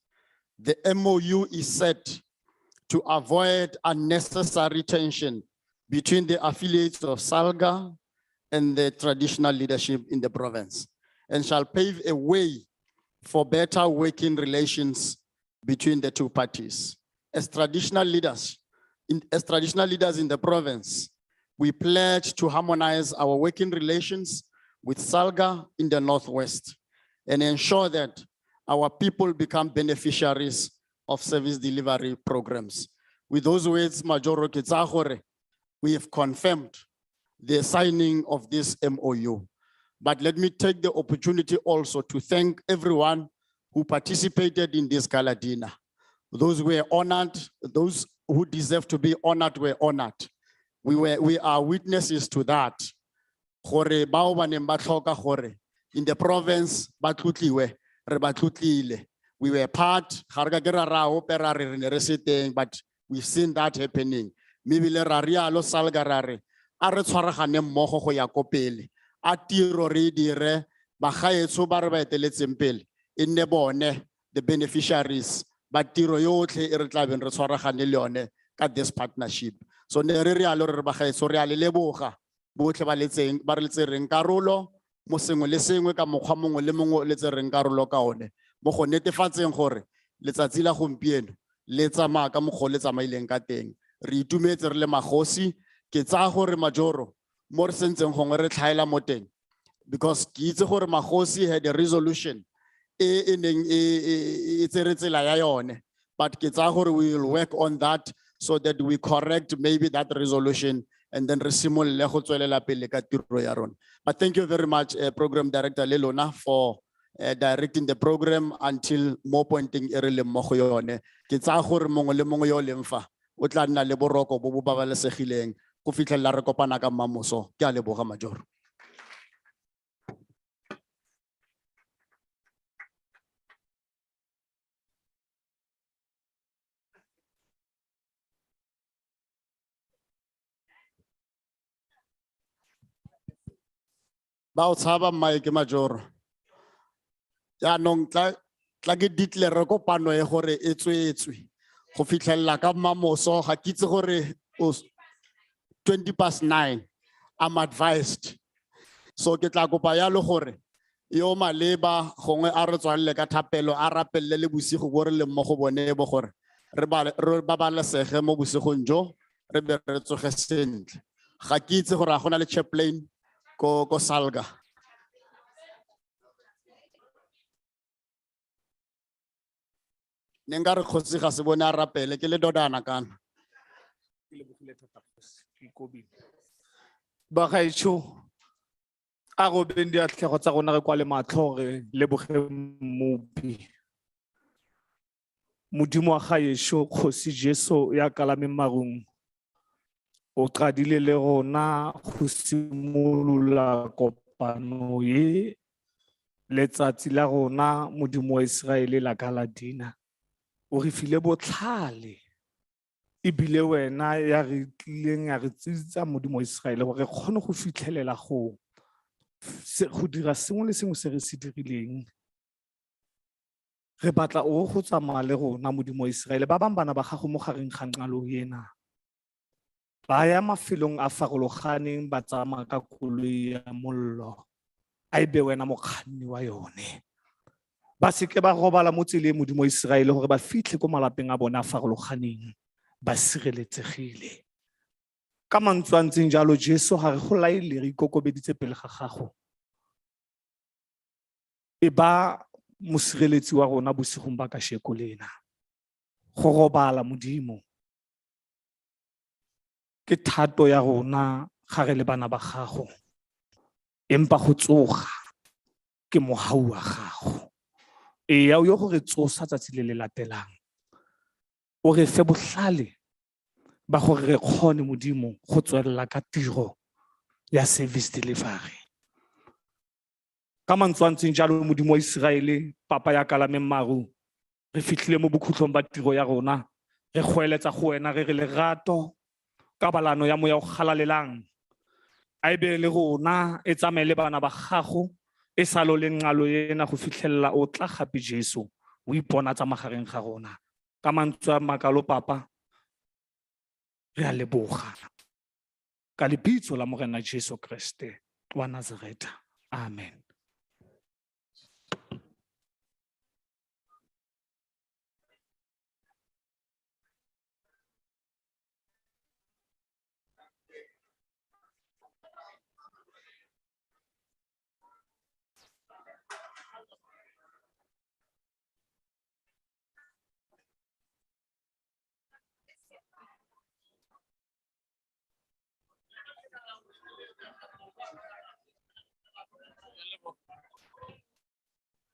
The MOU is set to avoid unnecessary tension between the affiliates of Salga and the traditional leadership in the province, and shall pave a way for better working relations between the two parties. As traditional leaders in the province, we pledge to harmonize our working relations with Salga in the Northwest and ensure that our people become beneficiaries of service delivery programs. With those words, Majoro Kitsahore, we have confirmed the signing of this MOU. But let me take the opportunity also to thank everyone who participated in this gala dinner. Those who were honored, those who deserve to be honored were honored. We are witnesses to that. In the province, we were part, but we've seen that happening. The beneficiaries, but tiro yotlhe e re tla beng re tshwaragane le yone ka this partnership. So ne re rialo re bagaetso re a le leboga botlhe ba re tsereng karolo mo sengwe le sengwe ka mokgwa mongwe le mongwe le tsereng karolo ka one mo go netefatseng gore letsatsi la gompieno le tsamaya ka mokgwa le tsamaileng ka teng. Re itumetse re le magosi ke tsaya gore Majoro mo re sentseng gongwe re tlhaela mo teng, because ke itse gore magosi had a resolution but we will work on that so that we correct maybe that resolution and then but thank you very much, Program Director Lelona, for directing the program until more pointing early mogoyone. Ke tsa gore mongwe le mongwe yo lemfa o tla nna le boroko bo bo babalesegileng go fitlhela re kopana ka mamoso. Ke a leboga Majoro. Ba o tshaba Mike Majoro. Ya nong tla ke ditle re kopano e gore e tswetswe go fitlhela ka mamoso ga kitse gore 9:20. I'm advised. So ke tla kopa ya le gore yo maleba gongwe a re tswalle ka thapelo a rapelle le bosigo bo re le mo go bone bo gore re babalesege mo bosigong jo re be re tsoge sentle. Ga ke itse gore a gona le chaplain ko Salga. Nenga re khotsi ga se bone a rapele ke le dodana kana. Ba gaetsho a go bendi a tlhego tsa gona re kwa le matlho re leboge mmupi. Modimo wa gaetsho kgosi Jesu ya kalame marung o qadile le rona go simolola kopano e letsatsi la rona modimo wa Israele la Galadina o re file botlhale ebile wena ya re tlileng ya re tsitsa modimo wa Israele gore re kgone go fitlhelela go dira sengwe le sengwe se re se dirileng. Re batla o go tsamaya le rona modimo wa Israele ba bang bana ba gago mo gareng ga nqalo ena ba ya mafelong a farologaneng ba tsamaya ka koloi ya mollo a ebe wena mokganni wa yone ba seke ba robala mo tseleng modimo wa Israele gore ba fitlhe ko malapeng a bona a farologaneng ba sireletsegile. Ka mantswe a ntseng jalo Jesu ga re go laele re ikokobeditse pele ga gago e ba mosireletsi wa rona bosigong ba ka sheko lena go robala modimo ke thato ya rona ga re le bana ba gago empa go tsoga ke mogau wa gago e ya yo gore tsosa tsatsi le le latelang o re fe botlhale ba gore re kgone modimo go tswelela ka tiro ya service delivery. Ka mantswe a ntseng jalo modimo wa Israele papa ya kalameng maru re fitlhile mo bokhutlong ba tiro ya rona re goeletsa go wena re re lerato kabalano ya moya o galalelang a ebe le rona e tsamaye le bana ba gago e salo le nqalo ena go fitlhelela o tla gape Jesu o ipona tsa magareng ga rona ka mantswe a makalo papa re a leboga ka lebitso la morena Jesu Kriste wa Nazareta amen.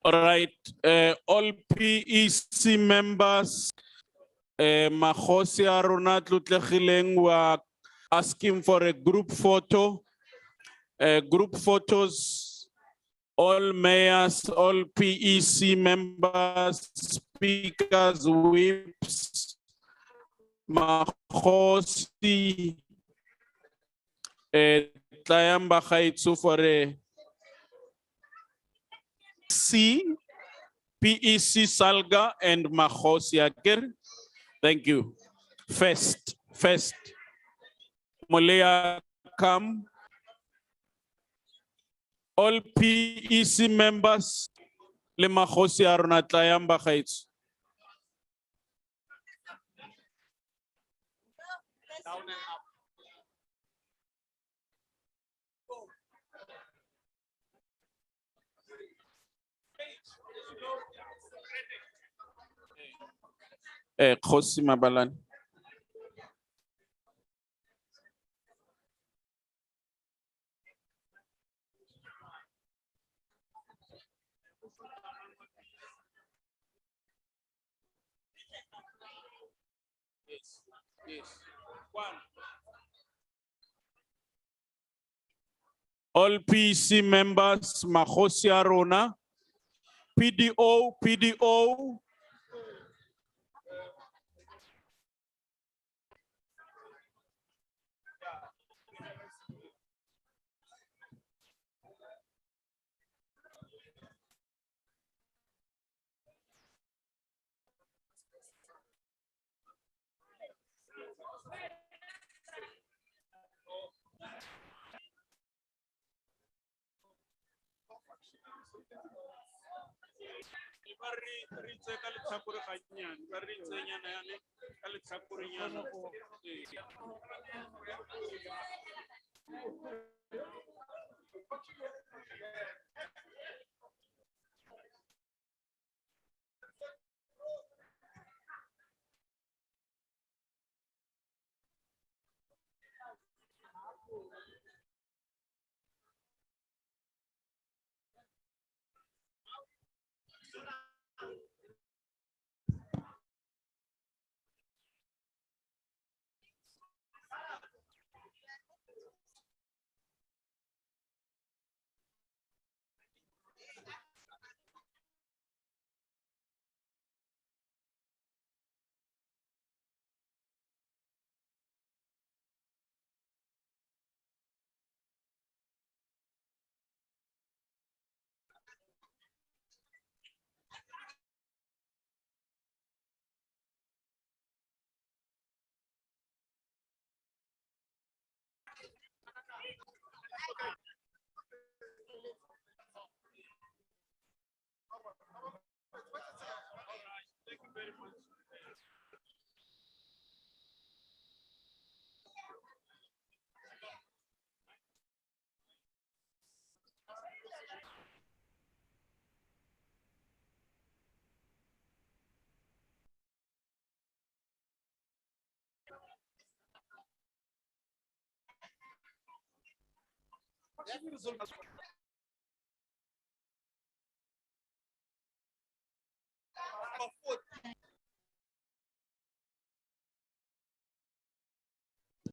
All right, all PEC members, Mahosi Aruna Tlutlegileng were asking for a group photo. Group photos, all mayors, all PEC members, speakers, whips, Mahosi, Tlayamba Khaitsu for a PEC Salga and Mahosi Aker. Thank you. First, Molea come. All PEC members, le Mahosi Aruna Tlayamba Khaitsu. Down and up. Khosi Mabalan. Yes. One. All PC members, Mahosi Aruna, PDO. Of